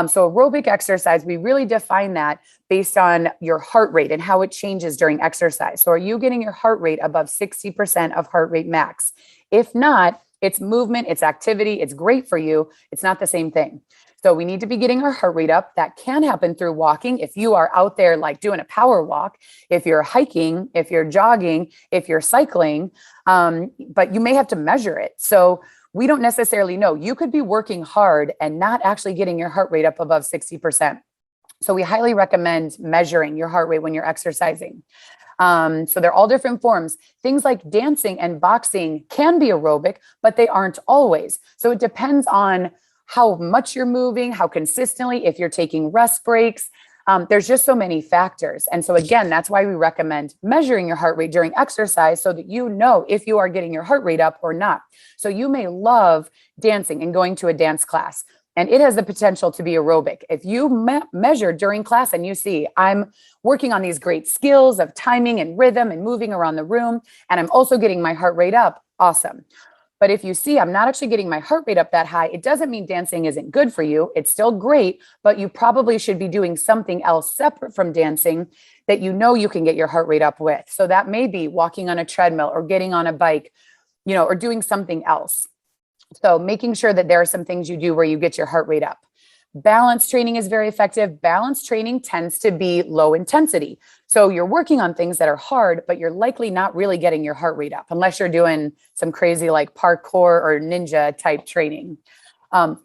Speaker 2: So aerobic exercise, we really define that based on your heart rate and how it changes during exercise. So are you getting your heart rate above 60% of heart rate max? If not, it's movement, it's activity, it's great for you. It's not the same thing. So we need to be getting our heart rate up. That can happen through walking. If you are out there like doing a power walk, if you're hiking, if you're jogging, if you're cycling, but you may have to measure it. So we don't necessarily know. You could be working hard and not actually getting your heart rate up above 60%. So we highly recommend measuring your heart rate when you're exercising. So they're all different forms. Things like dancing and boxing can be aerobic, but they aren't always. So it depends on how much you're moving, how consistently, if you're taking rest breaks. There's just so many factors. And so again, that's why we recommend measuring your heart rate during exercise so that you know if you are getting your heart rate up or not. So you may love dancing and going to a dance class, and it has the potential to be aerobic. If you measure during class and you see I'm working on these great skills of timing and rhythm and moving around the room, and I'm also getting my heart rate up, awesome. But if you see I'm not actually getting my heart rate up that high, it doesn't mean dancing isn't good for you. It's still great, but you probably should be doing something else separate from dancing that you know you can get your heart rate up with. So that may be walking on a treadmill or getting on a bike, or doing something else. So making sure that there are some things you do where you get your heart rate up. Balance training is very effective. Balance training tends to be low intensity. So you're working on things that are hard, but you're likely not really getting your heart rate up unless you're doing some crazy like parkour or ninja type training.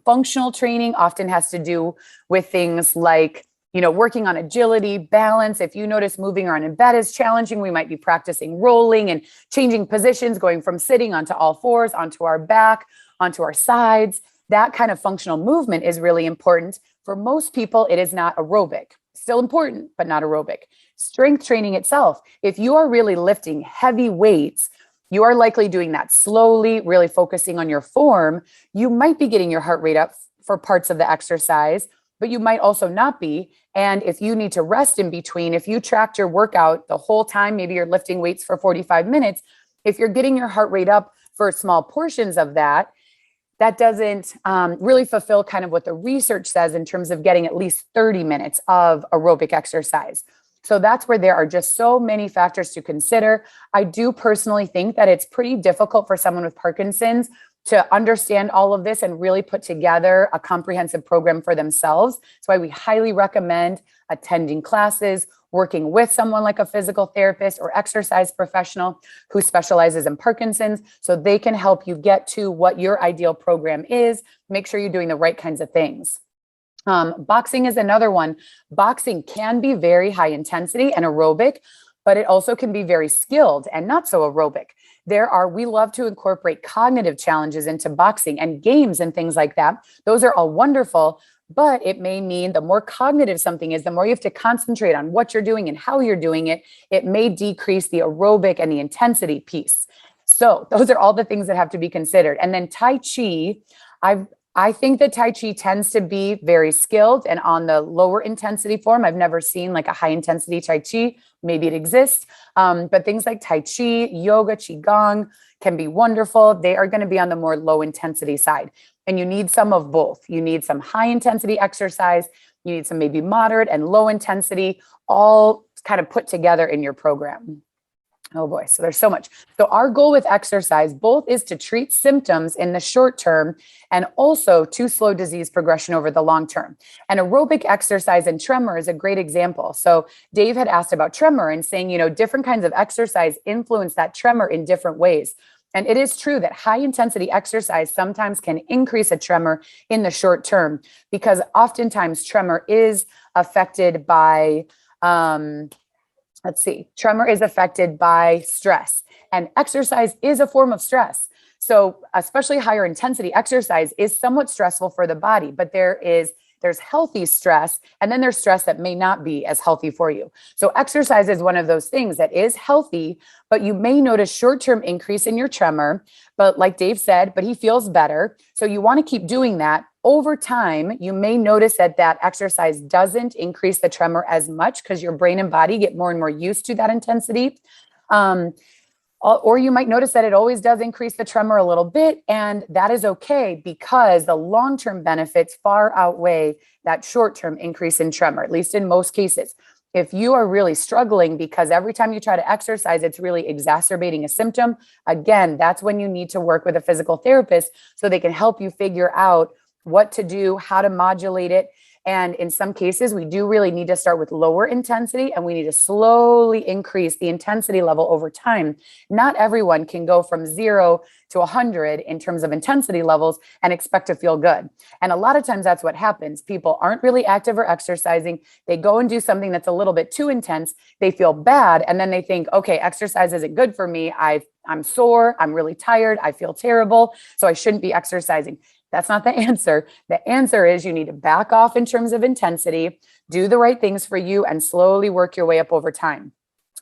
Speaker 2: Functional training often has to do with things like, working on agility, balance. If you notice moving around in bed is challenging, we might be practicing rolling and changing positions, going from sitting onto all fours, onto our back, onto our sides. That kind of functional movement is really important. For most people, it is not aerobic. Still important, but not aerobic. Strength training itself, if you are really lifting heavy weights, you are likely doing that slowly, really focusing on your form. You might be getting your heart rate up for parts of the exercise, but you might also not be. And if you need to rest in between, if you tracked your workout the whole time, maybe you're lifting weights for 45 minutes, if you're getting your heart rate up for small portions of that, that doesn't really fulfill kind of what the research says in terms of getting at least 30 minutes of aerobic exercise. So that's where there are just so many factors to consider. I do personally think that it's pretty difficult for someone with Parkinson's to understand all of this and really put together a comprehensive program for themselves. That's why we highly recommend attending classes, working with someone like a physical therapist or exercise professional who specializes in Parkinson's, so they can help you get to what your ideal program is. Make sure you're doing the right kinds of things. Boxing is another one. Boxing can be very high intensity and aerobic, but it also can be very skilled and not so aerobic. We love to incorporate cognitive challenges into boxing and games and things like that. Those are all wonderful, but it may mean the more cognitive something is, the more you have to concentrate on what you're doing and how you're doing it. It may decrease the aerobic and the intensity piece. So those are all the things that have to be considered. And then Tai Chi, I think that Tai Chi tends to be very skilled and on the lower intensity form. I've never seen like a high intensity Tai Chi. Maybe it exists. But things like Tai Chi, yoga, Qigong can be wonderful. They are going to be on the more low intensity side. And you need some of both. You need some high intensity exercise. You need some maybe moderate and low intensity, all kind of put together in your program. Oh boy, so there's so much. So our goal with exercise both is to treat symptoms in the short term and also to slow disease progression over the long term. And aerobic exercise and tremor is a great example. So Dave had asked about tremor and saying, different kinds of exercise influence that tremor in different ways. And it is true that high intensity exercise sometimes can increase a tremor in the short term, because oftentimes tremor is affected by, tremor is affected by stress, and exercise is a form of stress. So especially higher intensity exercise is somewhat stressful for the body, but there's healthy stress, and then there's stress that may not be as healthy for you. So exercise is one of those things that is healthy, but you may notice short-term increase in your tremor, but like Dave said, but he feels better. So you want to keep doing that. Over time, you may notice that exercise doesn't increase the tremor as much because your brain and body get more and more used to that intensity. Or you might notice that it always does increase the tremor a little bit, and that is okay because the long-term benefits far outweigh that short-term increase in tremor, at least in most cases. If you are really struggling because every time you try to exercise, it's really exacerbating a symptom, again, that's when you need to work with a physical therapist so they can help you figure out what to do, how to modulate it. And in some cases, we do really need to start with lower intensity, and we need to slowly increase the intensity level over time. Not everyone can go from 0 to 100 in terms of intensity levels and expect to feel good. And a lot of times that's what happens. People aren't really active or exercising. They go and do something that's a little bit too intense. They feel bad. And then they think, okay, exercise isn't good for me. I'm sore. I'm really tired. I feel terrible. So I shouldn't be exercising. That's not the answer. The answer is you need to back off in terms of intensity, do the right things for you, and slowly work your way up over time.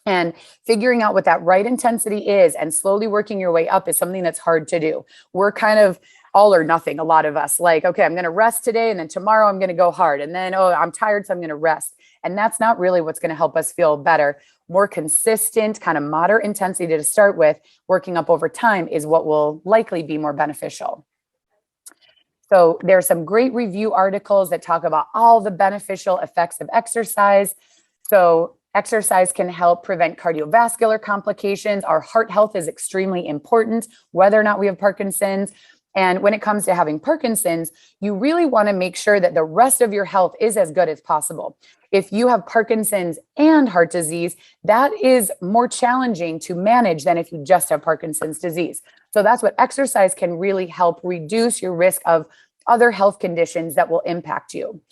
Speaker 2: And figuring out what that right intensity is and slowly working your way up is something that's hard to do. We're kind of all or nothing. A lot of us like, okay, I'm going to rest today, and then tomorrow I'm going to go hard. And then, oh, I'm tired, so I'm going to rest. And that's not really what's going to help us feel better. More consistent, kind of moderate intensity to start with, working up over time is what will likely be more beneficial. So there are some great review articles that talk about all the beneficial effects of exercise. So exercise can help prevent cardiovascular complications. Our heart health is extremely important, whether or not we have Parkinson's. And when it comes to having Parkinson's, you really want to make sure that the rest of your health is as good as possible. If you have Parkinson's and heart disease, that is more challenging to manage than if you just have Parkinson's disease. So that's what exercise can really help reduce your risk of other health conditions that will impact you.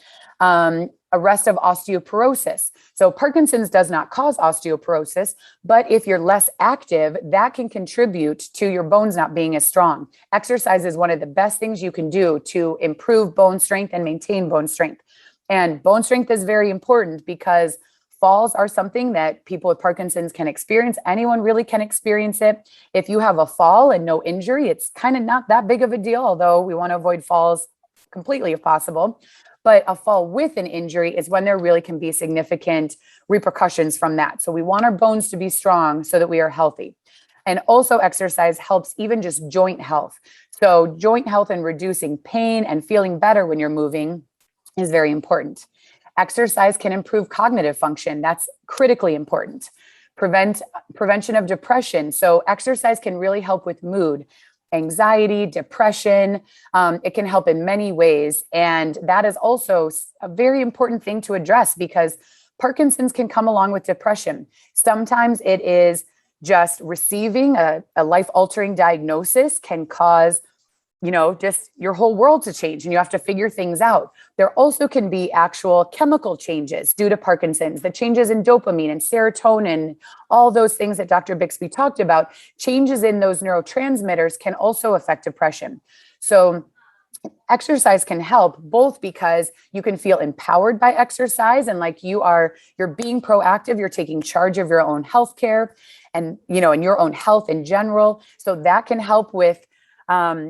Speaker 2: Arrest of osteoporosis. So Parkinson's does not cause osteoporosis, but if you're less active, that can contribute to your bones not being as strong. Exercise is one of the best things you can do to improve bone strength and maintain bone strength. And bone strength is very important because falls are something that people with Parkinson's can experience. Anyone really can experience it. If you have a fall and no injury, it's kind of not that big of a deal, although we want to avoid falls completely if possible. But a fall with an injury is when there really can be significant repercussions from that. So we want our bones to be strong so that we are healthy. And also exercise helps even just joint health. So joint health and reducing pain and feeling better when you're moving is very important. Exercise can improve cognitive function. That's critically important. Prevention of depression. So exercise can really help with mood, anxiety, depression. It can help in many ways. And that is also a very important thing to address because Parkinson's can come along with depression. Sometimes it is just receiving a life-altering diagnosis can cause, just your whole world to change and you have to figure things out. There also can be actual chemical changes due to Parkinson's, the changes in dopamine and serotonin, all those things that Dr. Bixby talked about. Changes in those neurotransmitters can also affect depression. So exercise can help both because you can feel empowered by exercise and like you're being proactive, you're taking charge of your own healthcare and, and your own health in general. So that can help with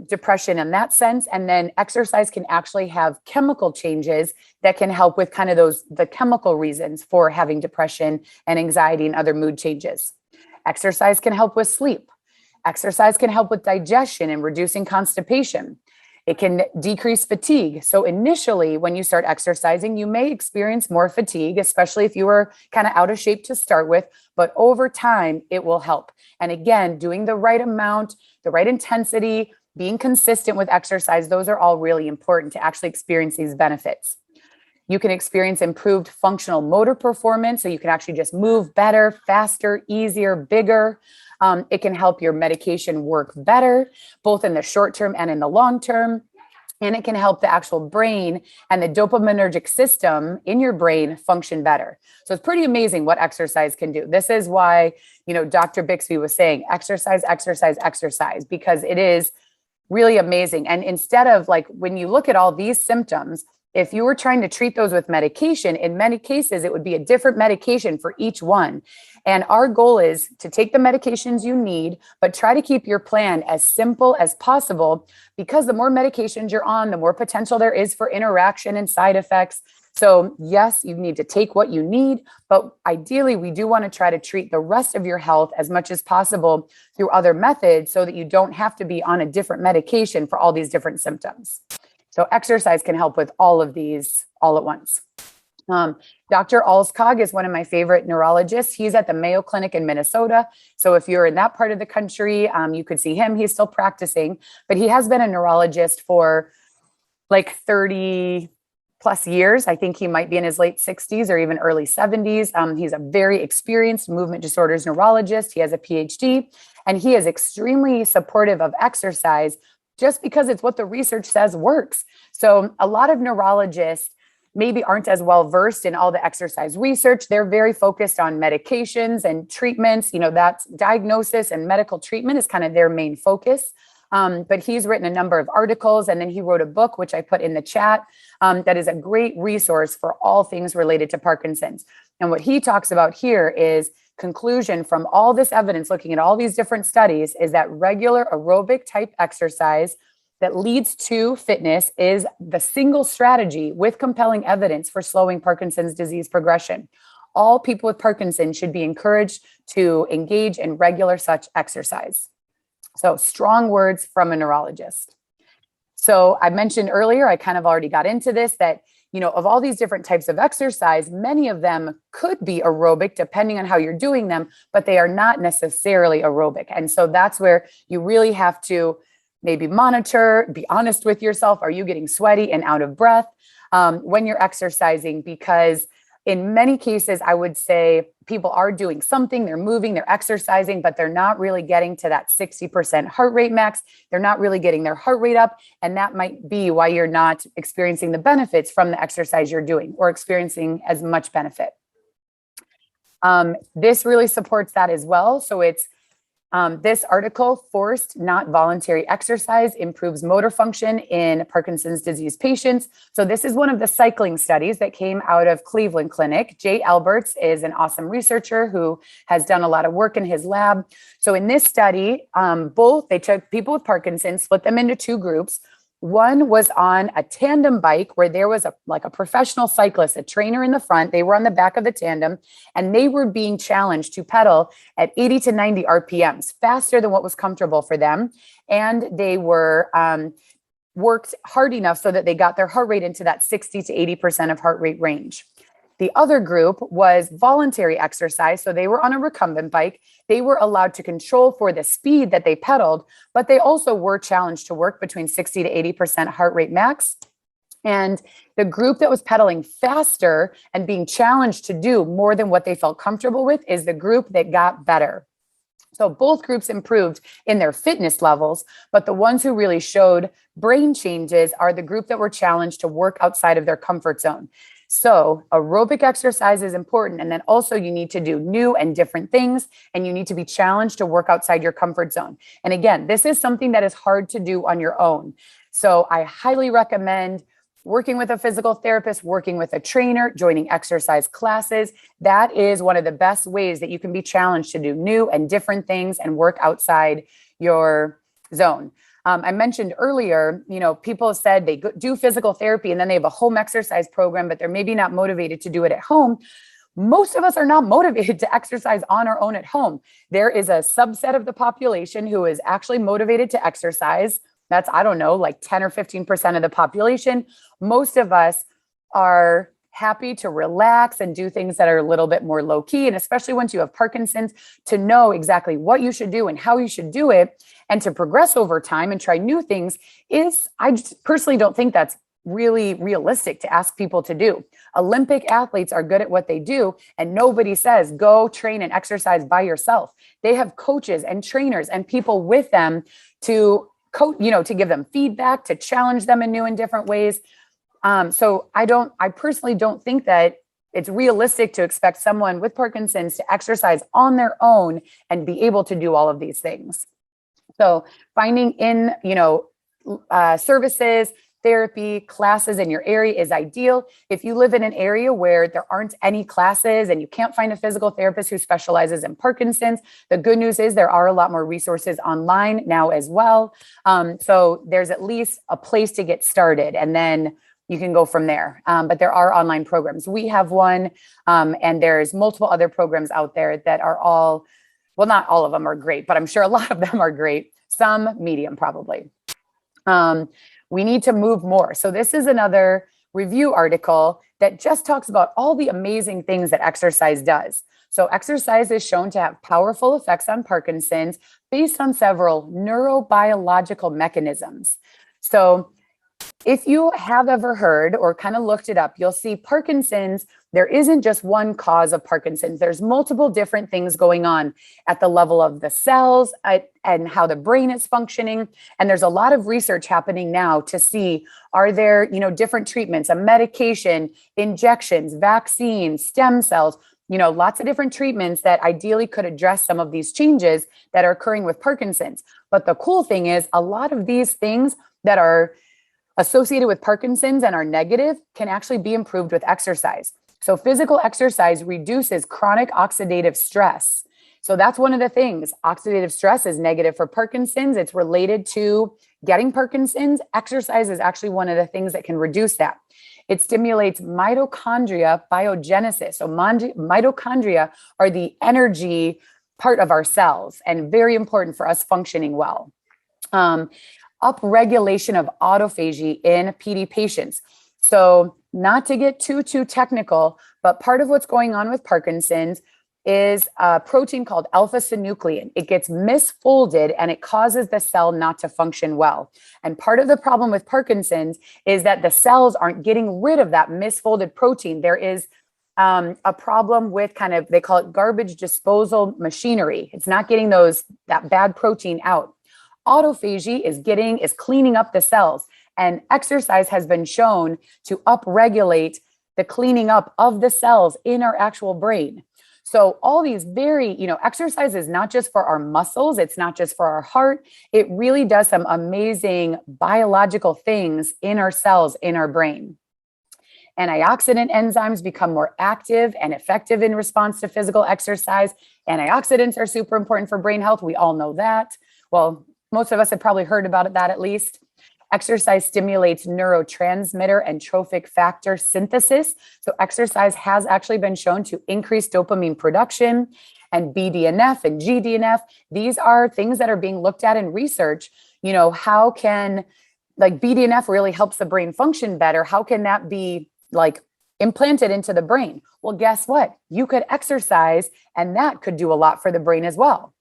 Speaker 2: depression in that sense. And then exercise can actually have chemical changes that can help with kind of the chemical reasons for having depression and anxiety and other mood changes. Exercise can help with sleep. Exercise can help with digestion and reducing constipation. It can decrease fatigue. So initially, when you start exercising, you may experience more fatigue, especially if you were kind of out of shape to start with, but over time, it will help. And again, doing the right amount, the right intensity, being consistent with exercise, those are all really important to actually experience these benefits. You can experience improved functional motor performance. So you can actually just move better, faster, easier, bigger. It can help your medication work better, both in the short term and in the long term. And it can help the actual brain and the dopaminergic system in your brain function better. So it's pretty amazing what exercise can do. This is why, Dr. Bixby was saying exercise, exercise, exercise, because it is really amazing. And instead of when you look at all these symptoms, if you were trying to treat those with medication, in many cases, it would be a different medication for each one. And our goal is to take the medications you need, but try to keep your plan as simple as possible, because the more medications you're on, the more potential there is for interaction and side effects. So yes, you need to take what you need, but ideally we do want to try to treat the rest of your health as much as possible through other methods so that you don't have to be on a different medication for all these different symptoms. So exercise can help with all of these all at once. Dr. Alskog is one of my favorite neurologists. He's at the Mayo Clinic in Minnesota. So if you're in that part of the country, you could see him. He's still practicing, but he has been a neurologist for 30 plus years. I think he might be in his late 60s or even early 70s. He's a very experienced movement disorders neurologist. He has a PhD, and he is extremely supportive of exercise just because it's what the research says works. So a lot of neurologists maybe aren't as well versed in all the exercise research. They're very focused on medications and treatments. That's diagnosis and medical treatment is kind of their main focus. But he's written a number of articles, and then he wrote a book, which I put in the chat, that is a great resource for all things related to Parkinson's. And what he talks about here is conclusion from all this evidence, looking at all these different studies, is that regular aerobic type exercise that leads to fitness is the single strategy with compelling evidence for slowing Parkinson's disease progression. All people with Parkinson's should be encouraged to engage in regular such exercise. So strong words from a neurologist. So I mentioned earlier, I kind of already got into this, that, you know, of all these different types of exercise, many of them could be aerobic depending on how you're doing them, but they are not necessarily aerobic. And so that's where you really have to maybe monitor, be honest with yourself. Are you getting sweaty and out of breath when you're exercising? Because in many cases, I would say people are doing something, they're moving, they're exercising, but they're not really getting to that 60% heart rate max. They're not really getting their heart rate up. And that might be why you're not experiencing the benefits from the exercise you're doing or experiencing as much benefit. This really supports that as well. So it's this article, Forced Not Voluntary Exercise Improves Motor Function in Parkinson's Disease Patients. So this is one of the cycling studies that came out of Cleveland Clinic. Jay Alberts is an awesome researcher who has done a lot of work in his lab. So in this study, they took people with Parkinson's, split them into two groups. One was on a tandem bike where there was a professional cyclist, a trainer in the front. They were on the back of the tandem, and they were being challenged to pedal at 80 to 90 RPMs, faster than what was comfortable for them. And they were worked hard enough so that they got their heart rate into that 60 to 80% of heart rate range. The other group was voluntary exercise. So they were on a recumbent bike. They were allowed to control for the speed that they pedaled, but they also were challenged to work between 60 to 80% heart rate max. And the group that was pedaling faster and being challenged to do more than what they felt comfortable with is the group that got better. So both groups improved in their fitness levels, but the ones who really showed brain changes are the group that were challenged to work outside of their comfort zone. So aerobic exercise is important. And then also you need to do new and different things, and you need to be challenged to work outside your comfort zone. And again, this is something that is hard to do on your own. So I highly recommend working with a physical therapist, working with a trainer, joining exercise classes. That is one of the best ways that you can be challenged to do new and different things and work outside your zone. I mentioned earlier, you know, people said they do physical therapy and then they have a home exercise program, but they're maybe not motivated to do it at home. Most of us are not motivated to exercise on our own at home. There is a subset of the population who is actually motivated to exercise. That's, I don't know, like 10 or 15% of the population. Most of us are happy to relax and do things that are a little bit more low key. And especially once you have Parkinson's, to know exactly what you should do and how you should do it, and to progress over time and try new things I just personally don't think that's really realistic to ask people to do. Olympic athletes are good at what they do, and nobody says go train and exercise by yourself. They have coaches and trainers and people with them to to give them feedback, to challenge them in new and different ways. So I personally don't think that it's realistic to expect someone with Parkinson's to exercise on their own and be able to do all of these things. So finding in, services, therapy, classes in your area is ideal. If you live in an area where there aren't any classes and you can't find a physical therapist who specializes in Parkinson's, the good news is there are a lot more resources online now as well. So there's at least a place to get started, and then you can go from there. But there are online programs. We have one, and there's multiple other programs out there that are all, well, not all of them are great, but I'm sure a lot of them are great. Some medium, probably. We need to move more. So this is another review article that just talks about all the amazing things that exercise does. So exercise is shown to have powerful effects on Parkinson's based on several neurobiological mechanisms. So if you have ever heard or kind of looked it up, you'll see Parkinson's, there isn't just one cause of Parkinson's. There's multiple different things going on at the level of the cells and how the brain is functioning. And there's a lot of research happening now to see, are there, different treatments, a medication, injections, vaccines, stem cells, lots of different treatments that ideally could address some of these changes that are occurring with Parkinson's. But the cool thing is a lot of these things that are associated with Parkinson's and are negative can actually be improved with exercise. So physical exercise reduces chronic oxidative stress. So that's one of the things. Oxidative stress is negative for Parkinson's. It's related to getting Parkinson's, exercise is actually one of the things that can reduce that. It stimulates mitochondria biogenesis. So mitochondria are the energy part of our cells and very important for us functioning well. Upregulation of autophagy in PD patients. So not to get too technical, but part of what's going on with Parkinson's is a protein called alpha-synuclein. It gets misfolded and it causes the cell not to function well. And part of the problem with Parkinson's is that the cells aren't getting rid of that misfolded protein. There is a problem with kind of, they call it garbage disposal machinery. It's not getting that bad protein out. Autophagy is cleaning up the cells, and exercise has been shown to upregulate the cleaning up of the cells in our actual brain. So all these exercise is not just for our muscles, it's not just for our heart. It really does some amazing biological things in our cells, in our brain. Antioxidant enzymes become more active and effective in response to physical exercise. Antioxidants are super important for brain health. We all know that. Well, most of us have probably heard about that at least. Exercise stimulates neurotransmitter and trophic factor synthesis. So exercise has actually been shown to increase dopamine production, and BDNF and GDNF. These are things that are being looked at in research. How can BDNF really helps the brain function better? How can that be implanted into the brain? Well, guess what? You could exercise and that could do a lot for the brain as well.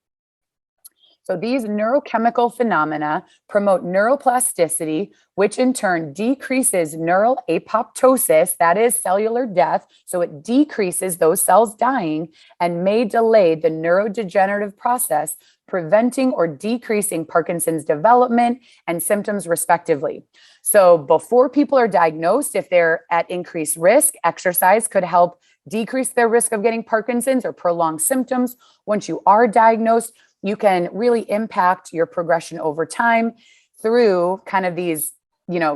Speaker 2: So these neurochemical phenomena promote neuroplasticity, which in turn decreases neural apoptosis, that is cellular death. So it decreases those cells dying and may delay the neurodegenerative process, preventing or decreasing Parkinson's development and symptoms respectively. So before people are diagnosed, if they're at increased risk, exercise could help decrease their risk of getting Parkinson's or prolonged symptoms. Once you are diagnosed, you can really impact your progression over time through kind of these,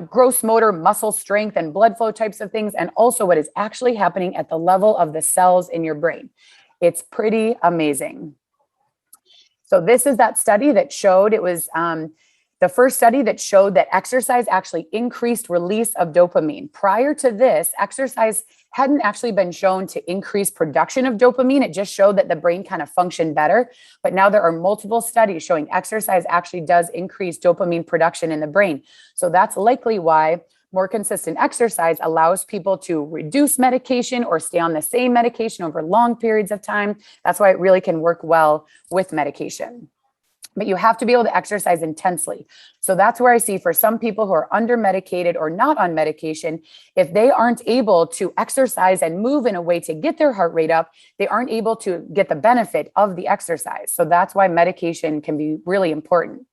Speaker 2: gross motor, muscle strength, and blood flow types of things, and also what is actually happening at the level of the cells in your brain. It's pretty amazing. So this is that study that showed, it was the first study that showed that exercise actually increased release of dopamine. Prior to this, exercise hadn't actually been shown to increase production of dopamine. It just showed that the brain kind of functioned better. But now there are multiple studies showing exercise actually does increase dopamine production in the brain. So that's likely why more consistent exercise allows people to reduce medication or stay on the same medication over long periods of time. That's why it really can work well with medication. But you have to be able to exercise intensely. So that's where I see for some people who are under medicated or not on medication, if they aren't able to exercise and move in a way to get their heart rate up, they aren't able to get the benefit of the exercise. So that's why medication can be really important.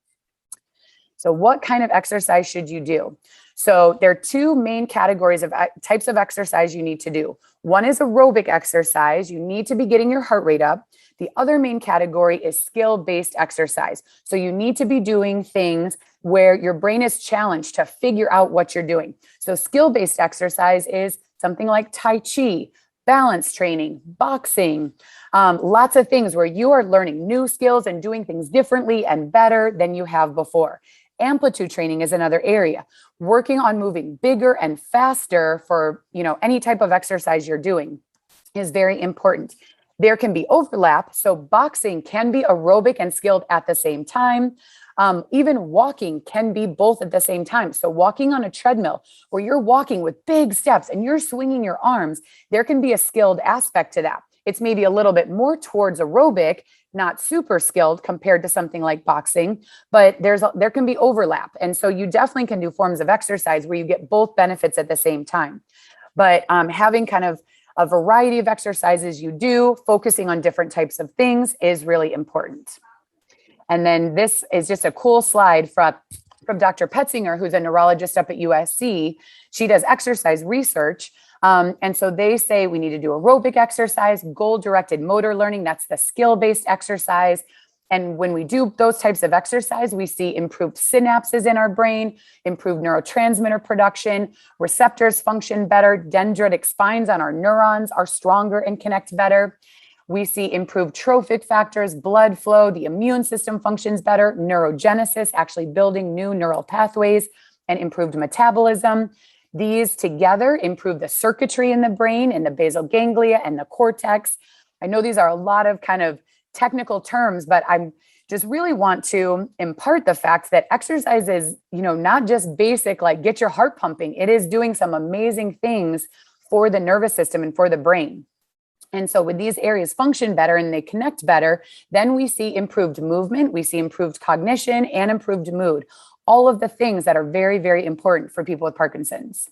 Speaker 2: So what kind of exercise should you do? So there are two main categories of types of exercise you need to do. One is aerobic exercise. You need to be getting your heart rate up. The other main category is skill-based exercise. So you need to be doing things where your brain is challenged to figure out what you're doing. So skill-based exercise is something like Tai Chi, balance training, boxing, lots of things where you are learning new skills and doing things differently and better than you have before. Amplitude training is another area. Working on moving bigger and faster for, any type of exercise you're doing is very important. There can be overlap. So boxing can be aerobic and skilled at the same time. Even walking can be both at the same time. So walking on a treadmill where you're walking with big steps and you're swinging your arms, there can be a skilled aspect to that. It's maybe a little bit more towards aerobic, not super skilled compared to something like boxing, but there can be overlap. And so you definitely can do forms of exercise where you get both benefits at the same time. But having kind of a variety of exercises you do, focusing on different types of things is really important. And then this is just a cool slide from Dr. Petzinger, who's a neurologist up at USC. She does exercise research. And so they say we need to do aerobic exercise, goal-directed motor learning. That's the skill-based exercise. And when we do those types of exercise, we see improved synapses in our brain, improved neurotransmitter production, receptors function better, dendritic spines on our neurons are stronger and connect better. We see improved trophic factors, blood flow, the immune system functions better, neurogenesis, actually building new neural pathways, and improved metabolism. These together improve the circuitry in the brain, in the basal ganglia and the cortex. I know these are a lot of kind of technical terms, but I'm just really want to impart the fact that exercise is, not just basic, like get your heart pumping. It is doing some amazing things for the nervous system and for the brain. And so when these areas function better and they connect better, then we see improved movement, we see improved cognition and improved mood. All of the things that are very, very important for people with Parkinson's.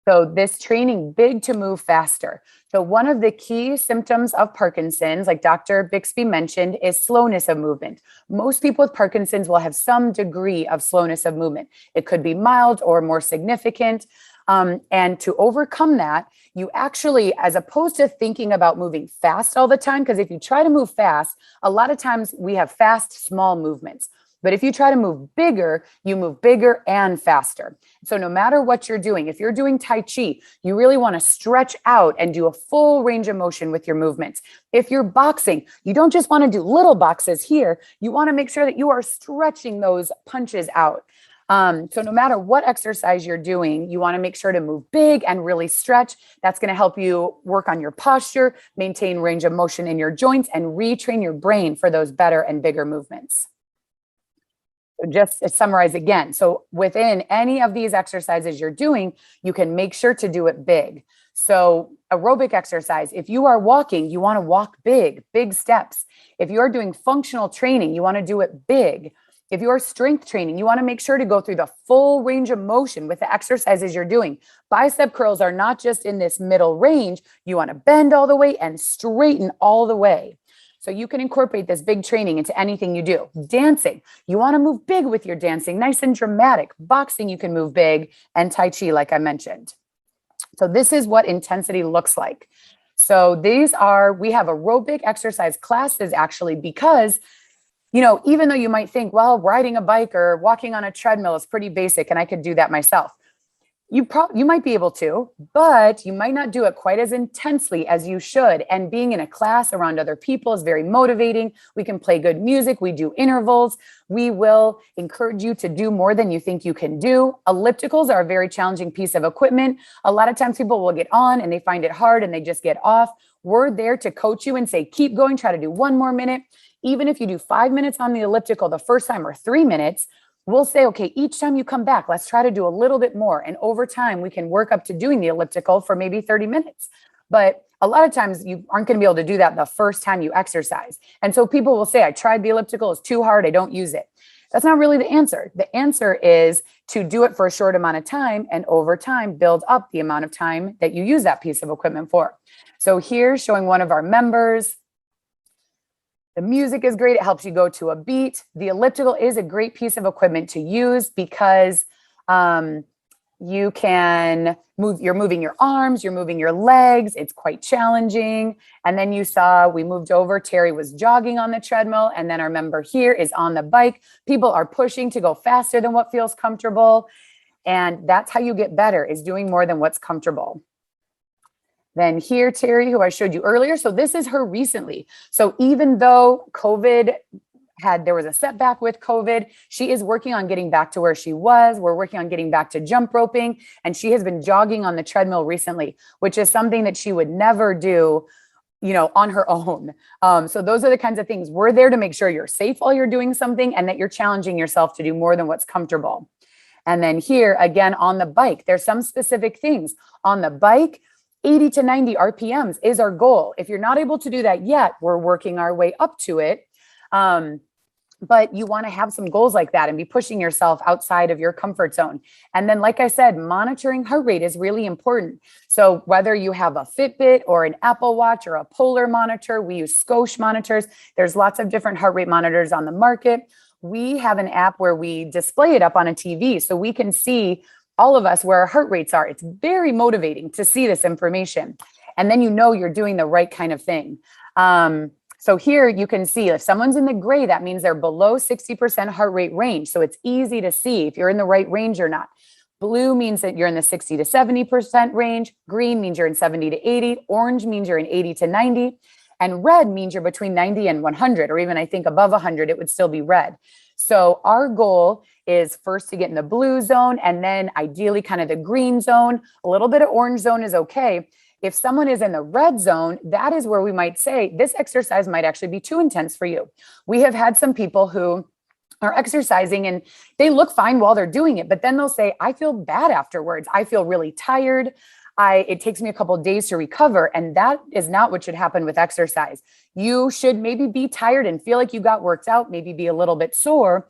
Speaker 2: So this training, big to move faster. So one of the key symptoms of Parkinson's, like Dr. Bixby mentioned, is slowness of movement. Most people with Parkinson's will have some degree of slowness of movement. It could be mild or more significant. And to overcome that, you actually, as opposed to thinking about moving fast all the time, because if you try to move fast, a lot of times we have fast, small movements. But if you try to move bigger, you move bigger and faster. So no matter what you're doing, if you're doing Tai Chi, you really want to stretch out and do a full range of motion with your movements. If you're boxing, you don't just want to do little boxes here. You want to make sure that you are stretching those punches out. So no matter what exercise you're doing, you want to make sure to move big and really stretch. That's going to help you work on your posture, maintain range of motion in your joints, and retrain your brain for those better and bigger movements. Just to summarize again, so within any of these exercises you're doing, you can make sure to do it big. So aerobic exercise, if you are walking, you want to walk big steps. If you're doing functional training, you want to do it big. If you're strength training, you want to make sure to go through the full range of motion with the exercises you're doing. Bicep curls are not just in this middle range. You want to bend all the way and straighten all the way. So you can incorporate this big training into anything you do. Dancing, you want to move big with your dancing, nice and dramatic. Boxing, you can move big, and Tai Chi, like I mentioned. So this is what intensity looks like. So we have aerobic exercise classes actually, because, even though you might think, well, riding a bike or walking on a treadmill is pretty basic and I could do that myself. You might be able to, but you might not do it quite as intensely as you should. And being in a class around other people is very motivating. We can play good music. We do intervals. We will encourage you to do more than you think you can do. Ellipticals are a very challenging piece of equipment. A lot of times people will get on and they find it hard and they just get off. We're there to coach you and say, keep going, try to do 1 more minute. Even if you do 5 minutes on the elliptical the first time or 3 minutes, we'll say, okay, each time you come back, let's try to do a little bit more. And over time, we can work up to doing the elliptical for maybe 30 minutes. But a lot of times you aren't going to be able to do that the first time you exercise. And so people will say, I tried the elliptical, it's too hard, I don't use it. That's not really the answer. The answer is to do it for a short amount of time and over time build up the amount of time that you use that piece of equipment for. So here's showing one of our members. The music is great. It helps you go to a beat. The elliptical is a great piece of equipment to use because you can you're moving your arms, you're moving your legs. It's quite challenging. And then you saw, we moved over, Terry was jogging on the treadmill. And then our member here is on the bike. People are pushing to go faster than what feels comfortable. And that's how you get better, is doing more than what's comfortable. Then here, Terry, who I showed you earlier. So this is her recently. So even though there was a setback with COVID, she is working on getting back to where she was. We're working on getting back to jump roping. And she has been jogging on the treadmill recently, which is something that she would never do, on her own. So those are the kinds of things. We're there to make sure you're safe while you're doing something and that you're challenging yourself to do more than what's comfortable. And then here, again, on the bike, there's some specific things. On the bike, 80 to 90 RPMs is our goal. If you're not able to do that yet, we're working our way up to it. But you want to have some goals like that and be pushing yourself outside of your comfort zone. And then, like I said, monitoring heart rate is really important. So whether you have a Fitbit or an Apple Watch or a Polar monitor, we use Scosh monitors. There's lots of different heart rate monitors on the market. We have an app where we display it up on a TV so we can see all of us where our heart rates are. It's very motivating to see this information. And then you're doing the right kind of thing. So here you can see if someone's in the gray, that means they're below 60% heart rate range. So it's easy to see if you're in the right range or not. Blue means that you're in the 60 to 70% range. Green means you're in 70 to 80. Orange means you're in 80 to 90. And red means you're between 90 and 100, or even I think above 100, it would still be red. So our goal is first to get in the blue zone, and then ideally kind of the green zone. A little bit of orange zone is okay. If someone is in the red zone, that is where we might say this exercise might actually be too intense for you. We have had some people who are exercising and they look fine while they're doing it, but then they'll say, I feel bad afterwards. I feel really tired. It takes me a couple of days to recover. And that is not what should happen with exercise. You should maybe be tired and feel like you got worked out, maybe be a little bit sore,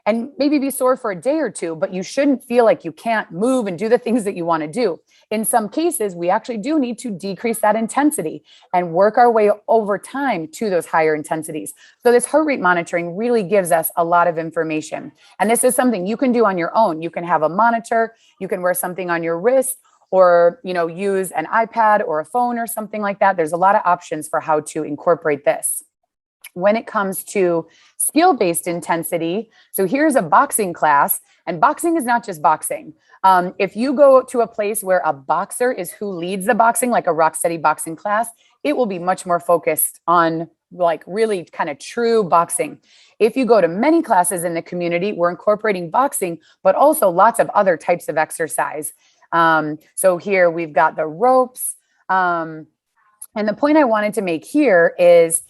Speaker 2: and maybe be sore for a day or two, but you shouldn't feel like you can't move and do the things that you want to do. In some cases, we actually do need to decrease that intensity and work our way over time to those higher intensities. So this heart rate monitoring really gives us a lot of information. And this is something you can do on your own. You can have a monitor, you can wear something on your wrist, or, use an iPad or a phone or something like that. There's a lot of options for how to incorporate this. When it comes to skill-based intensity, so here's a boxing class, and boxing is not just boxing. If you go to a place where a boxer is who leads the boxing, like a Rocksteady boxing class, it will be much more focused on like really kind of true boxing. If you go to many classes in the community, we're incorporating boxing, but also lots of other types of exercise. So here we've got the ropes. And the point I wanted to make here is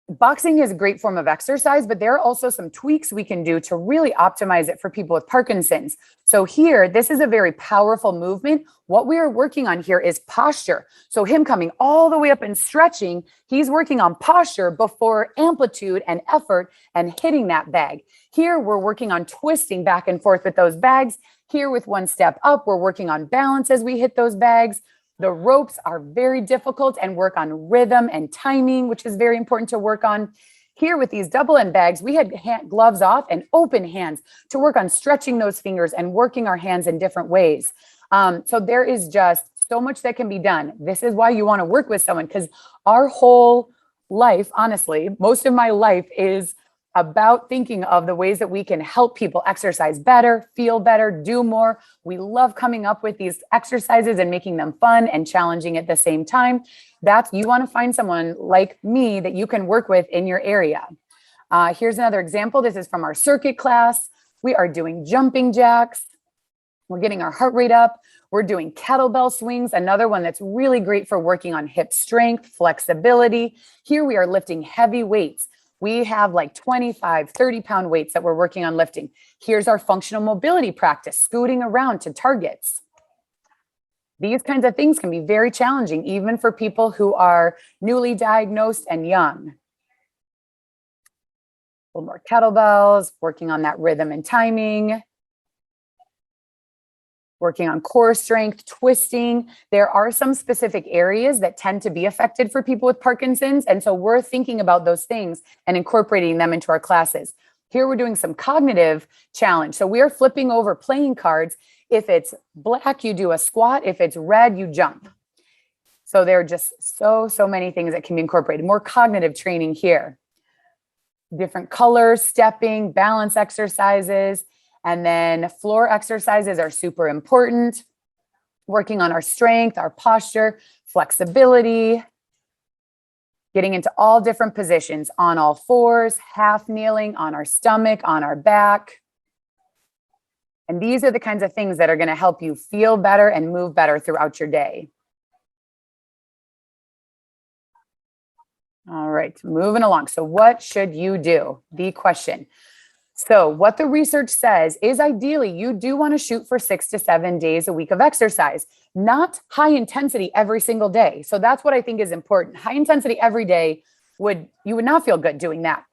Speaker 2: boxing is a great form of exercise, but there are also some tweaks we can do to really optimize it for people with Parkinson's. So here, this is a very powerful movement. What we are working on here is posture. So him coming all the way up and stretching, he's working on posture before amplitude and effort and hitting that bag. Here, we're working on twisting back and forth with those bags. Here with one step up, we're working on balance as we hit those bags. The ropes are very difficult and work on rhythm and timing, which is very important to work on. Here with these double end bags, we had gloves off and open hands to work on stretching those fingers and working our hands in different ways. So there is just so much that can be done. This is why you want to work with someone, because our whole life, honestly, most of my life is about thinking of the ways that we can help people exercise better, feel better, do more. We love coming up with these exercises and making them fun and challenging at the same time. You want to find someone like me that you can work with in your area. Here's another example. This is from our circuit class. We are doing jumping jacks. We're getting our heart rate up. We're doing kettlebell swings, another one that's really great for working on hip strength, flexibility. Here we are lifting heavy weights. We have like 25, 30-pound weights that we're working on lifting. Here's our functional mobility practice, scooting around to targets. These kinds of things can be very challenging, even for people who are newly diagnosed and young. A little more kettlebells, working on that rhythm and timing. Working on core strength, twisting. There are some specific areas that tend to be affected for people with Parkinson's. And so we're thinking about those things and incorporating them into our classes. Here we're doing some cognitive challenge. So we are flipping over playing cards. If it's black, you do a squat. If it's red, you jump. So there are just so many things that can be incorporated. More cognitive training here. Different colors, stepping, balance exercises. And then floor exercises are super important. Working on our strength, our posture, flexibility, getting into all different positions, on all fours, half kneeling, on our stomach, on our back. And these are the kinds of things that are going to help you feel better and move better throughout your day. All right, moving along. So what should you do? The question. So what the research says is ideally you do want to shoot for 6 to 7 days a week of exercise, not high intensity every single day. So that's what I think is important. High intensity every day you would not feel good doing that.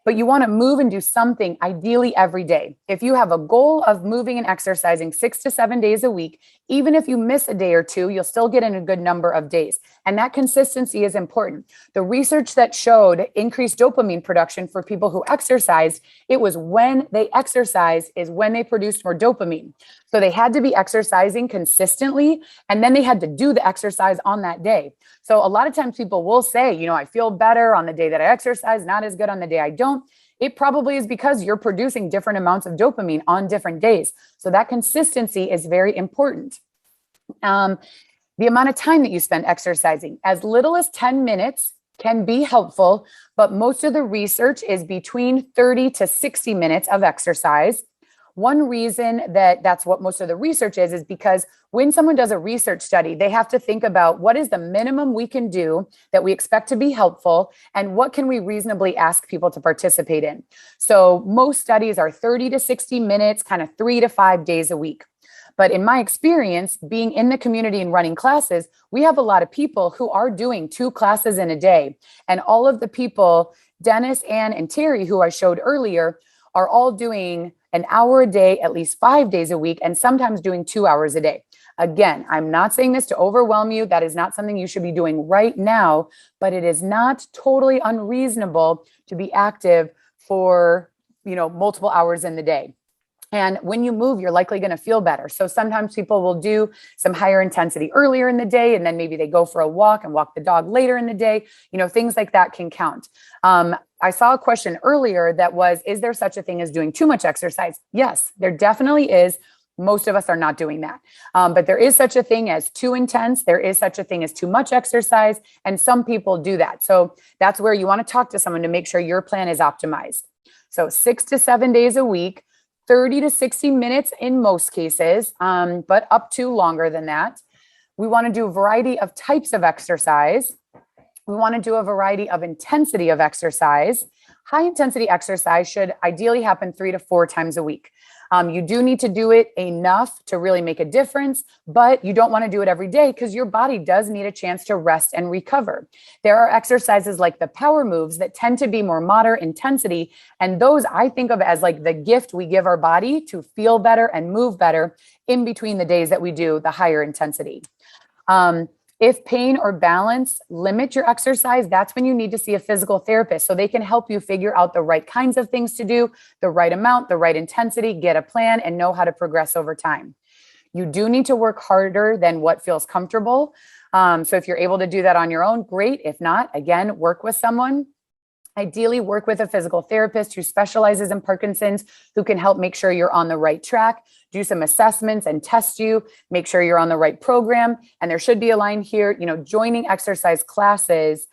Speaker 2: But you want to move and do something ideally every day. If you have a goal of moving and exercising 6 to 7 days a week, even if you miss a day or two, you'll still get in a good number of days. And that consistency is important. The research that showed increased dopamine production for people who exercised, it was when they exercised is when they produced more dopamine. So they had to be exercising consistently, and then they had to do the exercise on that day. So a lot of times people will say, I feel better on the day that I exercise, not as good on the day I don't. It probably is because you're producing different amounts of dopamine on different days. So that consistency is very important. The amount of time that you spend exercising, as little as 10 minutes can be helpful, but most of the research is between 30 to 60 minutes of exercise. One reason that that's what most of the research is because when someone does a research study, they have to think about what is the minimum we can do that we expect to be helpful, and what can we reasonably ask people to participate in. So most studies are 30 to 60 minutes, kind of 3 to 5 days a week. But in my experience, being in the community and running classes, we have a lot of people who are doing 2 classes in a day. And all of the people, Dennis, Ann, and Terry, who I showed earlier, are all doing an hour a day, at least 5 days a week, and sometimes doing 2 hours a day. Again, I'm not saying this to overwhelm you. That is not something you should be doing right now, but it is not totally unreasonable to be active for, multiple hours in the day. And when you move, you're likely going to feel better. So sometimes people will do some higher intensity earlier in the day, and then maybe they go for a walk and walk the dog later in the day. Things like that can count. I saw a question earlier that was, is there such a thing as doing too much exercise? Yes, there definitely is. Most of us are not doing that. But there is such a thing as too intense. There is such a thing as too much exercise. And some people do that. So that's where you want to talk to someone to make sure your plan is optimized. So 6 to 7 days a week, 30 to 60 minutes in most cases, but up to longer than that. We want to do a variety of types of exercise. We want to do a variety of intensity of exercise. High intensity exercise should ideally happen 3 to 4 times a week. You do need to do it enough to really make a difference, but you don't want to do it every day because your body does need a chance to rest and recover. There are exercises like the power moves that tend to be more moderate intensity. And those I think of as like the gift we give our body to feel better and move better in between the days that we do the higher intensity. If pain or balance limit your exercise, that's when you need to see a physical therapist so they can help you figure out the right kinds of things to do, the right amount, the right intensity, get a plan, and know how to progress over time. You do need to work harder than what feels comfortable. So if you're able to do that on your own, great. If not, again, work with someone. Ideally, work with a physical therapist who specializes in Parkinson's, who can help make sure you're on the right track, do some assessments and test you, make sure you're on the right program. And there should be a line here, joining exercise classes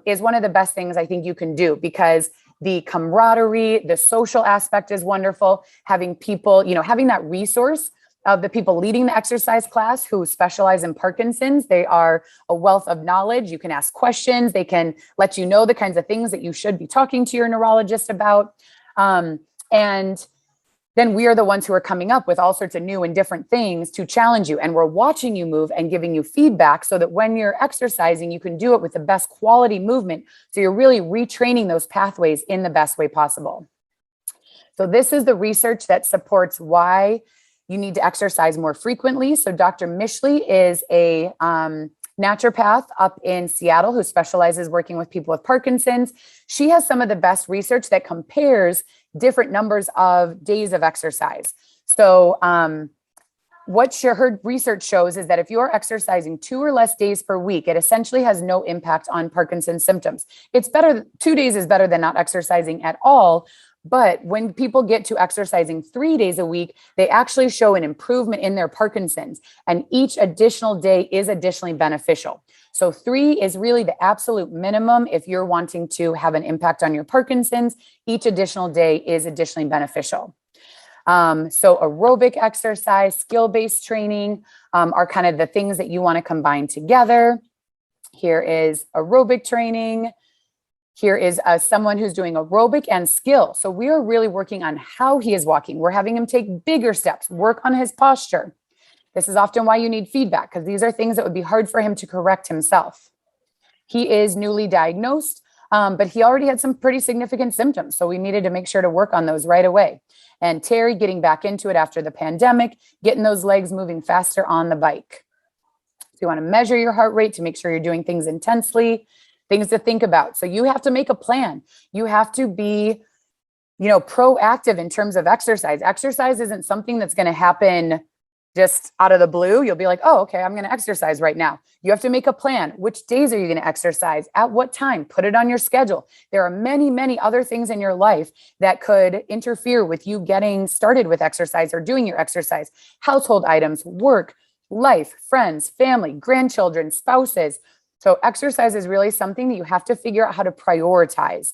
Speaker 2: is one of the best things I think you can do because the camaraderie, the social aspect is wonderful. Having people, having that resource of the people leading the exercise class who specialize in Parkinson's. They are a wealth of knowledge. You can ask questions. They can let you know the kinds of things that you should be talking to your neurologist about. And then we are the ones who are coming up with all sorts of new and different things to challenge you. And we're watching you move and giving you feedback so that when you're exercising, you can do it with the best quality movement. So you're really retraining those pathways in the best way possible. So this is the research that supports why you need to exercise more frequently. So Dr. Mishley is a naturopath up in Seattle who specializes working with people with Parkinson's. She has some of the best research that compares different numbers of days of exercise. So what her research shows is that if you're exercising 2 or less days per week, it essentially has no impact on Parkinson's symptoms. It's better, 2 days is better than not exercising at all. But when people get to exercising 3 days a week, they actually show an improvement in their Parkinson's, and each additional day is additionally beneficial. So 3 is really the absolute minimum if you're wanting to have an impact on your Parkinson's. Each additional day is additionally beneficial. So aerobic exercise, skill-based training are kind of the things that you want to combine together. Here is aerobic training. Here is someone who's doing aerobic and skill. So we are really working on how he is walking. We're having him take bigger steps, work on his posture. This is often why you need feedback, because these are things that would be hard for him to correct himself. He is newly diagnosed, but he already had some pretty significant symptoms. So we needed to make sure to work on those right away. And Terry getting back into it after the pandemic, getting those legs moving faster on the bike. So you want to measure your heart rate to make sure you're doing things intensely. Things to think about. So you have to make a plan. You have to be, proactive in terms of exercise. Exercise isn't something that's going to happen just out of the blue. You'll be like, oh, okay, I'm going to exercise right now. You have to make a plan. Which days are you going to exercise? At what time? Put it on your schedule. There are many, many other things in your life that could interfere with you getting started with exercise or doing your exercise. Household items, work, life, friends, family, grandchildren, spouses. So exercise is really something that you have to figure out how to prioritize.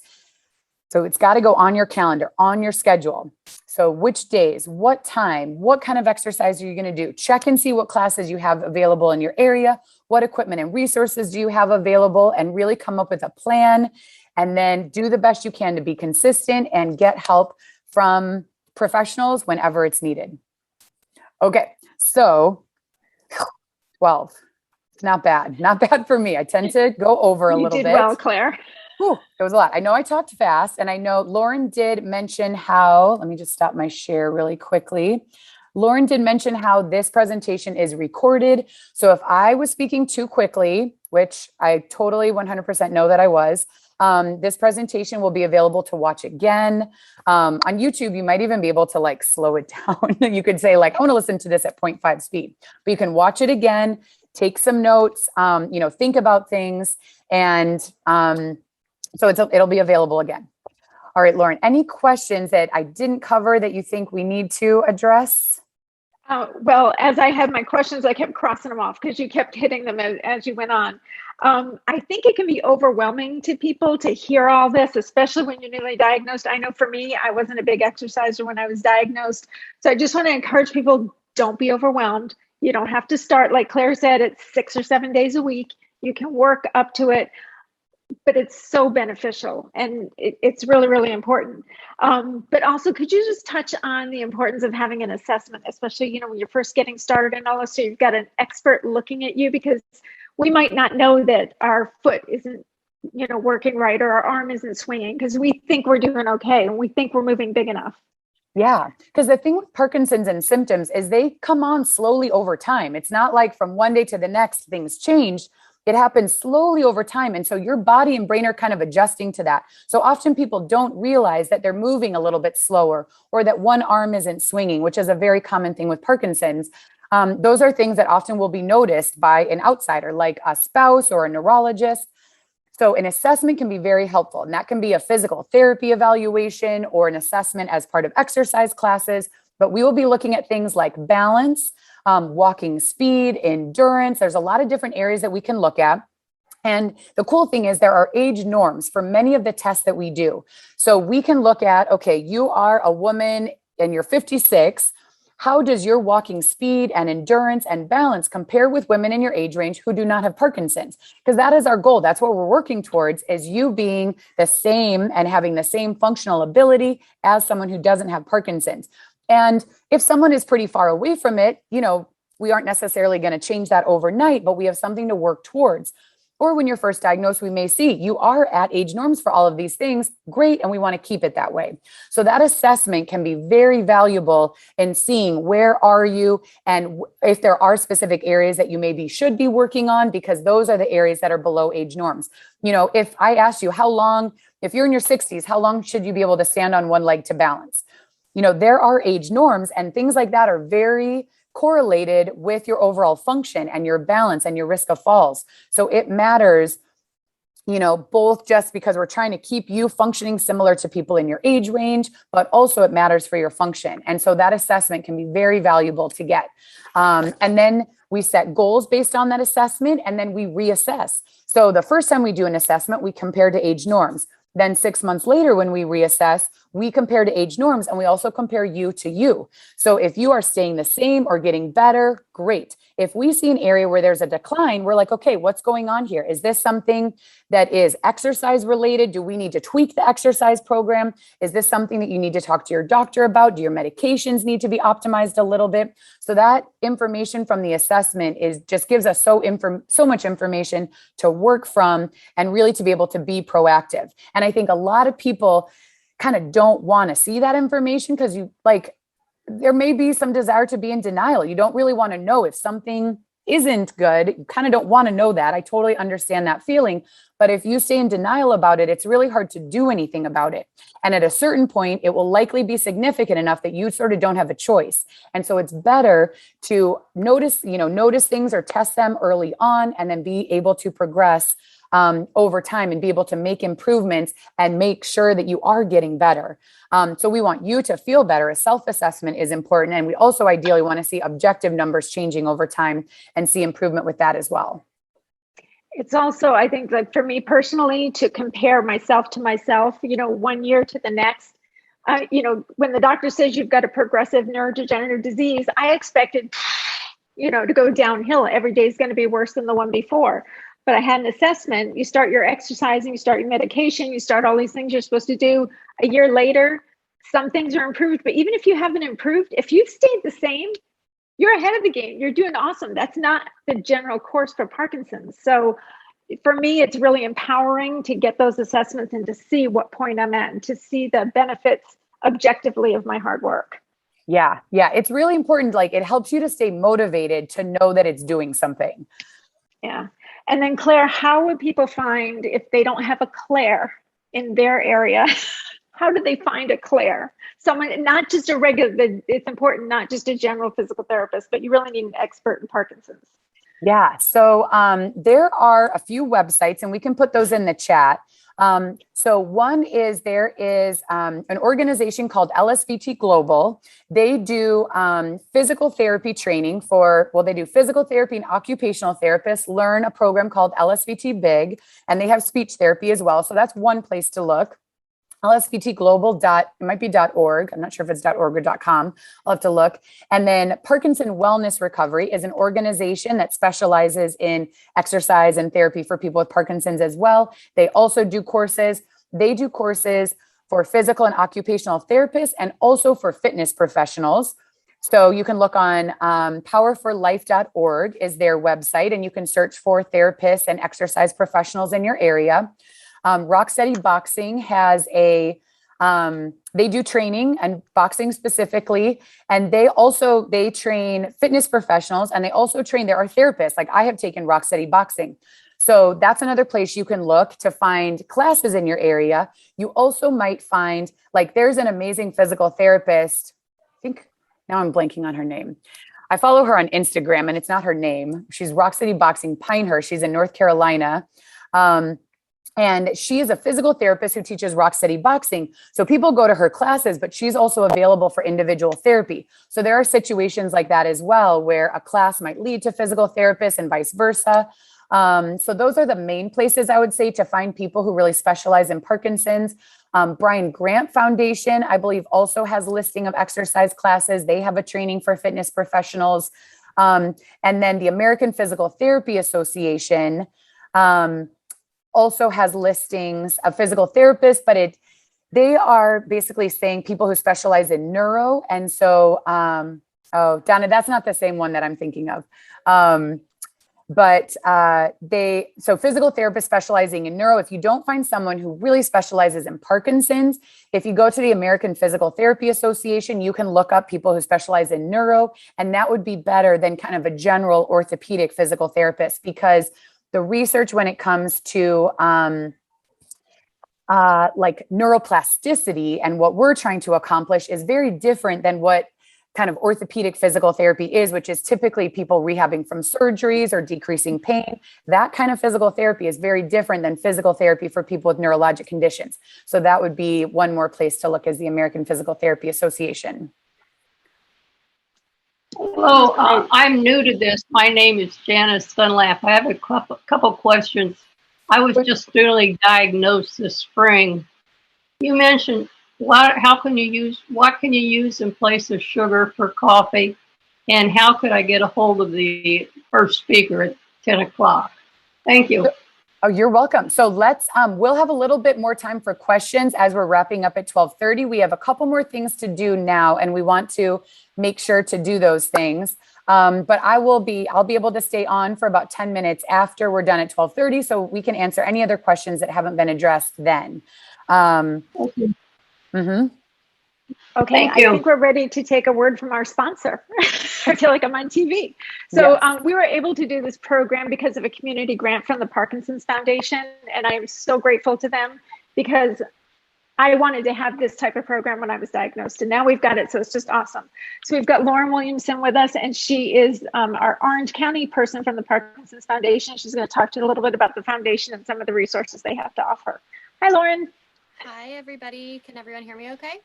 Speaker 2: So it's got to go on your calendar, on your schedule. So which days, what time, what kind of exercise are you going to do? Check and see what classes you have available in your area. What equipment and resources do you have available? And really come up with a plan, and then do the best you can to be consistent and get help from professionals whenever it's needed. Okay, so 12. It's not bad. Not bad for me. I tend to go over a little bit.
Speaker 1: You did well, Claire.
Speaker 2: Whew, it was a lot. I know I talked fast, and I know Lauren did mention how, let me just stop my share really quickly. Lauren did mention how this presentation is recorded. So if I was speaking too quickly, which I totally 100% know that I was, this presentation will be available to watch again. On YouTube, you might even be able to like slow it down. You could say like, I want to listen to this at 0.5 speed, but you can watch it again, take some notes, think about things, and so it'll be available again. All right, Lauren, any questions that I didn't cover that you think we need to address?
Speaker 1: Well, as I had my questions, I kept crossing them off because you kept hitting them as you went on. I think it can be overwhelming to people to hear all this, especially when you're newly diagnosed. I know for me, I wasn't a big exerciser when I was diagnosed. So I just want to encourage people, don't be overwhelmed. You don't have to start, like Claire said, it's 6 or 7 days a week. You can work up to it, but it's so beneficial, and it's really, really important. But also, could you just touch on the importance of having an assessment, especially, when you're first getting started and all this, so you've got an expert looking at you, because we might not know that our foot isn't, working right, or our arm isn't swinging, because we think we're doing okay and we think we're moving big enough.
Speaker 2: Yeah, because the thing with Parkinson's and symptoms is they come on slowly over time. It's not like from one day to the next things change. It happens slowly over time. And so your body and brain are kind of adjusting to that. So often people don't realize that they're moving a little bit slower, or that one arm isn't swinging, which is a very common thing with Parkinson's. Those are things that often will be noticed by an outsider, like a spouse or a neurologist. So an assessment can be very helpful, and that can be a physical therapy evaluation or an assessment as part of exercise classes. But we will be looking at things like balance, walking speed, endurance. There's a lot of different areas that we can look at. And the cool thing is there are age norms for many of the tests that we do. So we can look at, okay, you are a woman and you're 56. How does your walking speed and endurance and balance compare with women in your age range who do not have Parkinson's? Because that is our goal. That's what we're working towards, is you being the same and having the same functional ability as someone who doesn't have Parkinson's. And if someone is pretty far away from it, we aren't necessarily going to change that overnight, but we have something to work towards. Or when you're first diagnosed, we may see you are at age norms for all of these things. Great. And we want to keep it that way. So that assessment can be very valuable in seeing where are you, and if there are specific areas that you maybe should be working on, because those are the areas that are below age norms. If I asked you if you're in your 60s, how long should you be able to stand on one leg to balance? There are age norms, and things like that are very correlated with your overall function and your balance and your risk of falls. So it matters, both just because we're trying to keep you functioning similar to people in your age range, but also it matters for your function. And so that assessment can be very valuable to get. And then we set goals based on that assessment, and then we reassess. So the first time we do an assessment, we compare to age norms. Then 6 months later, when we reassess, we compare to age norms, and we also compare you to you. So if you are staying the same or getting better, great. If we see an area where there's a decline, we're like, okay, what's going on here? Is this something that is exercise related? Do we need to tweak the exercise program? Is this something that you need to talk to your doctor about? Do your medications need to be optimized a little bit? So that information from the assessment just gives us so much information to work from, and really to be able to be proactive. And I think a lot of people kind of don't want to see that information, because there may be some desire to be in denial. You don't really want to know if something isn't good. You kind of don't want to know that. I totally understand that feeling. But if you stay in denial about it, it's really hard to do anything about it. And at a certain point, it will likely be significant enough that you sort of don't have a choice. And so it's better to notice things or test them early on, and then be able to progress over time and be able to make improvements and make sure that you are getting better. So we want you to feel better. A self-assessment is important. And we also ideally want to see objective numbers changing over time and see improvement with that as well.
Speaker 1: It's also, I think, like for me personally, to compare myself to myself, 1 year to the next. When the doctor says you've got a progressive neurodegenerative disease, I expected, to go downhill. Every day is going to be worse than the one before. But I had an assessment. You start your exercising, you start your medication, you start all these things you're supposed to do. A year later, some things are improved. But even if you haven't improved, if you've stayed the same, you're ahead of the game. You're doing awesome. That's not the general course for Parkinson's. So for me, it's really empowering to get those assessments and to see what point I'm at and to see the benefits objectively of my hard work.
Speaker 2: Yeah. It's really important. Like, it helps you to stay motivated to know that it's doing something.
Speaker 1: Yeah. And then Claire, how would people find if they don't have a Claire in their area? How do they find a Claire? Someone, not just a regular, it's important, not just a general physical therapist, but you really need an expert in Parkinson's.
Speaker 2: Yeah. So there are a few websites, and we can put those in the chat. So one is, there is an organization called LSVT Global. They do physical therapy training they do physical therapy, and occupational therapists learn a program called LSVT Big, and they have speech therapy as well. So that's one place to look. LSVTglobal. It might be .org. I'm not sure if it's .org or .com. I'll have to look. And then Parkinson Wellness Recovery is an organization that specializes in exercise and therapy for people with Parkinson's as well. They also do courses. They do courses for physical and occupational therapists and also for fitness professionals. So you can look on powerforlife.org is their website, and you can search for therapists and exercise professionals in your area. Rocksteady Boxing has they do training and boxing specifically, and they train fitness professionals, and they also there are therapists. Like, I have taken Rocksteady Boxing. So that's another place you can look to find classes in your area. You also might find, like, there's an amazing physical therapist. I think now I'm blanking on her name. I follow her on Instagram, and it's not her name. She's Rocksteady Boxing Pinehurst. She's in North Carolina. And she is a physical therapist who teaches Rocksteady Boxing. So people go to her classes, but she's also available for individual therapy. So there are situations like that as well, where a class might lead to physical therapists and vice versa. So those are the main places I would say to find people who really specialize in Parkinson's. Brian Grant Foundation, I believe, also has a listing of exercise classes. They have a training for fitness professionals. And then the American Physical Therapy Association also has listings of physical therapists, but they are basically saying people who specialize in neuro. And so, Donna, that's not the same one that I'm thinking of. So physical therapists specializing in neuro. If you don't find someone who really specializes in Parkinson's, if you go to the American Physical Therapy Association, you can look up people who specialize in neuro, and that would be better than kind of a general orthopedic physical therapist, because the research when it comes to like neuroplasticity and what we're trying to accomplish is very different than what kind of orthopedic physical therapy is, which is typically people rehabbing from surgeries or decreasing pain. That kind of physical therapy is very different than physical therapy for people with neurologic conditions. So that would be one more place to look, as the American Physical Therapy Association.
Speaker 8: Hello, I'm new to this. My name is Janice Dunlap. I have a couple questions. I was just newly diagnosed this spring. You mentioned what can you use in place of sugar for coffee, and how could I get a hold of the first speaker at 10 o'clock? Thank you.
Speaker 2: Oh, you're welcome. So we'll have a little bit more time for questions as we're wrapping up at 12:30. We have a couple more things to do now, and we want to make sure to do those things. But I'll be able to stay on for about 10 minutes after we're done at 12:30, so we can answer any other questions that haven't been addressed then.
Speaker 1: Okay,
Speaker 8: Thank you.
Speaker 1: I think we're ready to take a word from our sponsor. I feel like I'm on TV. So
Speaker 2: Yes.
Speaker 1: We were able to do this program because of a community grant from the Parkinson's Foundation. And I am so grateful to them, because I wanted to have this type of program when I was diagnosed, and now we've got it. So it's just awesome. So we've got Lauren Williamson with us, and she is our Orange County person from the Parkinson's Foundation. She's going to talk to you a little bit about the foundation and some of the resources they have to offer. Hi, Lauren.
Speaker 9: Hi, everybody. Can everyone hear me okay?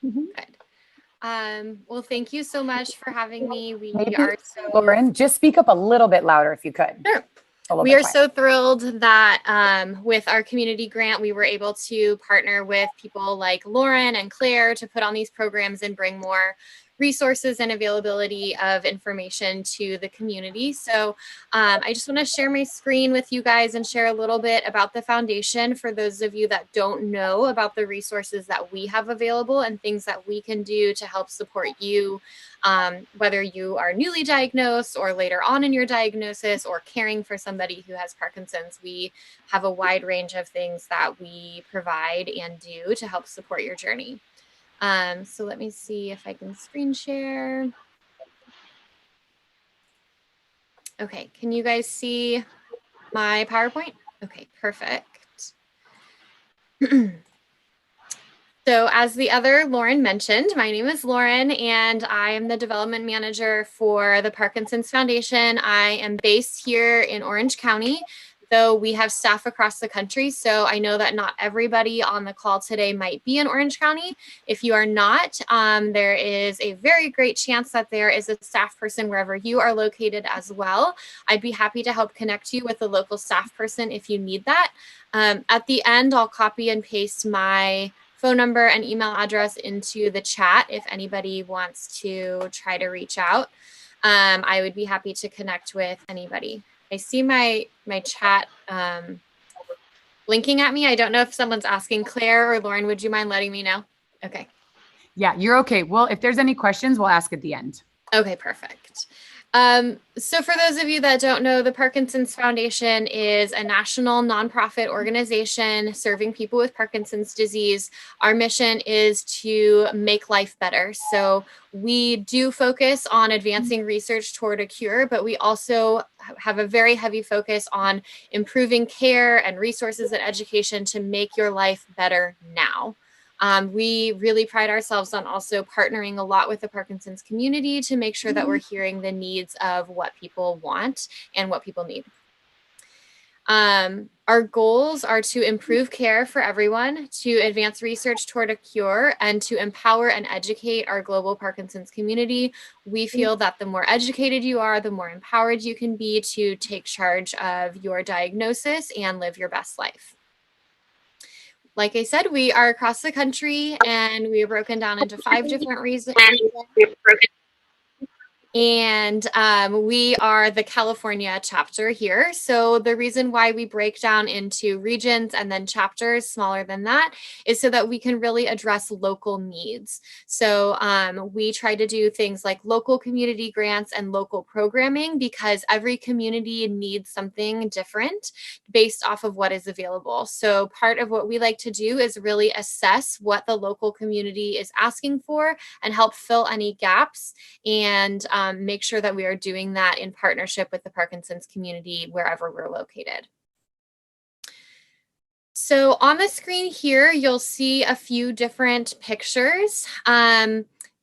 Speaker 1: Mm-hmm.
Speaker 9: Good. Well, thank you so much for having me. We
Speaker 2: Maybe,
Speaker 9: are so
Speaker 2: Lauren, just speak up a little bit louder if you could.
Speaker 9: Sure. We are so thrilled that with our community grant, we were able to partner with people like Lauren and Claire to put on these programs and bring more resources and availability of information to the community. So I just want to share my screen with you guys and share a little bit about the foundation for those of you that don't know about the resources that we have available and things that we can do to help support you, whether you are newly diagnosed or later on in your diagnosis or caring for somebody who has Parkinson's. We have a wide range of things that we provide and do to help support your journey. So let me see if I can screen share. Okay, can you guys see my PowerPoint? Okay, perfect. So as the other Lauren mentioned, my name is Lauren and I am the development manager for the Parkinson's Foundation. I am based here in Orange County, though we have staff across the country. So I know that not everybody on the call today might be in Orange County. If you are not, there is a very great chance that there is a staff person wherever you are located as well. I'd be happy to help connect you with a local staff person if you need that. At the end, I'll copy and paste my phone number and email address into the chat if anybody wants to try to reach out. I would be happy to connect with anybody. I see my chat blinking at me. I don't know if someone's asking. Claire or Lauren, would you mind letting me know? Okay.
Speaker 2: Yeah, you're okay. Well, if there's any questions, we'll ask at the end.
Speaker 9: Okay, perfect. So for those of you that don't know, the Parkinson's Foundation is a national nonprofit organization serving people with Parkinson's disease. Our mission is to make life better. So we do focus on advancing research toward a cure, but we also have a very heavy focus on improving care and resources and education to make your life better now. We really pride ourselves on also partnering a lot with the Parkinson's community to make sure that we're hearing the needs of what people want and what people need. Our goals are to improve care for everyone, to advance research toward a cure, and to empower and educate our global Parkinson's community. We feel that the more educated you are, the more empowered you can be to take charge of your diagnosis and live your best life. Like I said, we are across the country and we are broken down into 5 different regions. And we are the California chapter here. So the reason why we break down into regions and then chapters smaller than that is so that we can really address local needs. So we try to do things like local community grants and local programming because every community needs something different based off of what is available. So part of what we like to do is really assess what the local community is asking for and help fill any gaps and make sure that we are doing that in partnership with the Parkinson's community wherever we're located. So on the screen here, you'll see a few different pictures.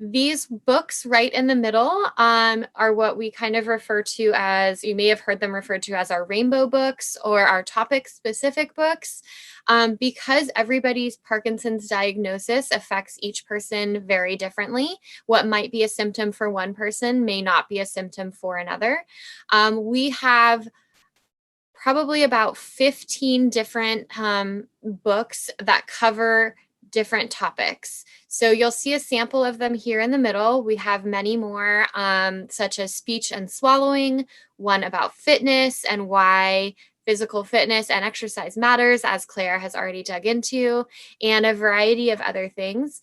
Speaker 9: These books right in the middle are what we kind of refer to as, you may have heard them referred to as our rainbow books or our topic specific books. Because everybody's Parkinson's diagnosis affects each person very differently. What might be a symptom for one person may not be a symptom for another. We have probably about 15 different books that cover different topics. So you'll see a sample of them here in the middle. We have many more, such as speech and swallowing, one about fitness and why physical fitness and exercise matters, as Claire has already dug into, and a variety of other things.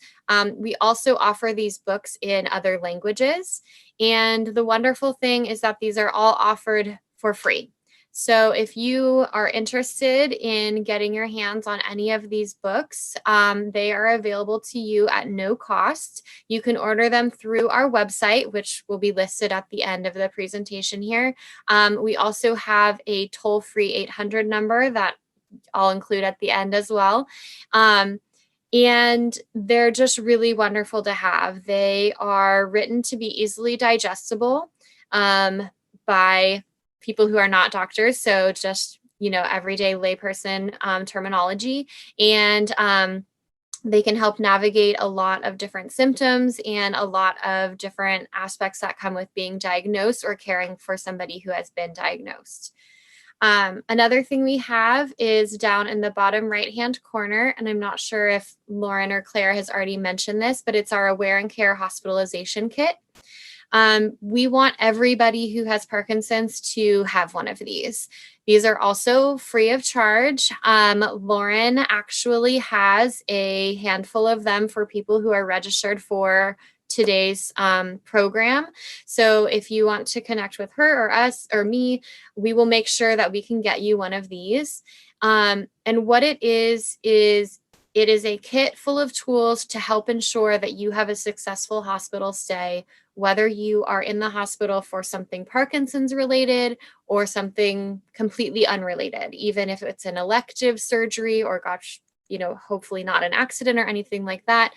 Speaker 9: We also offer these books in other languages. And the wonderful thing is that these are all offered for free. So if you are interested in getting your hands on any of these books, they are available to you at no cost. You can order them through our website, which will be listed at the end of the presentation here. We also have a toll-free 800 number that I'll include at the end as well. And they're just really wonderful to have. They are written to be easily digestible by people who are not doctors. So just, everyday layperson terminology. And they can help navigate a lot of different symptoms and a lot of different aspects that come with being diagnosed or caring for somebody who has been diagnosed. Another thing we have is down in the bottom right-hand corner, and I'm not sure if Lauren or Claire has already mentioned this, but it's our Aware and Care Hospitalization Kit. We want everybody who has Parkinson's to have one of these. These are also free of charge. Lauren actually has a handful of them for people who are registered for today's program. So if you want to connect with her or us or me, we will make sure that we can get you one of these. And what it is it is a kit full of tools to help ensure that you have a successful hospital stay, whether you are in the hospital for something Parkinson's related or something completely unrelated, even if it's an elective surgery or hopefully not an accident or anything like that.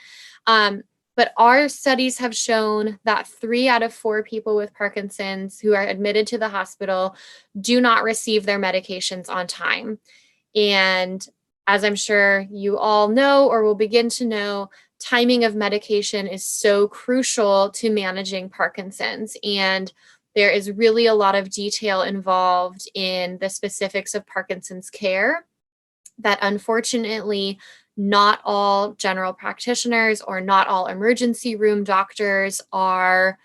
Speaker 9: But our studies have shown that 3 out of 4 people with Parkinson's who are admitted to the hospital do not receive their medications on time. And as I'm sure you all know or will begin to know, timing of medication is so crucial to managing Parkinson's. And there is really a lot of detail involved in the specifics of Parkinson's care that unfortunately not all general practitioners or not all emergency room doctors are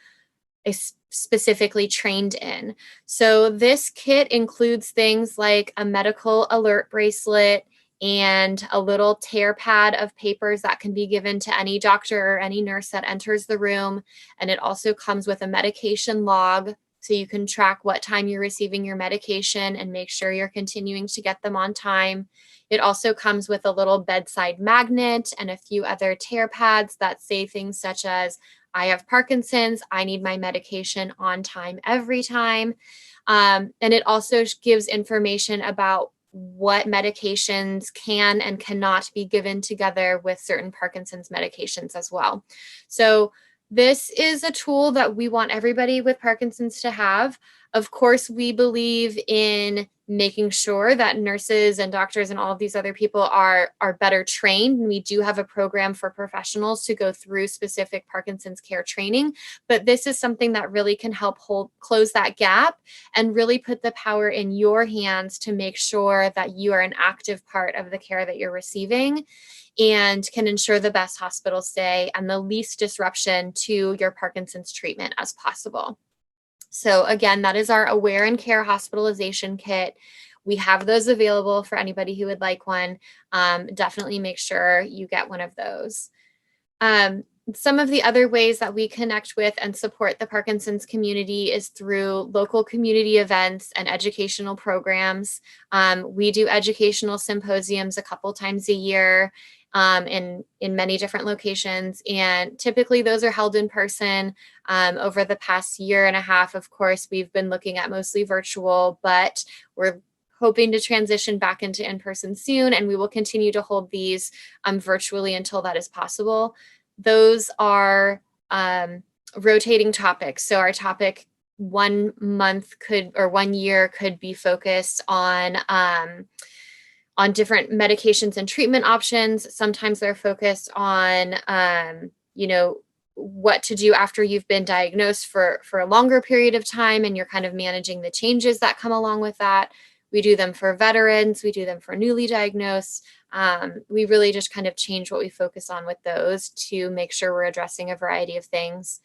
Speaker 9: specifically trained in. So this kit includes things like a medical alert bracelet and a little tear pad of papers that can be given to any doctor or any nurse that enters the room. And it also comes with a medication log, so you can track what time you're receiving your medication and make sure you're continuing to get them on time. It also comes with a little bedside magnet and a few other tear pads that say things such as, I have Parkinson's, I need my medication on time every time. And it also gives information about what medications can and cannot be given together with certain Parkinson's medications as well. So this is a tool that we want everybody with Parkinson's to have. Of course, we believe in making sure that nurses and doctors and all of these other people are better trained. And we do have a program for professionals to go through specific Parkinson's care training. But this is something that really can help close that gap and really put the power in your hands to make sure that you are an active part of the care that you're receiving and can ensure the best hospital stay and the least disruption to your Parkinson's treatment as possible. So again, that is our Aware and Care Hospitalization Kit. We have those available for anybody who would like one. Definitely make sure you get one of those. Some of the other ways that we connect with and support the Parkinson's community is through local community events and educational programs. We do educational symposiums a couple times a year in many different locations. And typically those are held in person. Over the past year and a half, of course, we've been looking at mostly virtual, but we're hoping to transition back into in-person soon. And we will continue to hold these virtually until that is possible. Those are rotating topics. So our topic 1 month could, or 1 year could be focused on different medications and treatment options. Sometimes they're focused on, what to do after you've been diagnosed for a longer period of time and you're kind of managing the changes that come along with that. We do them for veterans. We do them for newly diagnosed. We really just kind of change what we focus on with those to make sure we're addressing a variety of things.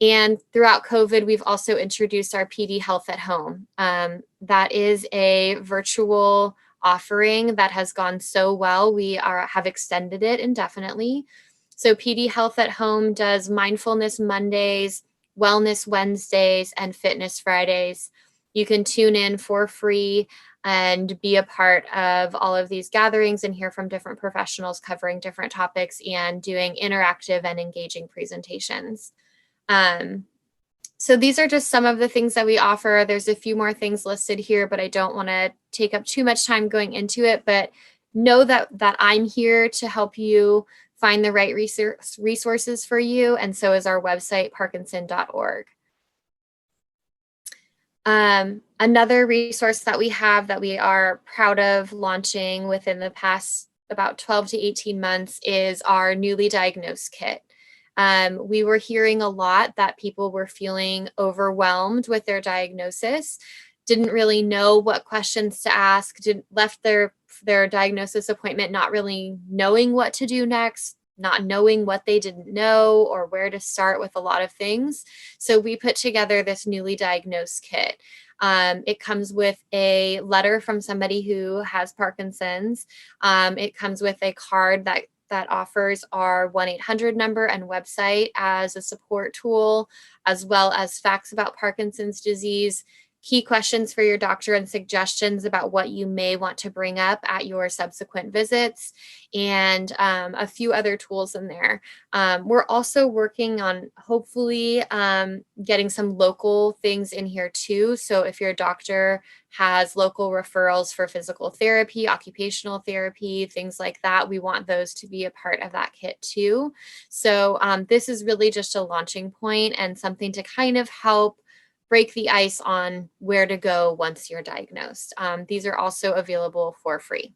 Speaker 9: And throughout COVID, we've also introduced our PD Health at Home. That is a virtual offering that has gone so well. We have extended it indefinitely. So PD Health at Home does Mindfulness Mondays, Wellness Wednesdays, and Fitness Fridays. You can tune in for free and be a part of all of these gatherings and hear from different professionals covering different topics and doing interactive and engaging presentations. So these are just some of the things that we offer. There's a few more things listed here, but I don't want to take up too much time going into it. But know that I'm here to help you find the right resources for you. And so is our website, parkinson.org. Another resource that we have that we are proud of launching within the past about 12 to 18 months is our newly diagnosed kit. We were hearing a lot that people were feeling overwhelmed with their diagnosis, didn't really know what questions to ask, left their diagnosis appointment not really knowing what to do next, not knowing what they didn't know or where to start with a lot of things. So we put together this newly diagnosed kit. It comes with a letter from somebody who has Parkinson's. It comes with a card that offers our 1-800 number and website as a support tool, as well as facts about Parkinson's disease, key questions for your doctor and suggestions about what you may want to bring up at your subsequent visits, and a few other tools in there. We're also working on hopefully getting some local things in here too. So if your doctor has local referrals for physical therapy, occupational therapy, things like that, we want those to be a part of that kit too. So this is really just a launching point and something to kind of help break the ice on where to go once you're diagnosed. These are also available for free.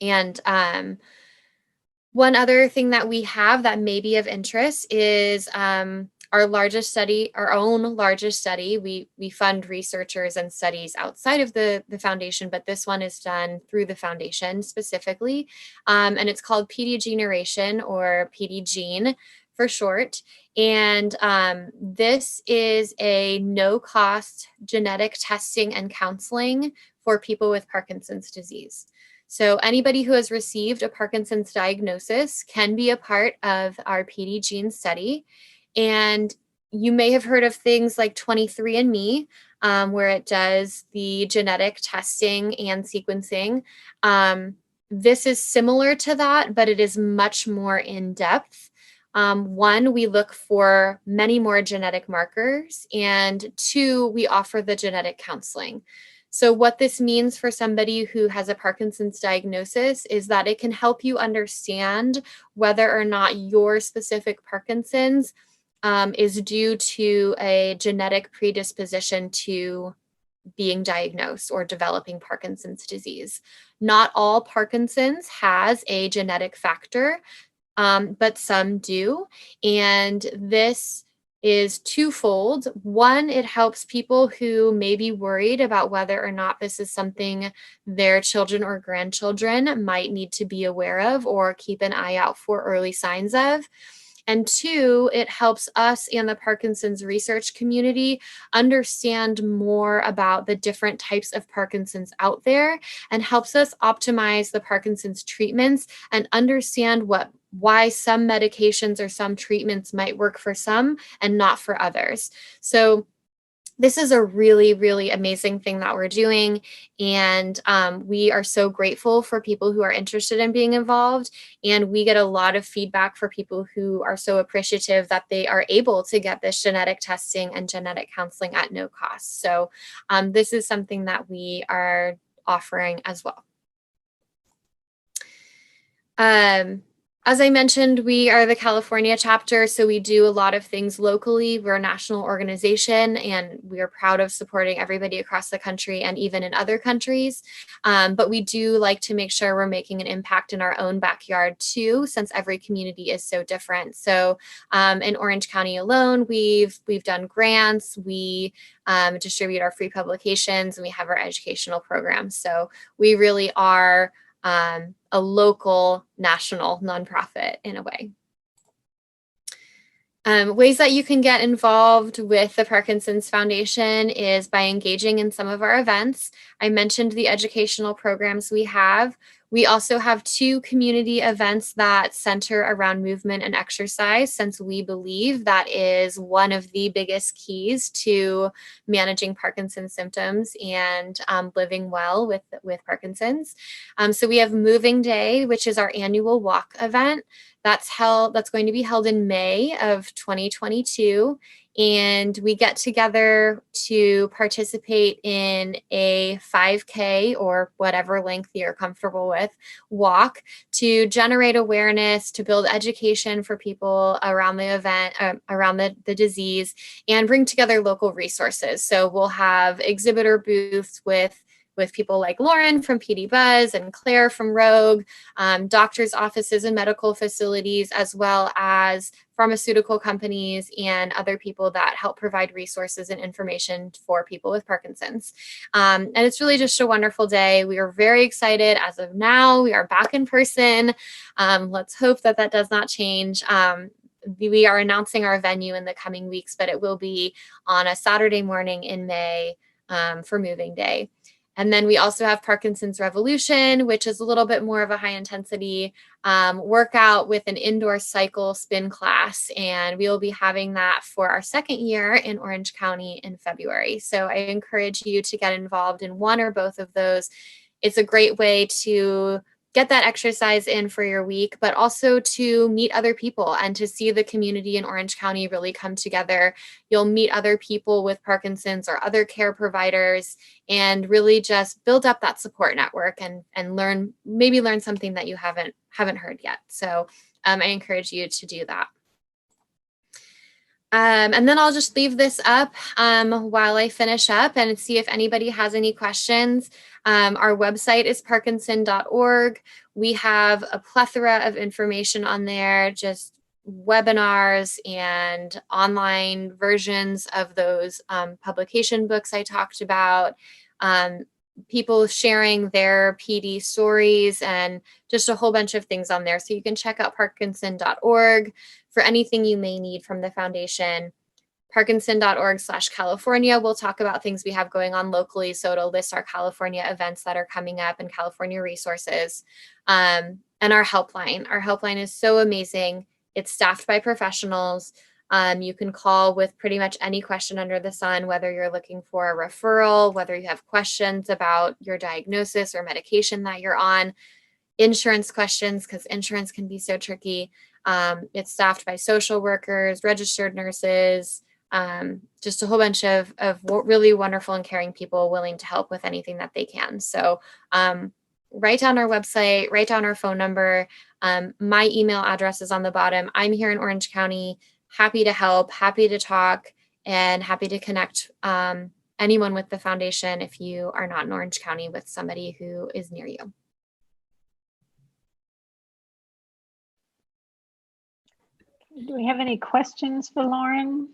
Speaker 9: And one other thing that we have that may be of interest is our own largest study. We fund researchers and studies outside of the foundation, but this one is done through the foundation specifically. And it's called PD Generation, or PD Gene for short. And this is a no-cost genetic testing and counseling for people with Parkinson's disease. So anybody who has received a Parkinson's diagnosis can be a part of our PD Gene study. And you may have heard of things like 23andMe, where it does the genetic testing and sequencing. This is similar to that, but it is much more in depth. One, we look for many more genetic markers, and two, we offer the genetic counseling. So what this means for somebody who has a Parkinson's diagnosis is that it can help you understand whether or not your specific Parkinson's is due to a genetic predisposition to being diagnosed or developing Parkinson's disease. Not all Parkinson's has a genetic factor, but some do. And this is twofold. One, it helps people who may be worried about whether or not this is something their children or grandchildren might need to be aware of or keep an eye out for early signs of. And two, it helps us and the Parkinson's research community understand more about the different types of Parkinson's out there, and helps us optimize the Parkinson's treatments and understand why some medications or some treatments might work for some and not for others. So this is a really, really amazing thing that we're doing. And we are so grateful for people who are interested in being involved. And we get a lot of feedback for people who are so appreciative that they are able to get this genetic testing and genetic counseling at no cost. So this is something that we are offering as well. As I mentioned, we are the California chapter, so we do a lot of things locally. We're a national organization, and we are proud of supporting everybody across the country and even in other countries. But we do like to make sure we're making an impact in our own backyard too, since every community is so different. So in Orange County alone, we've done grants, we distribute our free publications, and we have our educational programs. So we really are a local, national nonprofit in a way. Ways that you can get involved with the Parkinson's Foundation is by engaging in some of our events. I mentioned the educational programs we have. We also have 2 community events that center around movement and exercise, since we believe that is one of the biggest keys to managing Parkinson's symptoms and living well with Parkinson's. So we have Moving Day, which is our annual walk event. That's going to be held in May of 2022. and we get together to participate in a 5K or whatever length you're comfortable with walk to generate awareness, to build education for people around the event, around the disease, and bring together local resources. So we'll have exhibitor booths with people like Lauren from PD Buzz and Claire from Rogue, doctors' offices and medical facilities, as well as pharmaceutical companies and other people that help provide resources and information for people with Parkinson's. And it's really just a wonderful day. We are very excited. As of now, we are back in person. Let's hope that that does not change. We are announcing our venue in the coming weeks, but it will be on a Saturday morning in May for moving day. And then we also have Parkinson's Revolution, which is a little bit more of a high intensity workout with an indoor cycle spin class. And we will be having that for our second year in Orange County in February. So I encourage you to get involved in one or both of those. It's a great way to get that exercise in for your week, but also to meet other people and to see the community in Orange County really come together. You'll meet other people with Parkinson's or other care providers and really just build up that support network and maybe learn something that you haven't heard yet. So I encourage you to do that. And then I'll just leave this up while I finish up and see if anybody has any questions. Our website is parkinson.org. We have a plethora of information on there, just webinars and online versions of those publication books I talked about, people sharing their PD stories, and just a whole bunch of things on there. So you can check out parkinson.org for anything you may need from the foundation. Parkinson.org/California. We'll talk about things we have going on locally. So it'll list our California events that are coming up and California resources. And our helpline. Our helpline is so amazing. It's staffed by professionals. You can call with pretty much any question under the sun, whether you're looking for a referral, whether you have questions about your diagnosis or medication that you're on, insurance questions, because insurance can be so tricky. It's staffed by social workers, registered nurses, just a whole bunch of really wonderful and caring people willing to help with anything that they can. So write down our website, write down our phone number. My email address is on the bottom. I'm here in Orange County, happy to help, happy to talk, and happy to connect anyone with the foundation if you are not in Orange County with somebody who is near you.
Speaker 1: Do we have any questions for Lauren?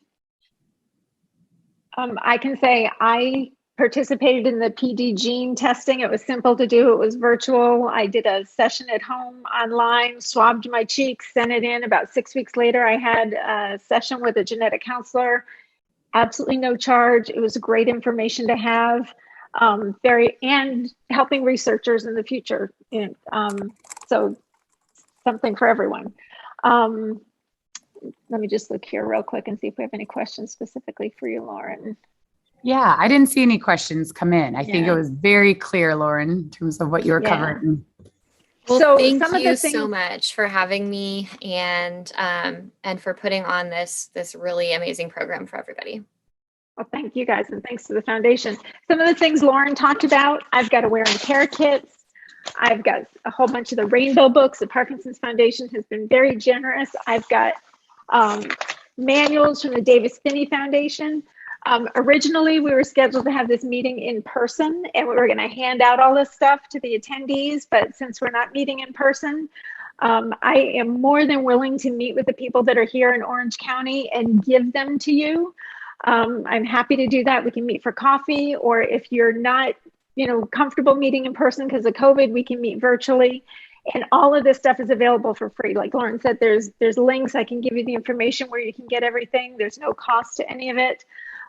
Speaker 1: I can say I participated in the PD gene testing. It was simple to do. It was virtual. I did a session at home online, swabbed my cheeks, sent it in. About 6 weeks later, I had a session with a genetic counselor. Absolutely no charge. It was great information to have. And helping researchers in the future. So something for everyone. Let me just look here real quick and see if we have any questions specifically for you, Lauren.
Speaker 2: Yeah, I didn't see any questions come in. I think it was very clear, Lauren, in terms of what you were covering.
Speaker 9: Well,
Speaker 1: so
Speaker 9: thank you so much for having me and for putting on this really amazing program for everybody.
Speaker 1: Well, thank you guys, and thanks to the foundation. Some of the things Lauren talked about, I've got a wear and tear kits. I've got a whole bunch of the rainbow books. The Parkinson's Foundation has been very generous. I've got manuals from the Davis Finney Foundation. Originally, we were scheduled to have this meeting in person, and we were going to hand out all this stuff to the attendees, but since we're not meeting in person, I am more than willing to meet with the people that are here in Orange County and give them to you. I'm happy to do that. We can meet for coffee, or if you're not, comfortable meeting in person because of COVID, we can meet virtually. And all of this stuff is available for free. Like Lauren said, there's links. I can give you the information where you can get everything. There's no cost to any of it.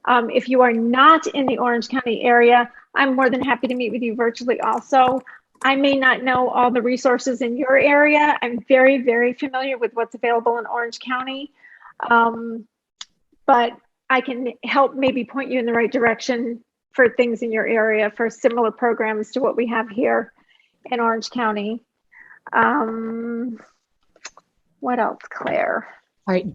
Speaker 1: If you are not in the Orange County area, I'm more than happy to meet with you virtually also. I may not know all the resources in your area. I'm very, very familiar with what's available in Orange County. But I can help maybe point you in the right direction for things in your area for similar programs to what we have here in Orange County. What else, Claire?
Speaker 2: All right.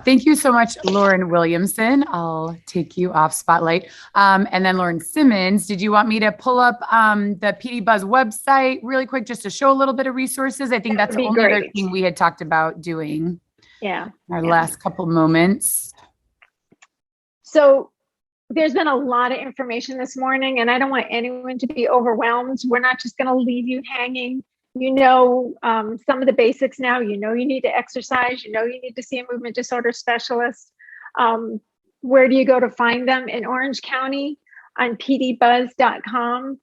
Speaker 2: Thank you so much, Lauren Williamson. I'll take you off spotlight. And then Lauren Simmons, did you want me to pull up the PD Buzz website really quick just to show a little bit of resources? I think that's the only other thing we had talked about doing.
Speaker 1: Yeah.
Speaker 2: Our last couple moments.
Speaker 1: So there's been a lot of information this morning, and I don't want anyone to be overwhelmed. We're not just going to leave you hanging. You know, some of the basics now. You know, you need to exercise. You know, you need to see a movement disorder specialist. Where do you go to find them? In Orange County on pdbuzz.com.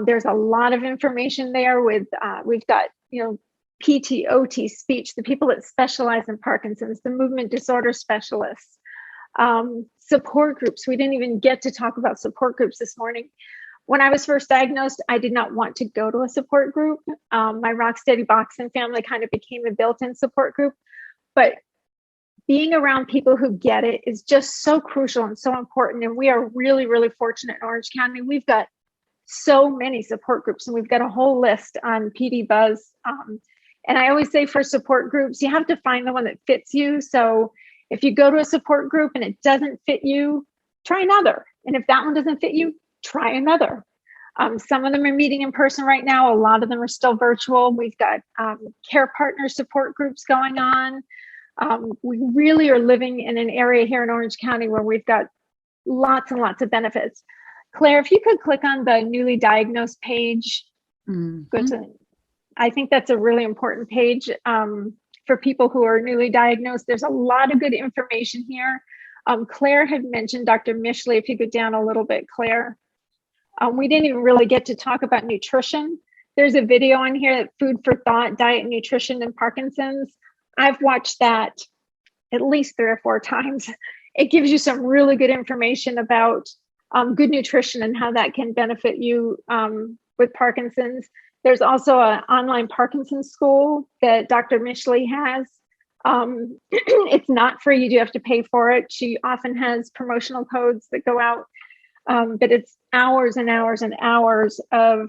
Speaker 1: There's a lot of information there with, we've got, you know, PT, OT, speech, the people that specialize in Parkinson's, the movement disorder specialists, support groups. We didn't even get to talk about support groups this morning. When I was first diagnosed, I did not want to go to a support group. My Rocksteady Boxing family kind of became a built-in support group, but being around people who get it is just so crucial and so important. And we are really, really fortunate in Orange County. We've got so many support groups, and we've got a whole list on PD Buzz. And I always say for support groups, you have to find the one that fits you. So if you go to a support group and it doesn't fit you, try another. And if that one doesn't fit you, try another. Some of them are meeting in person right now. A lot of them are still virtual. We've got care partner support groups going on. We really are living in an area here in Orange County where we've got lots and lots of benefits. Claire, if you could click on the newly diagnosed page, go to, I think that's a really important page for people who are newly diagnosed. There's a lot of good information here. Claire had mentioned Dr. Mishley. If you go down a little bit, Claire. We didn't even really get to talk about nutrition. There's a video on here, Food for Thought, Diet, Nutrition, and Parkinson's. I've watched that at least 3 or 4 times. It gives you some really good information about good nutrition and how that can benefit you with Parkinson's. There's also an online Parkinson's school that Dr. Mishley has. It's not free, you do have to pay for it. She often has promotional codes that go out, but it's hours and hours and hours of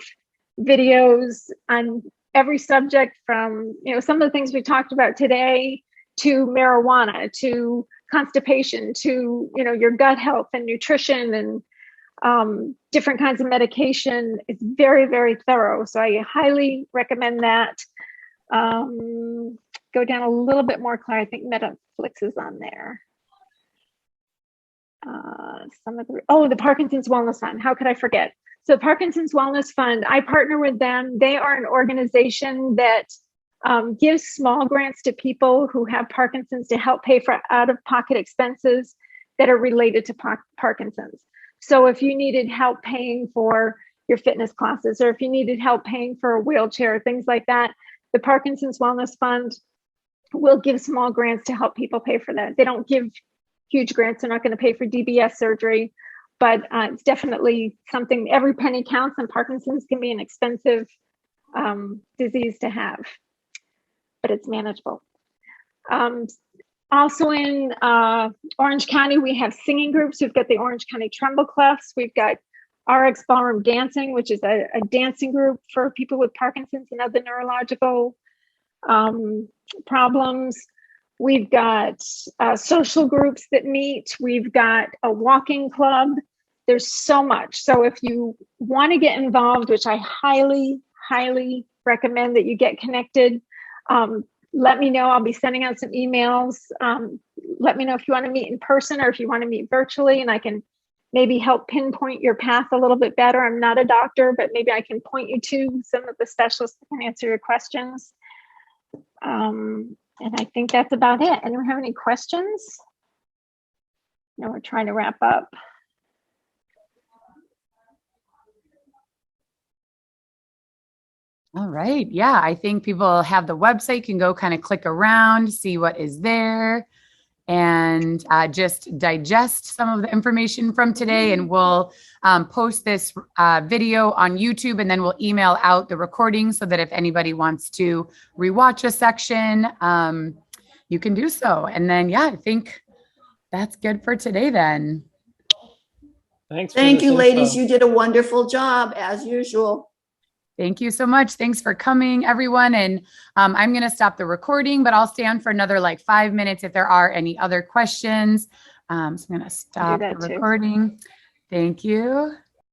Speaker 1: videos on every subject from, you know, some of the things we talked about today to marijuana, to constipation, to, you know, your gut health and nutrition and different kinds of medication. It's very, very thorough. So I highly recommend that. Go down a little bit more, Claire. I think Netflix is on there. The Parkinson's Wellness Fund. How could I forget? So Parkinson's Wellness Fund, I partner with them. They are an organization that gives small grants to people who have Parkinson's to help pay for out-of-pocket expenses that are related to Parkinson's. So if you needed help paying for your fitness classes, or if you needed help paying for a wheelchair, things like that, the Parkinson's Wellness Fund will give small grants to help people pay for that. They don't give huge grants. They're not going to pay for DBS surgery, but it's definitely something. Every penny counts, and Parkinson's can be an expensive disease to have, but it's manageable. Also in Orange County, we have singing groups. We've got the Orange County Tremble Clefs. We've got RX Ballroom Dancing, which is a dancing group for people with Parkinson's and other neurological problems. We've got social groups that meet. We've got a walking club. There's so much. So if you want to get involved, which I highly, highly recommend that you get connected, let me know. I'll be sending out some emails. Let me know if you want to meet in person or if you want to meet virtually, and I can maybe help pinpoint your path a little bit better. I'm not a doctor, but maybe I can point you to some of the specialists that can answer your questions. And I think that's about it. Anyone have any questions? No, we're trying to wrap up.
Speaker 2: All right. Yeah, I think people have the website, can go kind of click around, see what is there, and just digest some of the information from today. And we'll post this video on YouTube, and then we'll email out the recording so that if anybody wants to rewatch a section, you can do so. And then, yeah, I think that's good for today then.
Speaker 10: Thanks.
Speaker 7: Thank you, ladies. You did a wonderful job as usual.
Speaker 2: Thank you so much. Thanks for coming, everyone. And I'm going to stop the recording, but I'll stay on for another like 5 minutes if there are any other questions. So I'm going to stop the recording. Thank you.